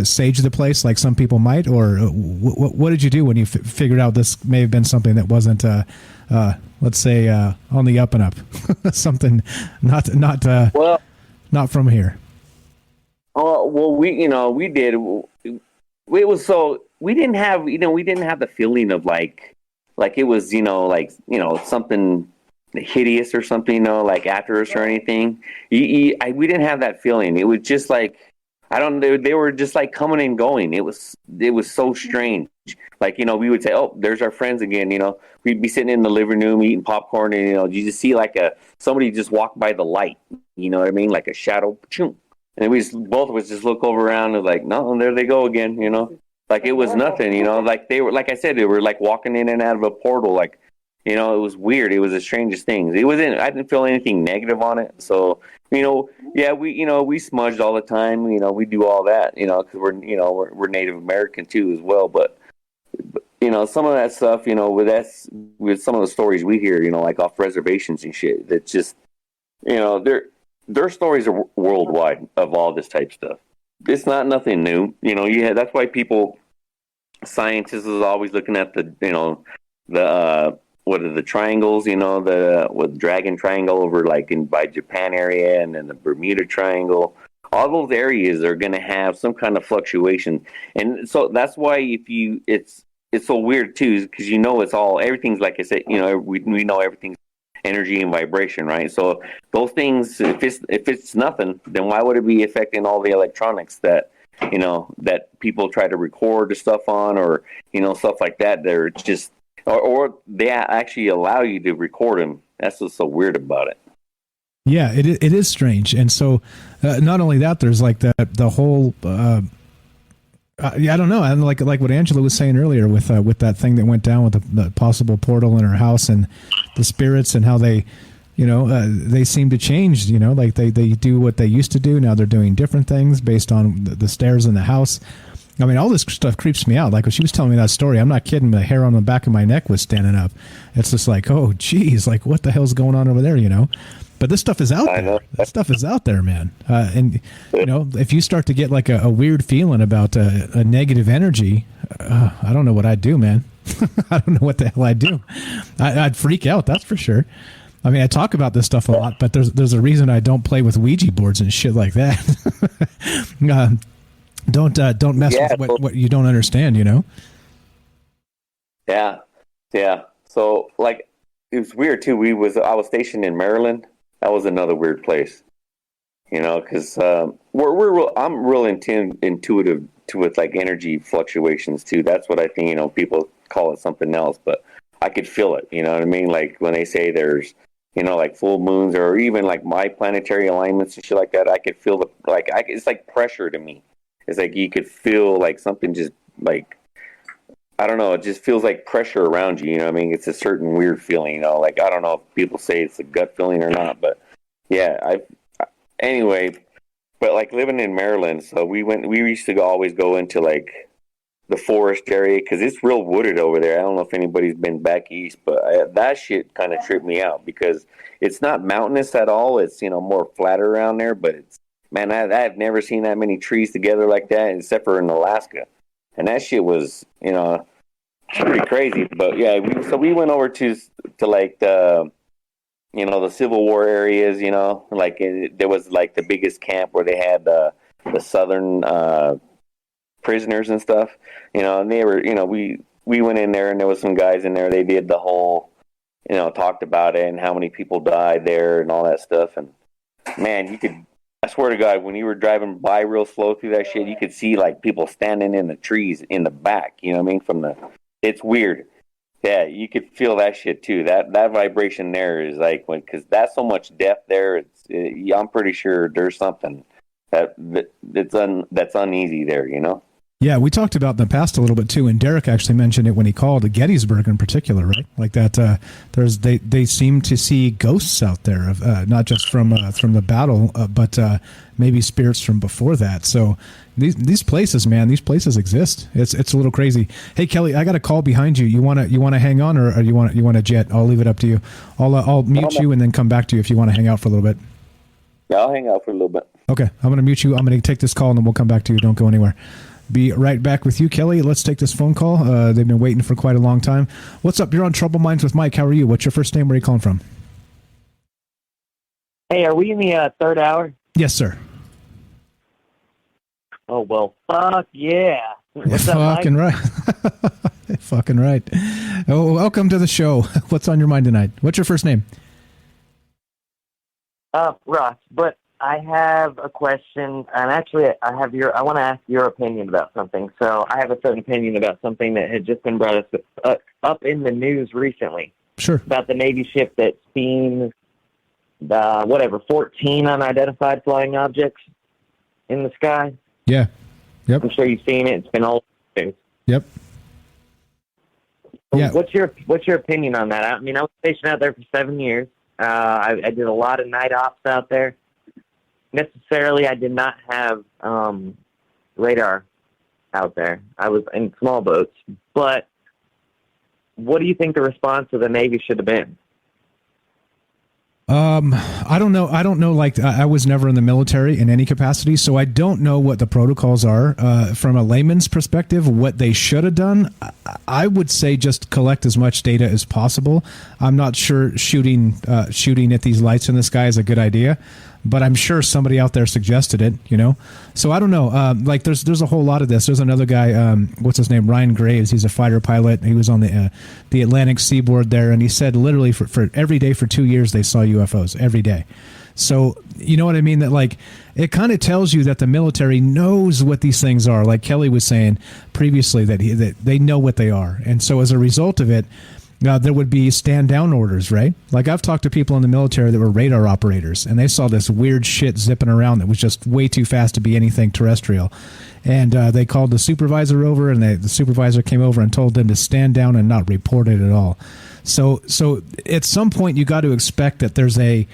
sage the place like some people might, or what did you do when you figured out this may have been something that wasn't, let's say, on the up and up, something not from here? Oh, well, we did. It was so we didn't have the feeling of like it was something hideous or something, like after us or anything. We didn't have that feeling. It was just like, I don't know, they were just like coming and going. It was so strange. Like, we would say, oh, there's our friends again. We'd be sitting in the living room eating popcorn, and you just see like somebody just walk by the light. You know what I mean? Like a shadow. And both of us just look over around and like, no, there they go again. Like it was nothing. Like they were, like I said, they were like walking in and out of a portal. Like, it was weird. It was the strangest things. I didn't feel anything negative on it. So, yeah, we smudged all the time. We do all that, because we're Native American too as well. But some of that stuff, with some of the stories we hear, like off reservations and shit, that's just, their stories are worldwide of all this type stuff. It's not nothing new. That's why scientists is always looking at what are the triangles, with Dragon Triangle over by Japan area, and then the Bermuda Triangle. All those areas are going to have some kind of fluctuation. And so that's why it's so weird too, because it's everything's like I said, we know everything's energy and vibration, right? So those things, if it's nothing, then why would it be affecting all the electronics that that people try to record the stuff on, or stuff like that? They're just or they actually allow you to record them. That's what's so weird about it. Yeah, it is strange. And so not only that, there's like the whole I don't know. And like what Angela was saying earlier with that thing that went down with the possible portal in her house, and the spirits, and how they they seem to change, like they do what they used to do. Now they're doing different things based on the stairs in the house. I mean, all this stuff creeps me out. Like when she was telling me that story, I'm not kidding. The hair on the back of my neck was standing up. It's just like, oh, geez, like what the hell's going on over there, you know? But this stuff is out there. That stuff is out there, man. And, you know, if you start to get like a weird feeling about a negative energy, I don't know what I'd do, man. I don't know what the hell I'd do. I'd freak out, that's for sure. I mean, I talk about this stuff a lot, but there's a reason I don't play with Ouija boards and shit like that. Don't mess with what you don't understand, you know? Yeah. So, like, it was weird, too. I was stationed in Maryland. That was another weird place, you know, because I'm real intuitive with like energy fluctuations too. That's what I think, you know, people call it something else, but I could feel it, you know what I mean? Like when they say there's, you know, like full moons or even like my planetary alignments and shit like that, I could feel it's like pressure to me. It's like you could feel like something just like, I don't know, it just feels like pressure around you, you know what I mean? It's a certain weird feeling, you know, like I don't know if people say it's a gut feeling or not, but yeah, anyway, but like living in Maryland, so we used to always go into like the forest area because it's real wooded over there. I don't know if anybody's been back east, but that shit kind of tripped me out because it's not mountainous at all. It's, you know, more flatter around there, but it's, man, I've never seen that many trees together like that except for in Alaska. And that shit was, you know, pretty crazy. But yeah, we went over to like the, you know, the Civil War areas, you know, like there was like the biggest camp where they had the Southern prisoners and stuff, you know, and they were, you know, we went in there and there was some guys in there. They did the whole, you know, talked about it and how many people died there and all that stuff. And man, I swear to God, when you were driving by real slow through that shit, you could see like people standing in the trees in the back. You know what I mean? It's weird. Yeah, you could feel that shit too. That vibration there is like because that's so much depth there. I'm pretty sure there's something that's uneasy there. You know? Yeah, we talked about in the past a little bit too, and Derek actually mentioned it when he called Gettysburg in particular, right? Like that, they seem to see ghosts out there, not just from the battle, but maybe spirits from before that. So these places, man, these places exist. It's a little crazy. Hey Kelly, I got a call behind you. You wanna hang on, or you want to jet? I'll leave it up to you. I'll mute you and then come back to you if you want to hang out for a little bit. Yeah, I'll hang out for a little bit. Okay, I'm gonna mute you. I'm gonna take this call and then we'll come back to you. Don't go anywhere. Be right back with you, Kelly. Let's take this phone call. They've been waiting for quite a long time. What's up? You're on Troubled Minds with Mike. How are you? What's your first name? Where are you calling from? Hey, are we in the third hour? Yes, sir. Oh, well, fuck yeah. What's up, fucking Mike? Right. Fucking right. Oh, welcome to the show. What's on your mind tonight? What's your first name? Ross, but I have a question, and actually, I want to ask your opinion about something. So, I have a certain opinion about something that had just been brought up in the news recently. Sure. About the Navy ship that's seen 14 unidentified flying objects in the sky. Yeah. Yep. I'm sure you've seen it. It's been all over. Yep. So what's your opinion on that? I mean, I was stationed out there for 7 years. I did a lot of night ops out there. Necessarily, I did not have radar out there. I was in small boats. But what do you think the response of the Navy should have been? I don't know. Like, I was never in the military in any capacity, so I don't know what the protocols are. From a layman's perspective, what they should have done, I would say just collect as much data as possible. I'm not sure shooting at these lights in the sky is a good idea, but I'm sure somebody out there suggested it, you know? So I don't know. Like there's a whole lot of this. There's another guy, what's his name? Ryan Graves. He's a fighter pilot. He was on the Atlantic seaboard there. And he said literally for every day for 2 years, they saw UFOs every day. So you know what I mean? That like, it kind of tells you that the military knows what these things are. Like Kelly was saying previously that they know what they are. And so as a result of it, there would be stand down orders, right? Like I've talked to people in the military that were radar operators, and they saw this weird shit zipping around that was just way too fast to be anything terrestrial. And they called the supervisor over, and the supervisor came over and told them to stand down and not report it at all. So at some point you got to expect that there's a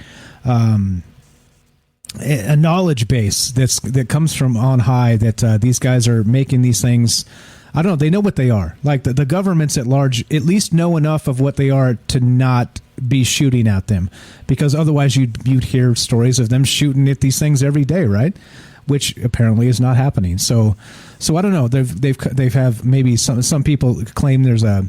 a knowledge base that comes from on high, that these guys are making these things. I don't know. They know what they are. Like the governments at large at least know enough of what they are to not be shooting at them, because otherwise you'd hear stories of them shooting at these things every day, right? Which apparently is not happening. So I don't know. They've have maybe some people claim there's a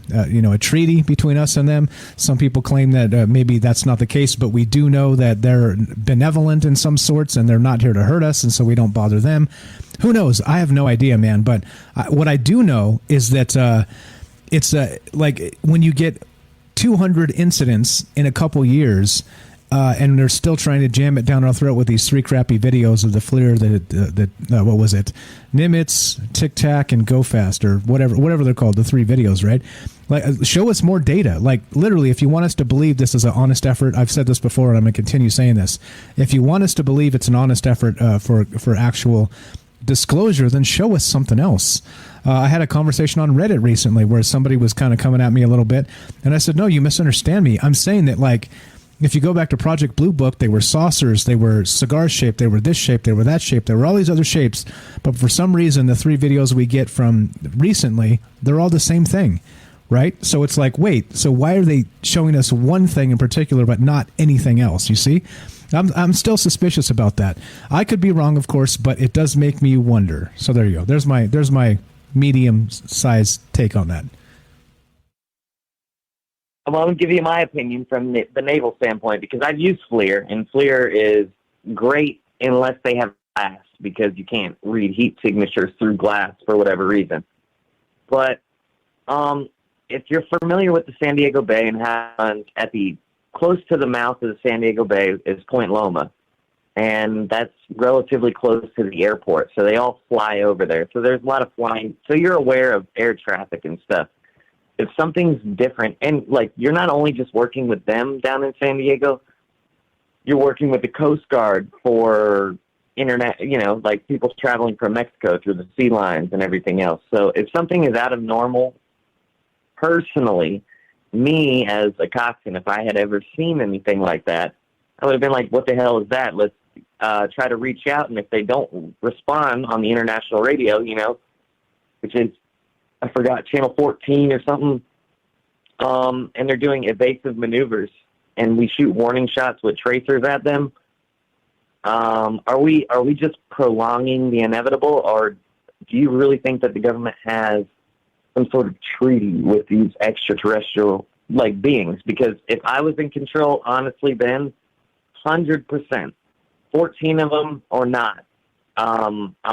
treaty between us and them. Some people claim that maybe that's not the case, but we do know that they're benevolent in some sorts and they're not here to hurt us, and so we don't bother them. Who knows? I have no idea, man. But what I do know is that it's like when you get 200 incidents in a couple years. And they're still trying to jam it down our throat with these 3 crappy videos of the FLIR that what was it? Nimitz, Tic Tac, and Go Fast, or whatever they're called, the 3 videos, right? Like, show us more data. Like, literally, if you want us to believe this is an honest effort, I've said this before, and I'm going to continue saying this. If you want us to believe it's an honest effort for actual disclosure, then show us something else. I had a conversation on Reddit recently where somebody was kind of coming at me a little bit, and I said, no, you misunderstand me. I'm saying that, like, if you go back to Project Blue Book, they were saucers, they were cigar shaped, they were this shape, they were that shape, they were all these other shapes. But for some reason, the 3 videos we get from recently, they're all the same thing, right? So it's like, wait, so why are they showing us one thing in particular, but not anything else? You see? I'm still suspicious about that. I could be wrong, of course, but it does make me wonder. So there you go. There's my medium-sized take on that. Well, I'm going to give you my opinion from the naval standpoint, because I've used FLIR, and FLIR is great unless they have glass, because you can't read heat signatures through glass for whatever reason. But if you're familiar with the San Diego Bay and close to the mouth of the San Diego Bay is Point Loma, and that's relatively close to the airport, so they all fly over there. So there's a lot of flying, so you're aware of air traffic and stuff. If something's different, and like you're not only just working with them down in San Diego, you're working with the Coast Guard for internet, like people traveling from Mexico through the sea lines and everything else. So if something is out of normal, personally, me as a coxswain, if I had ever seen anything like that, I would have been like, what the hell is that? Let's try to reach out. And if they don't respond on the international radio, which is, I forgot, Channel 14 or something, and they're doing evasive maneuvers, and we shoot warning shots with tracers at them. Are we just prolonging the inevitable, or do you really think that the government has some sort of treaty with these extraterrestrial beings? Because if I was in control, honestly, Ben, 100%, 14 of them or not,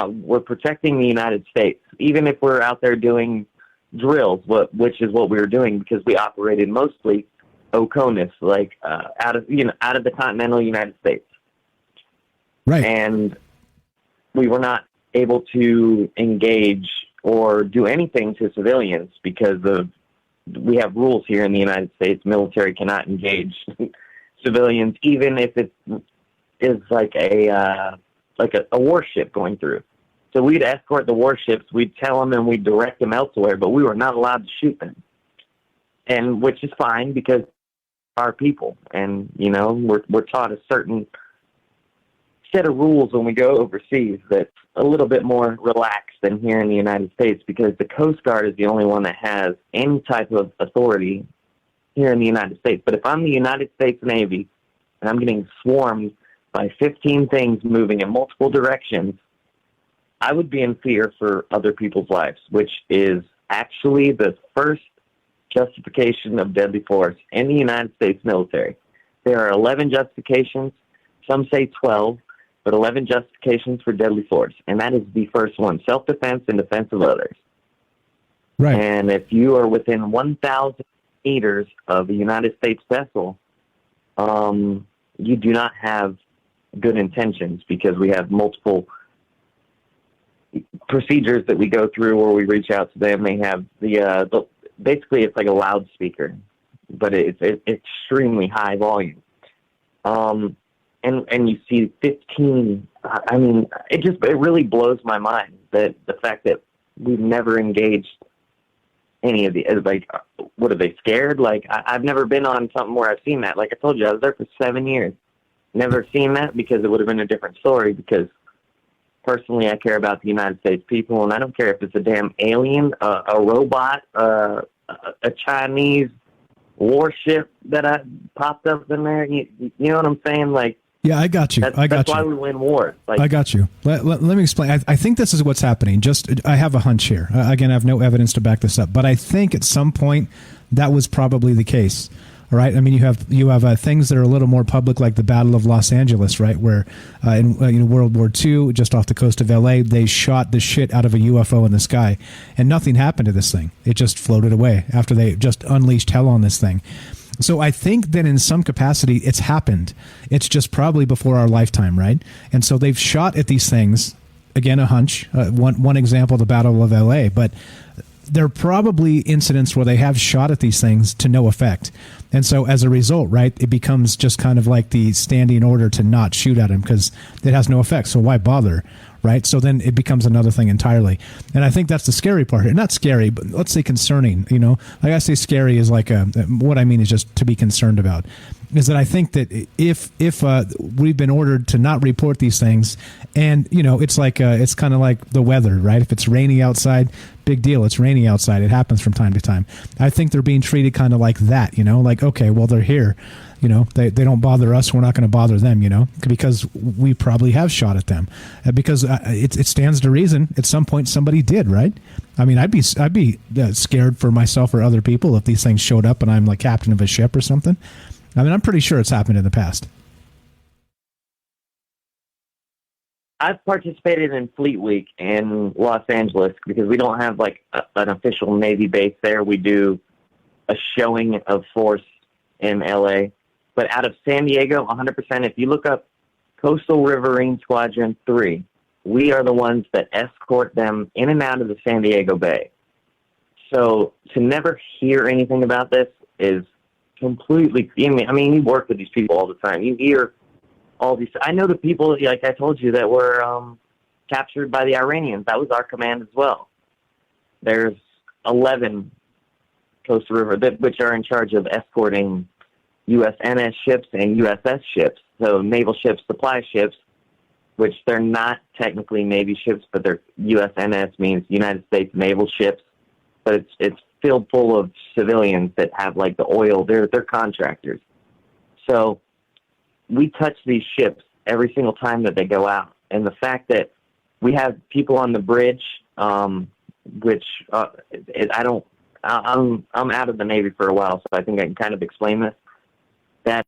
we're protecting the United States, even if we're out there doing drills, which is what we were doing, because we operated mostly OCONUS, out of the continental United States, right? And we were not able to engage or do anything to civilians because we have rules here in the United States. Military cannot engage civilians, even if it is like a warship going through. So we'd escort the warships, we'd tell them, and we'd direct them elsewhere, but we were not allowed to shoot them. And which is fine, because our people, and we're taught a certain set of rules when we go overseas that's a little bit more relaxed than here in the United States, because the Coast Guard is the only one that has any type of authority here in the United States. But if I'm the United States Navy and I'm getting swarmed by 15 things moving in multiple directions, I would be in fear for other people's lives, which is actually the first justification of deadly force in the United States military. There are 11 justifications, some say 12, but 11 justifications for deadly force, and that is the first one, self-defense and defense of others. Right. And if you are within 1,000 meters of a United States vessel, you do not have good intentions, because we have multiple procedures that we go through where we reach out to them. They have the basically it's like a loudspeaker, but it's extremely high volume. And you see 15. I mean, it really blows my mind that the fact that we've never engaged any of the, what are they, scared? I've never been on something where I've seen that. Like I told you, I was there for 7 years. never seen that because it would have been a different story. Because personally, I care about the United States people, and I don't care if it's a damn alien, a robot, a Chinese warship that popped up in there. You know what I'm saying? Like, yeah, I got you. That's why we win wars. Like, I got you. Let me explain. I think this is what's happening. I have a hunch here. Again, I have no evidence to back this up, but I think at some point that was probably the case. All right. I mean, you have things that are a little more public, like the Battle of Los Angeles, right? Where in World War II, just off the coast of L.A., they shot the shit out of a UFO in the sky, and nothing happened to this thing. It just floated away after they just unleashed hell on this thing. So I think that in some capacity it's happened. It's just probably before our lifetime, right? And so they've shot at these things. Again, a hunch. One example, the Battle of L.A., but there are probably incidents where they have shot at these things to no effect. And so as a result, right, it becomes just kind of like the standing order to not shoot at them because it has no effect. So why bother, right? So then it becomes another thing entirely. And I think that's the scary part here. Not scary, but let's say concerning, Like I say scary is like what I mean is just to be concerned about. Is that I think that if we've been ordered to not report these things, and it's like it's kind of like the weather, right? If it's rainy outside, big deal. It's raining outside. It happens from time to time. I think they're being treated kind of like that, like, okay, well, they're here, they don't bother us. We're not going to bother them, because we probably have shot at them, because it stands to reason at some point somebody did, right? I mean, I'd be scared for myself or other people if these things showed up and I'm like captain of a ship or something. I mean, I'm pretty sure it's happened in the past. I've participated in Fleet Week in Los Angeles because we don't have like an official Navy base there. We do a showing of force in LA. But out of San Diego, 100%, if you look up Coastal Riverine Squadron 3, we are the ones that escort them in and out of the San Diego Bay. So to never hear anything about this is completely, I mean, you work with these people all the time. You hear all these. I know the people, like I told you, that were captured by the Iranians. That was our command as well. There's 11 Coastal River, which are in charge of escorting USNS ships and USS ships. So naval ships, supply ships, which they're not technically Navy ships, but they're USNS means United States Naval ships. But it's filled full of civilians that have like the oil. They're contractors. So we touch these ships every single time that they go out. And the fact that we have people on the bridge, which I'm out of the Navy for a while, so I think I can kind of explain this. That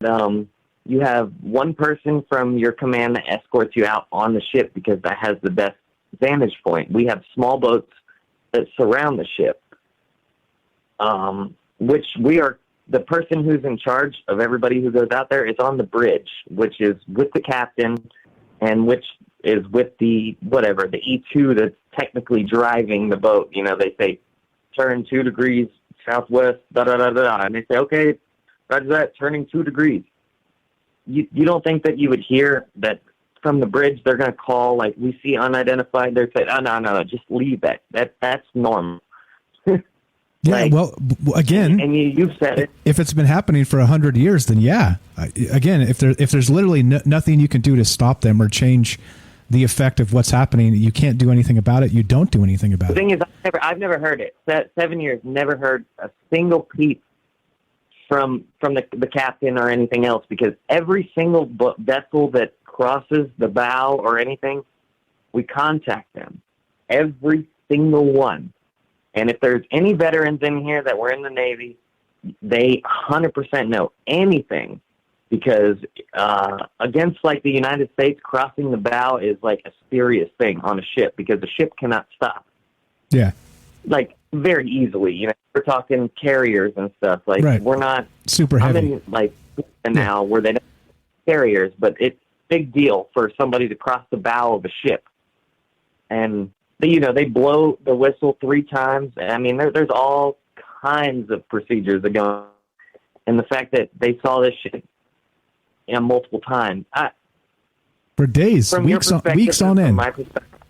you have one person from your command that escorts you out on the ship because that has the best vantage point. We have small boats that surround the ship, which we are, the person who's in charge of everybody who goes out there is on the bridge, which is with the captain and which is with the E2 that's technically driving the boat. They say, turn 2 degrees southwest, da-da-da-da, and they say, okay, roger that, turning 2 degrees. You don't think that you would hear that from the bridge they're going to call, like, we see unidentified, they're saying, oh, no, just leave that. That's normal. Yeah, well, again, and you've said it. If it's been happening for 100 years, then yeah. Again, if there's literally nothing you can do to stop them or change the effect of what's happening, you can't do anything about it. You don't do anything about it. The thing is, I've never heard it. 7 years, never heard a single peep from the captain or anything else, because every single vessel that crosses the bow or anything, we contact them. Every single one. And if there's any veterans in here that were in the Navy, they 100% know anything, because against like the United States, crossing the bow is like a serious thing on a ship because the ship cannot stop. Yeah. Like very easily, we're talking carriers and stuff. Like right. We're not super heavy. I'm in like now where they don't have carriers, but it's a big deal for somebody to cross the bow of a ship. And they blow the whistle 3 times. I mean, there's all kinds of procedures that go on. And the fact that they saw this shit multiple times. For days, weeks on end.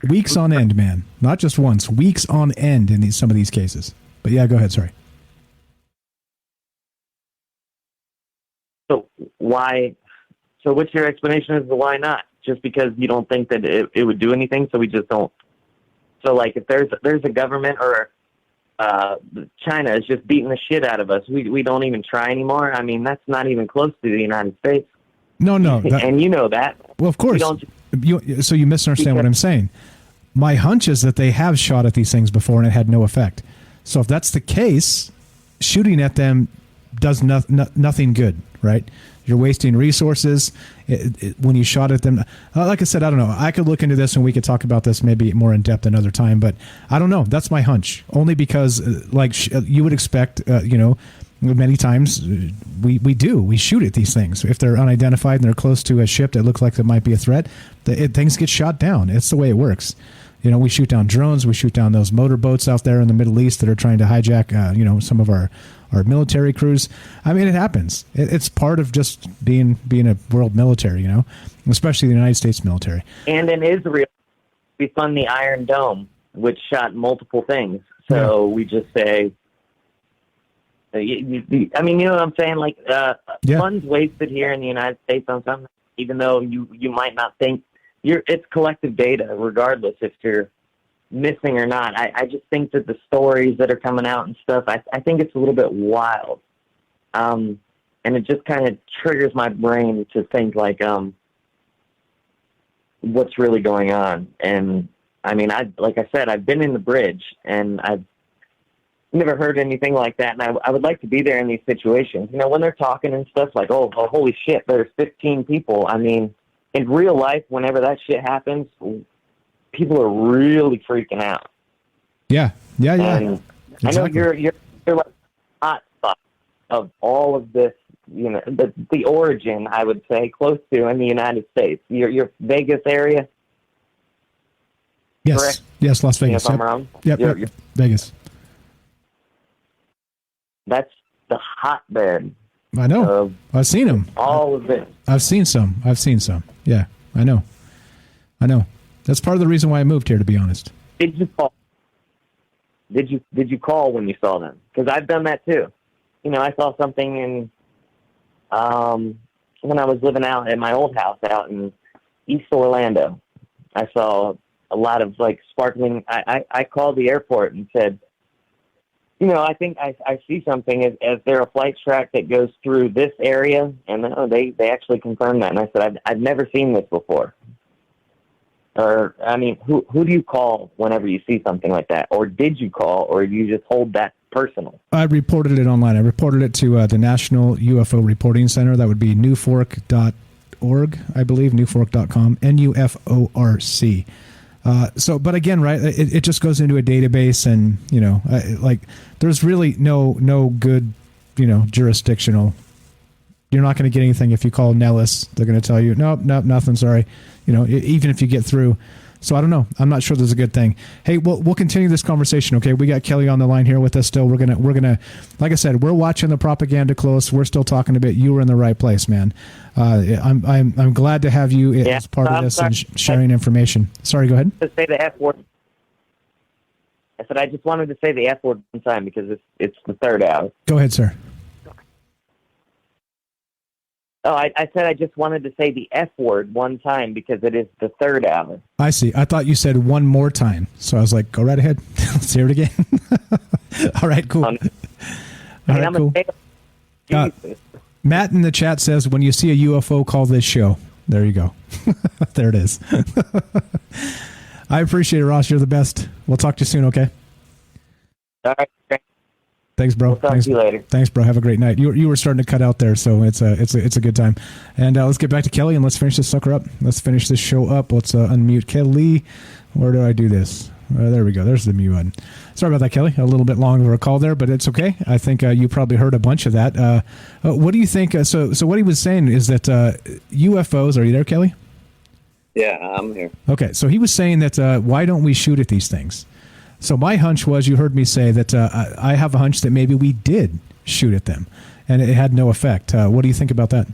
Weeks on end, man. Not just once. Weeks on end in some of these cases. But yeah, go ahead. Sorry. So why So what's your explanation as to why not? Just because you don't think that it would do anything, so we just don't. So, like, if there's a government or China is just beating the shit out of us, we don't even try anymore. I mean, that's not even close to the United States. No. And you know that. Well, of course. So you misunderstand what I'm saying. My hunch is that they have shot at these things before and it had no effect. So if that's the case, shooting at them does nothing good, right? You're wasting resources when you shot at them. Like I said, I don't know. I could look into this and we could talk about this maybe more in depth another time, but I don't know. That's my hunch. Only because, you would expect, many times we shoot at these things. If they're unidentified and they're close to a ship that looks like there might be a threat, things get shot down. It's the way it works. We shoot down drones. We shoot down those motorboats out there in the Middle East that are trying to hijack, some of our military crews. I mean, it happens. It's part of just being a world military, especially the United States military. And in Israel, we fund the Iron Dome, which shot multiple things. So we just say, I mean, you know what I'm saying? Like, funds wasted here in the United States on something, even though you might not think it's collective data, regardless if you're missing or not. I just think that the stories that are coming out and stuff, I think it's a little bit wild. And it just kind of triggers my brain to think like, what's really going on. And I mean, like I said, I've been in the bridge and I've never heard anything like that. And I would like to be there in these situations, when they're talking and stuff like, oh, holy shit, there's 15 people. I mean, in real life, whenever that shit happens, people are really freaking out. Yeah. And exactly. I know you're like hot spot of all of this, the origin, I would say, close to in the United States. Your Vegas area. Yes. Correct? Yes, Las Vegas. If I'm wrong. Yep. Vegas. That's the hotbed. I know. I've seen them. All of it. I've seen some. Yeah, I know. That's part of the reason why I moved here, to be honest. Did you call? Did you call when you saw them? Because I've done that too. I saw something in when I was living out at my old house out in East Orlando. I saw a lot of like sparkling. I called the airport and said, I think I see something. Is there a flight track that goes through this area? And they actually confirmed that. And I said, I've never seen this before. Or, I mean, who do you call whenever you see something like that? Or did you call, or do you just hold that personal? I reported it online. I reported it to the National UFO Reporting Center. That would be newfork.org, I believe, newfork.com, NUFORC. But again, right, it just goes into a database and, there's really no good, jurisdictional. You're not going to get anything if you call Nellis. They're going to tell you, nope, nothing, sorry. Even if you get through. So I don't know. I'm not sure there's a good thing. Hey, we'll continue this conversation. Okay, we got Kelly on the line here with us still. We're gonna, like I said, we're watching the propaganda close. We're still talking a bit. You were in the right place, man. I'm glad to have you as part of this and sharing information. Sorry, go ahead. To say the F word. I said I just wanted to say the F word one time because it's the third hour. Go ahead, sir. Oh, I said I just wanted to say the F word one time because it is the third hour. I see. I thought you said one more time. So I was like, go right ahead. Let's hear it again. All right, cool. All right, cool. Matt in the chat says, when you see a UFO, call this show. There you go. There it is. I appreciate it, Ross. You're the best. We'll talk to you soon, okay? All right. Thanks, bro. We'll talk to you later. Thanks, bro. Have a great night. You were starting to cut out there, so it's a good time. And let's get back to Kelly and let's finish this sucker up. Let's finish this show up. Let's unmute Kelly. Where do I do this? There we go. There's the mute button. Sorry about that, Kelly. A little bit long of a call there, but it's okay. I think you probably heard a bunch of that. What do you think? So what he was saying is that UFOs. Are you there, Kelly? Yeah, I'm here. Okay, so he was saying that why don't we shoot at these things? So my hunch was, you heard me say that I have a hunch that maybe we did shoot at them, and it had no effect. What do you think about that?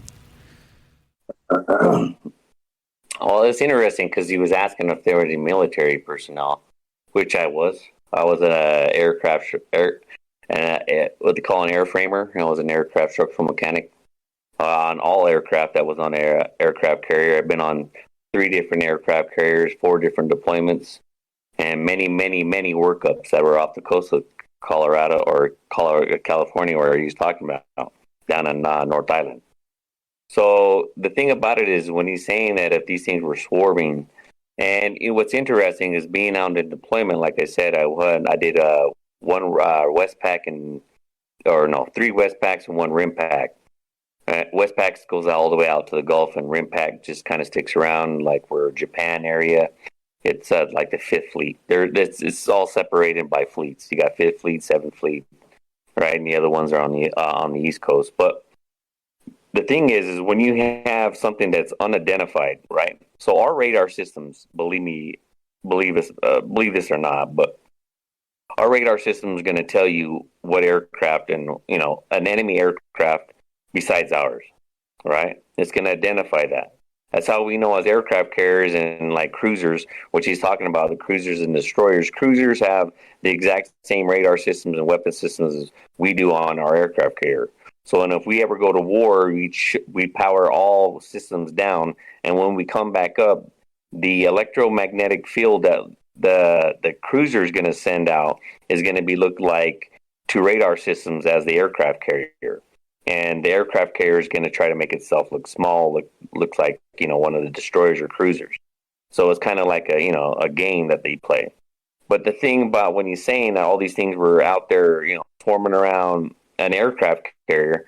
Well, it's interesting because he was asking if there were any military personnel, which I was. I was an aircraft, what they call an airframer, and I was an aircraft structural mechanic. on all aircraft that was on aircraft carrier. I've been on 3 different aircraft carriers, 4 different deployments, and many workups that were off the coast of Colorado or California, where he's talking about, down in North Island. So the thing about it is, when he's saying that if these things were swarming, and what's interesting is being out in deployment, like I said, I did 1 West Pack 3 West Packs and 1 Rim Pack. West Pack goes all the way out to the Gulf, and Rim Pack just kind of sticks around like we're Japan area. It's like the 5th Fleet. It's all separated by fleets. You got 5th Fleet, 7th Fleet, right, and the other ones are on the East Coast. But the thing is when you have something that's unidentified, right? So our radar systems, believe this or not, but our radar system is going to tell you what aircraft and an enemy aircraft besides ours, right? It's going to identify that. That's how we know as aircraft carriers and like cruisers, which he's talking about, the cruisers and destroyers. Cruisers have the exact same radar systems and weapon systems as we do on our aircraft carrier. So, and if we ever go to war, we power all systems down, and when we come back up, the electromagnetic field that the cruiser is going to send out is going to look like to radar systems as the aircraft carrier. And the aircraft carrier is going to try to make itself look small, looks like one of the destroyers or cruisers. So it's kind of like a game that they play. But the thing about when he's saying that all these things were out there, swarming around an aircraft carrier,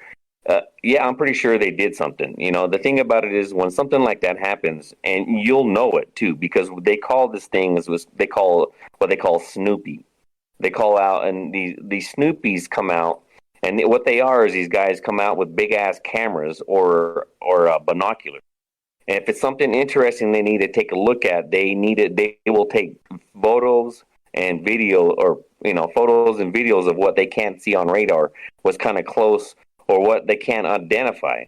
yeah, I'm pretty sure they did something. The thing about it is when something like that happens, and you'll know it too, because they call this thing what they call Snoopy. They call out, and these Snoopies come out. And what they are is these guys come out with big ass cameras or binoculars. And if it's something interesting they need to take a look at, they will take photos and video, or photos and videos of what they can't see on radar, what's kind of close, or what they can't identify.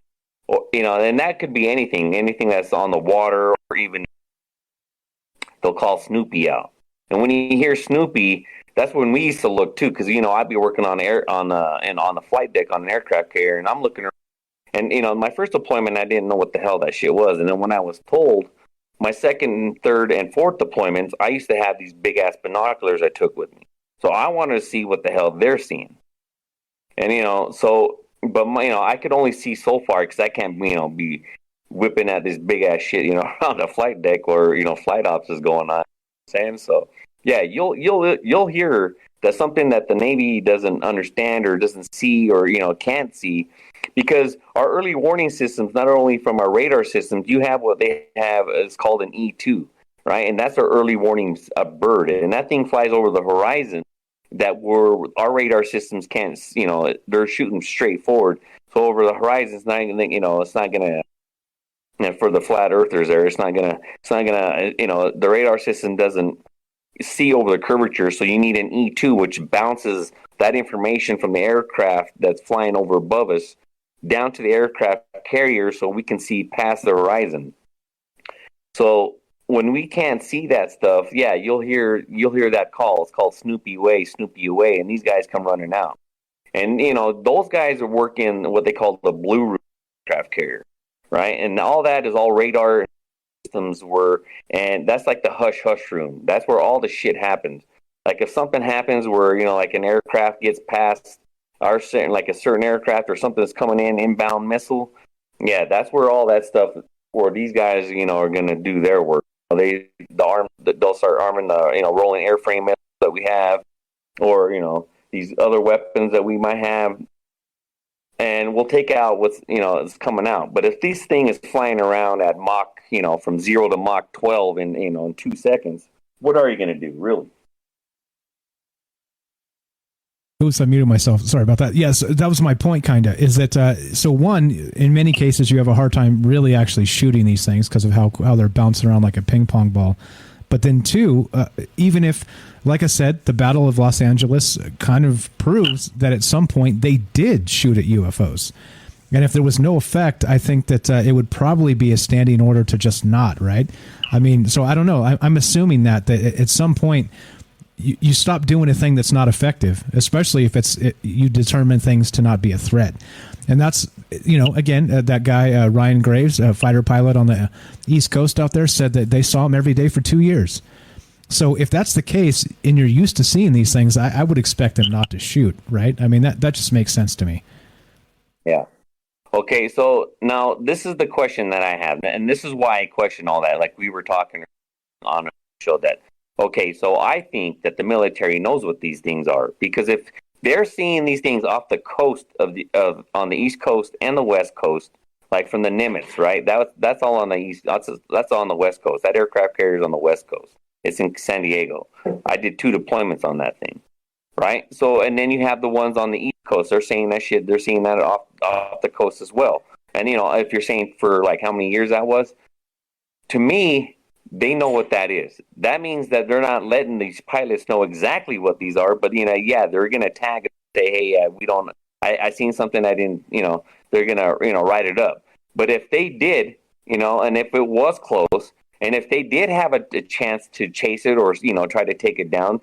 Or and that could be anything that's on the water, or even they'll call Snoopy out. And when you hear Snoopy, that's when we used to look too, because I'd be working on the flight deck on an aircraft carrier, and I'm looking around. And my first deployment, I didn't know what the hell that shit was. And then when I was told, my second, third, and fourth deployments, I used to have these big ass binoculars I took with me. So I wanted to see what the hell they're seeing. And I could only see so far because I can't be whipping at this big ass shit around a flight deck or flight ops is going on. Saying so. Yeah, you'll hear that's something that the Navy doesn't understand or doesn't see or can't see, because our early warning systems, not only from our radar systems, you have what they have is called an E2, right? And that's our early warning bird, and that thing flies over the horizon that our radar systems can't. They're shooting straight forward, so over the horizon, it's not gonna. And for the flat earthers, it's not gonna. The radar system doesn't see over the curvature, so you need an E2, which bounces that information from the aircraft that's flying over above us down to the aircraft carrier, so we can see past the horizon. So when we can't see that stuff, yeah, you'll hear that call. It's called Snoopy away, and these guys come running out. And those guys are working what they call the blue room aircraft carrier, right? And all that is all radar systems were, and that's like the hush room. That's where all the shit happens. Like if something happens where like an aircraft gets past a certain aircraft or something that's coming inbound missile, yeah, that's where all that stuff, where these guys are going to do their work. They'll start arming the rolling airframe missiles that we have, or these other weapons that we might have. And we'll take out what's is coming out. But if this thing is flying around at Mach, from 0 to Mach 12 in 2 seconds, what are you going to do, really? Oops, I muted myself. Sorry about that. Yes, that was my point, kind of, is that, so one, in many cases, you have a hard time really actually shooting these things because of how they're bouncing around like a ping pong ball. But then two, even if, like I said, the Battle of Los Angeles kind of proves that at some point they did shoot at UFOs. And if there was no effect, I think that it would probably be a standing order to just not, right? I mean, so I don't know. I'm assuming that at some point, you stop doing a thing that's not effective, especially if you determine things to not be a threat. And that's, again, that guy, Ryan Graves, a fighter pilot on the East Coast out there, said that they saw him every day for 2 years. So if that's the case and you're used to seeing these things, I would expect them not to shoot, right? I mean, that just makes sense to me. Yeah. Okay, so now this is the question that I have, and this is why I question all that. Like we were talking on a show that, okay, so I think that the military knows what these things are, because if they're seeing these things off the coast on the East Coast and the West Coast, like from the Nimitz, right? That's all on the East. That's all on the West Coast. That aircraft carrier is on the West Coast. It's in San Diego. I did 2 deployments on that thing, right? So, and then you have the ones on the East Coast. They're saying that shit. They're seeing that off the coast as well. And if you're saying for like how many years that was, to me, they know what that is. That means that they're not letting these pilots know exactly what these are, but they're gonna tag it and say, hey, we don't. I seen something I didn't. They're gonna write it up. But if they did, and if it was close, and if they did have a chance to chase it or try to take it down,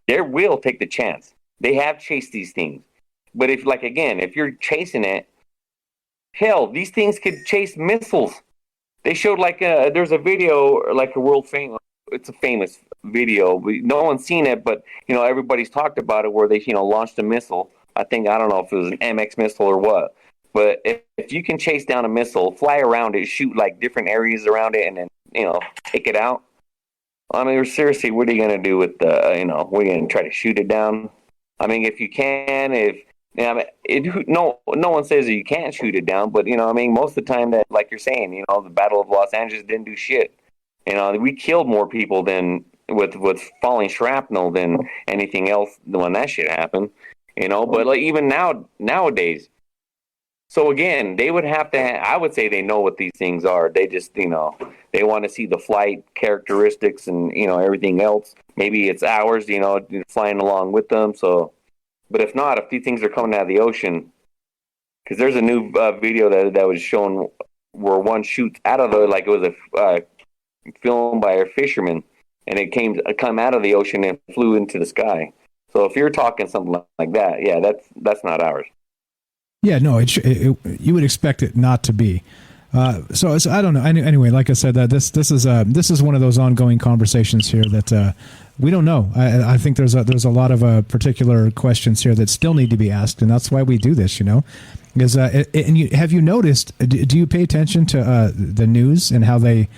they will take the chance. They have chased these things. But if you're chasing it, hell, these things could chase missiles. They showed there's a video, like a world famous. It's a famous video. No one's seen it, but everybody's talked about it, where they launched a missile. I don't know if it was an MX missile or what. But if you can chase down a missile, fly around it, shoot like different areas around it, and then take it out. I mean, seriously, what are you gonna do with we're gonna try to shoot it down? I mean, if you can, no one says that you can't shoot it down, but most of the time that, like you're saying, the Battle of Los Angeles didn't do shit. We killed more people than with falling shrapnel than anything else when that shit happened. But like even nowadays. So again, they would have to. I would say they know what these things are. They just, they want to see the flight characteristics and everything else. Maybe it's ours, flying along with them. So, but if not, if these things are coming out of the ocean, because there's a new video that was shown where one shoots out of it was a film by a fisherman, and it come out of the ocean and flew into the sky. So if you're talking something like that, yeah, that's not ours. Yeah, no, you would expect it not to be. So I don't know. Anyway, like I said, this is one of those ongoing conversations here that we don't know. I think there's a lot of particular questions here that still need to be asked, and that's why we do this. Because have you noticed? Do you pay attention to the news and how they?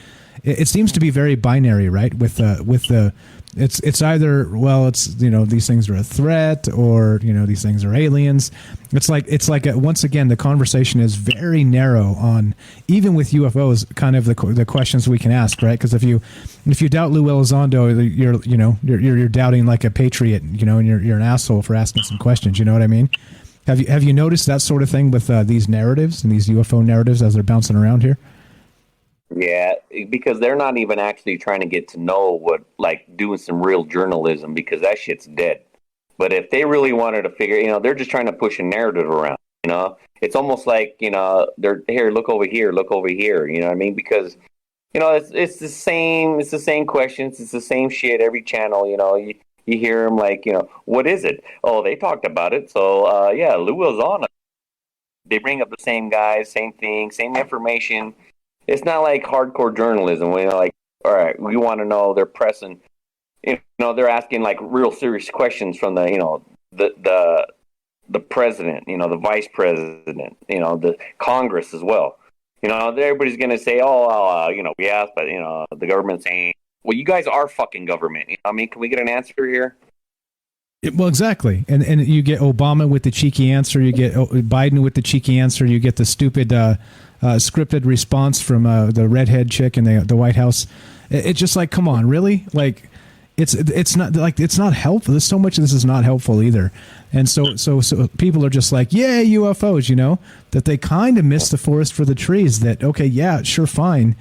It seems to be very binary, right? With the. It's either, it's these things are a threat, or these things are aliens. It's like once again the conversation is very narrow on, even with UFOs, kind of the questions we can ask, right? Because if you doubt Lou Elizondo, you're doubting like a patriot, and you're an asshole for asking some questions. You know what I mean? Have you noticed that sort of thing with these narratives and these UFO narratives as they're bouncing around here? Yeah, because they're not even actually trying to get to know what, doing some real journalism, because that shit's dead. But if they really wanted to figure, they're just trying to push a narrative around, It's almost like, they're here, look over here, you know what I mean? Because, it's the same questions, it's the same shit every channel, you hear them what is it? Oh, they talked about it, so, yeah, Lou was on it. They bring up the same guys, same thing, same information. It's not like hardcore journalism. All right, we want to know. They're pressing, they're asking real serious questions from the president, the vice president, the Congress as well. Everybody's gonna say, we asked, but the government's saying, well, you guys are fucking government. Can we get an answer here? Well, exactly, and you get Obama with the cheeky answer. You get Biden with the cheeky answer. You get the stupid. Scripted response from the redhead chick in the White House. It's just come on, really? It's not helpful. There's so much of this is not helpful either. And so people are just yeah, UFOs, that they kind of miss the forest for the trees. That, okay, yeah, sure, fine.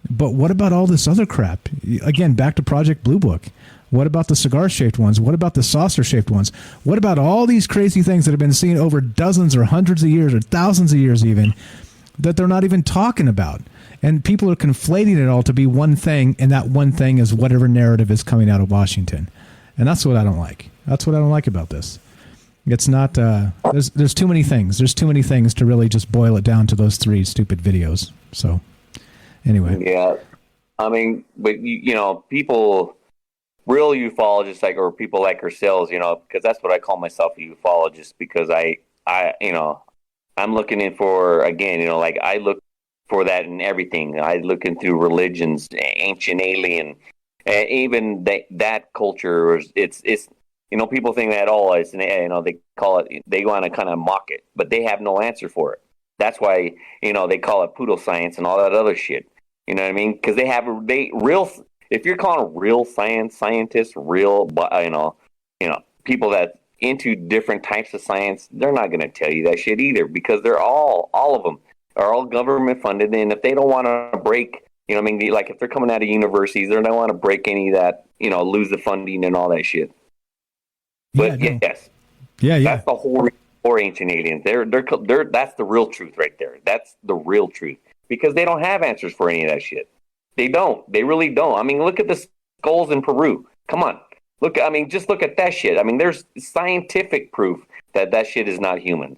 But what about all this other crap? Again, back to Project Blue Book. What about the cigar-shaped ones? What about the saucer-shaped ones? What about all these crazy things that have been seen over dozens or hundreds of years or thousands of years even, that they're not even talking about? And people are conflating it all to be one thing, and that one thing is whatever narrative is coming out of Washington. And that's what I don't like. That's what I don't like about this. It's not, there's too many things. There's too many things to really just boil it down to those 3 stupid videos. So, anyway. Yeah. I mean, but, you know, people, real ufologists, like, or people like ourselves, you know, because that's what I call myself, a ufologist, because I, you know, I'm looking in for, again, you know, like, I look for that in everything. I look into religions, ancient alien, even that culture, it's, you know, people think that, oh, it's, you know, they call it, they want to kind of mock it, but they have no answer for it. That's why, you know, they call it pseudoscience and all that other shit. You know what I mean? Because if you're calling real scientists, real, you know, people that into different types of science, they're not going to tell you that shit either, because they're all of them are all government funded. And if they don't want to break, you know what I mean? Like if they're coming out of universities, they don't want to break any of that, you know, lose the funding and all that shit. But yeah, yes, yeah, that's the whole reason for ancient aliens. They're that's the real truth right there. That's the real truth, because they don't have answers for any of that shit. They don't. They really don't. I mean, look at the skulls in Peru. Come on, look. I mean, just look at that shit. I mean, there's scientific proof that shit is not human.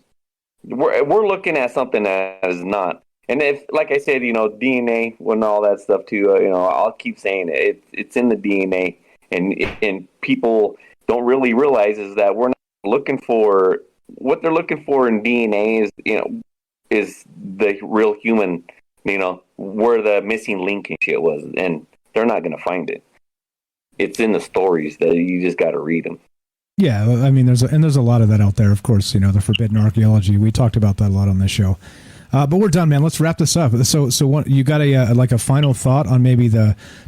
We're looking at something that is not. And if, like I said, you know, DNA and all that stuff too. You know, I'll keep saying it's in the DNA, and people don't really realize is that we're not looking for what they're looking for in DNA is, you know, is the real human, you know, where the missing link and shit was, and they're not going to find it. It's in the stories that you just got to read them. Yeah, I mean, there's a lot of that out there, of course. You know, the forbidden archaeology. We talked about that a lot on this show. But we're done, man. Let's wrap this up. So what, you got a final thought on maybe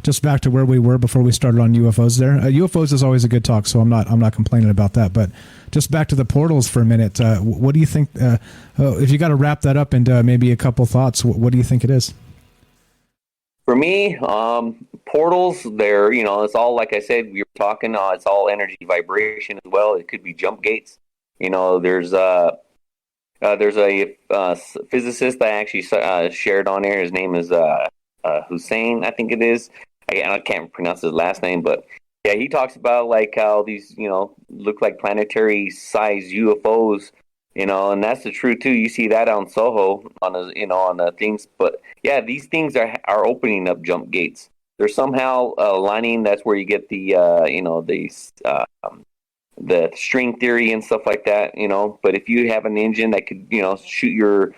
just back to where we were before we started on UFOs there? UFOs is always a good talk, so I'm not complaining about that. But just back to the portals for a minute. What do you think? If you got to wrap that up into maybe a couple thoughts, what do you think it is? For me, portals, they're, you know, it's all, like I said, we were talking, it's all energy vibration as well. It could be jump gates. You know, there's a physicist I actually shared on there. His name is Hussein, I think it is. I can't pronounce his last name, but yeah, he talks about like how these, you know, look like planetary size UFOs, you know, and that's the truth too. You see that on Soho on the things, but yeah, these things are opening up jump gates. They're somehow aligning. That's where you get the the string theory and stuff like that, you know. But if you have an engine that could, you know, shoot your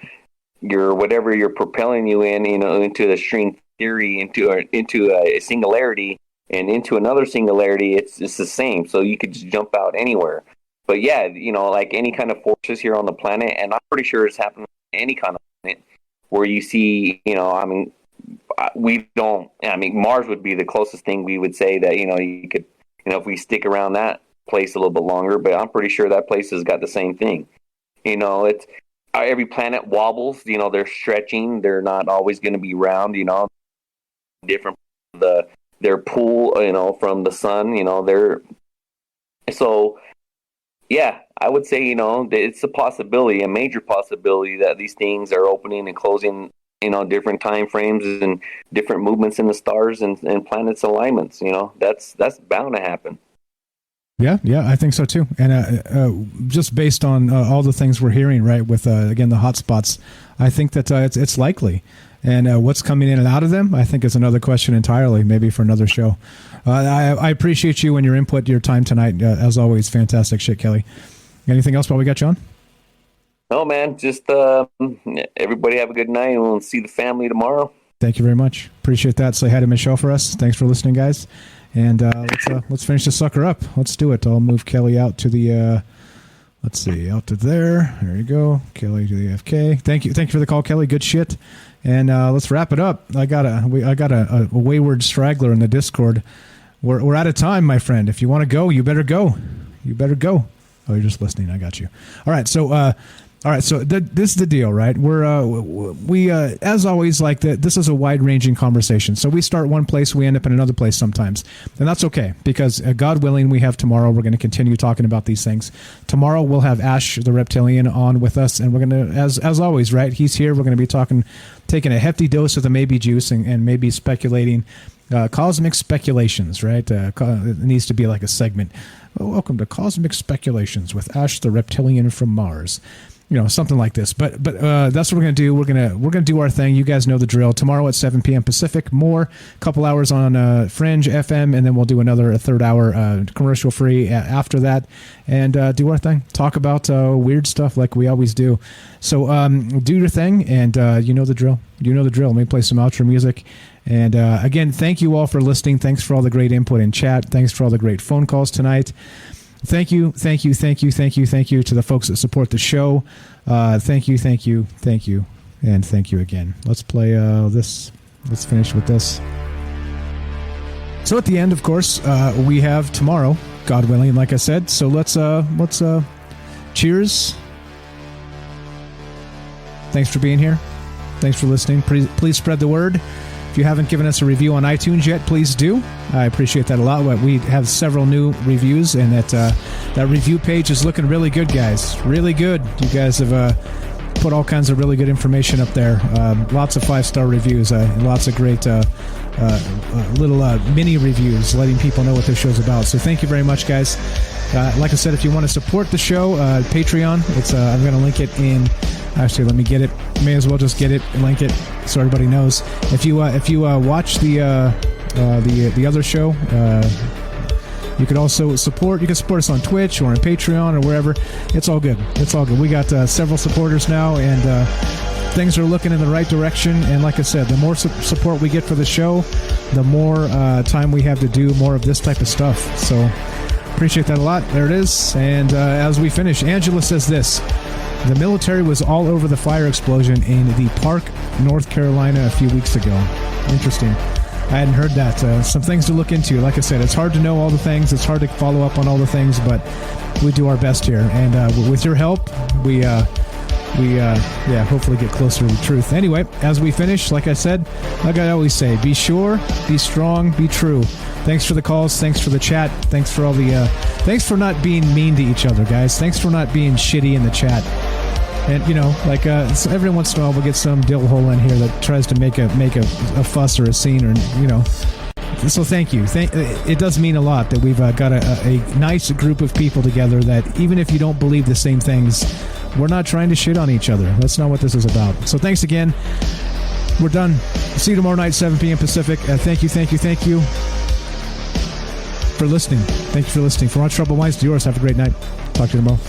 whatever you're propelling you in, you know, into the string theory, into a singularity and into another singularity, it's the same. So you could just jump out anywhere. But yeah, you know, like any kind of forces here on the planet, and I'm pretty sure it's happening on any kind of planet where you see, you know, I mean, Mars would be the closest thing we would say that, you know, you could, you know, if we stick around that place a little bit longer, but I'm pretty sure that place has got the same thing. You know, it's every planet wobbles, you know, they're stretching, they're not always going to be round, you know, different their pull, you know, from the sun, you know, so yeah, I would say, you know, it's a major possibility that these things are opening and closing, you know, different time frames and different movements in the stars and planets alignments. You know, that's bound to happen. Yeah, I think so too. And just based on all the things we're hearing, right, with again the hotspots, I think that it's likely. And what's coming in and out of them, I think, is another question entirely, maybe for another show. I appreciate you and your input, your time tonight. As always, fantastic shit, Kelly. Anything else while we got you on? No, man. Just everybody have a good night, and we'll see the family tomorrow. Thank you very much. Appreciate that. Say hi to Michelle for us. Thanks for listening, guys. And let's finish this sucker up. Let's do it. I'll move Kelly out to the let's see, out to there. There you go. Kelly to the FK. Thank you for the call, Kelly. Good shit. And let's wrap it up. I got a wayward straggler in the Discord. We're out of time, my friend. If you want to go, you better go. You better go. Oh, you're just listening. I got you. All right. So this is the deal, right? We as always, like this is a wide-ranging conversation. So we start one place, we end up in another place sometimes, and that's okay because God willing, we have tomorrow. We're going to continue talking about these things. Tomorrow we'll have Ash the Reptilian on with us, and we're going to, as always, right? He's here. We're going to be taking a hefty dose of the maybe juice and maybe speculating Cosmic Speculations, right? It needs to be like a segment. Well, welcome to Cosmic Speculations with Ash the Reptilian from Mars. Something like this. But that's what we're gonna do. We're gonna do our thing. You guys know the drill. Tomorrow at 7 p.m. Pacific. More couple hours on Fringe FM, and then we'll do a third hour commercial free after that, and do our thing. Talk about weird stuff like we always do. So do your thing, and you know the drill. Let me play some outro music. And again, thank you all for listening. Thanks for all the great input in chat. Thanks for all the great phone calls tonight. Thank you to the folks that support the show. Thank you, and thank you again. Let's play this. Let's finish with this. So at the end, of course, we have tomorrow, God willing, like I said. So let's cheers. Thanks for being here. Thanks for listening. Please spread the word. If you haven't given us a review on iTunes yet, please do. I appreciate that a lot. We have several new reviews, and that review page is looking really good, guys. Really good. You guys have put all kinds of really good information up there. Lots of 5-star reviews, lots of great little mini reviews letting people know what this show's about. So thank you very much, guys. Like I said, if you want to support the show, Patreon, I'm going to link it in. Actually, let me get it. May as well just get it and link it so everybody knows. If you watch the other show, you could also support. You can support us on Twitch or on Patreon or wherever. It's all good. We got several supporters now, and things are looking in the right direction. And like I said, the more support we get for the show, the more time we have to do more of this type of stuff. So appreciate that a lot. There it is. And as we finish, Angela says this. The military was all over the fire explosion in the Park, North Carolina a few weeks ago. Interesting. I hadn't heard that. Some things to look into. Like I said, it's hard to know all the things. It's hard to follow up on all the things, but we do our best here. And with your help, we hopefully get closer to the truth. Anyway, as we finish, like I said, like I always say, be sure, be strong, be true. Thanks for the calls. Thanks for the chat. Thanks for all the... thanks for not being mean to each other, guys. Thanks for not being shitty in the chat. And, so every once in a while we'll get some dill hole in here that tries to make a fuss or a scene or, So thank you. It does mean a lot that we've got a nice group of people together that even if you don't believe the same things, we're not trying to shit on each other. That's not what this is about. So thanks again. We're done. See you tomorrow night, 7 p.m. Pacific. Thank you for listening. Thank you for listening. From our Troubled Minds to yours, have a great night. Talk to you tomorrow.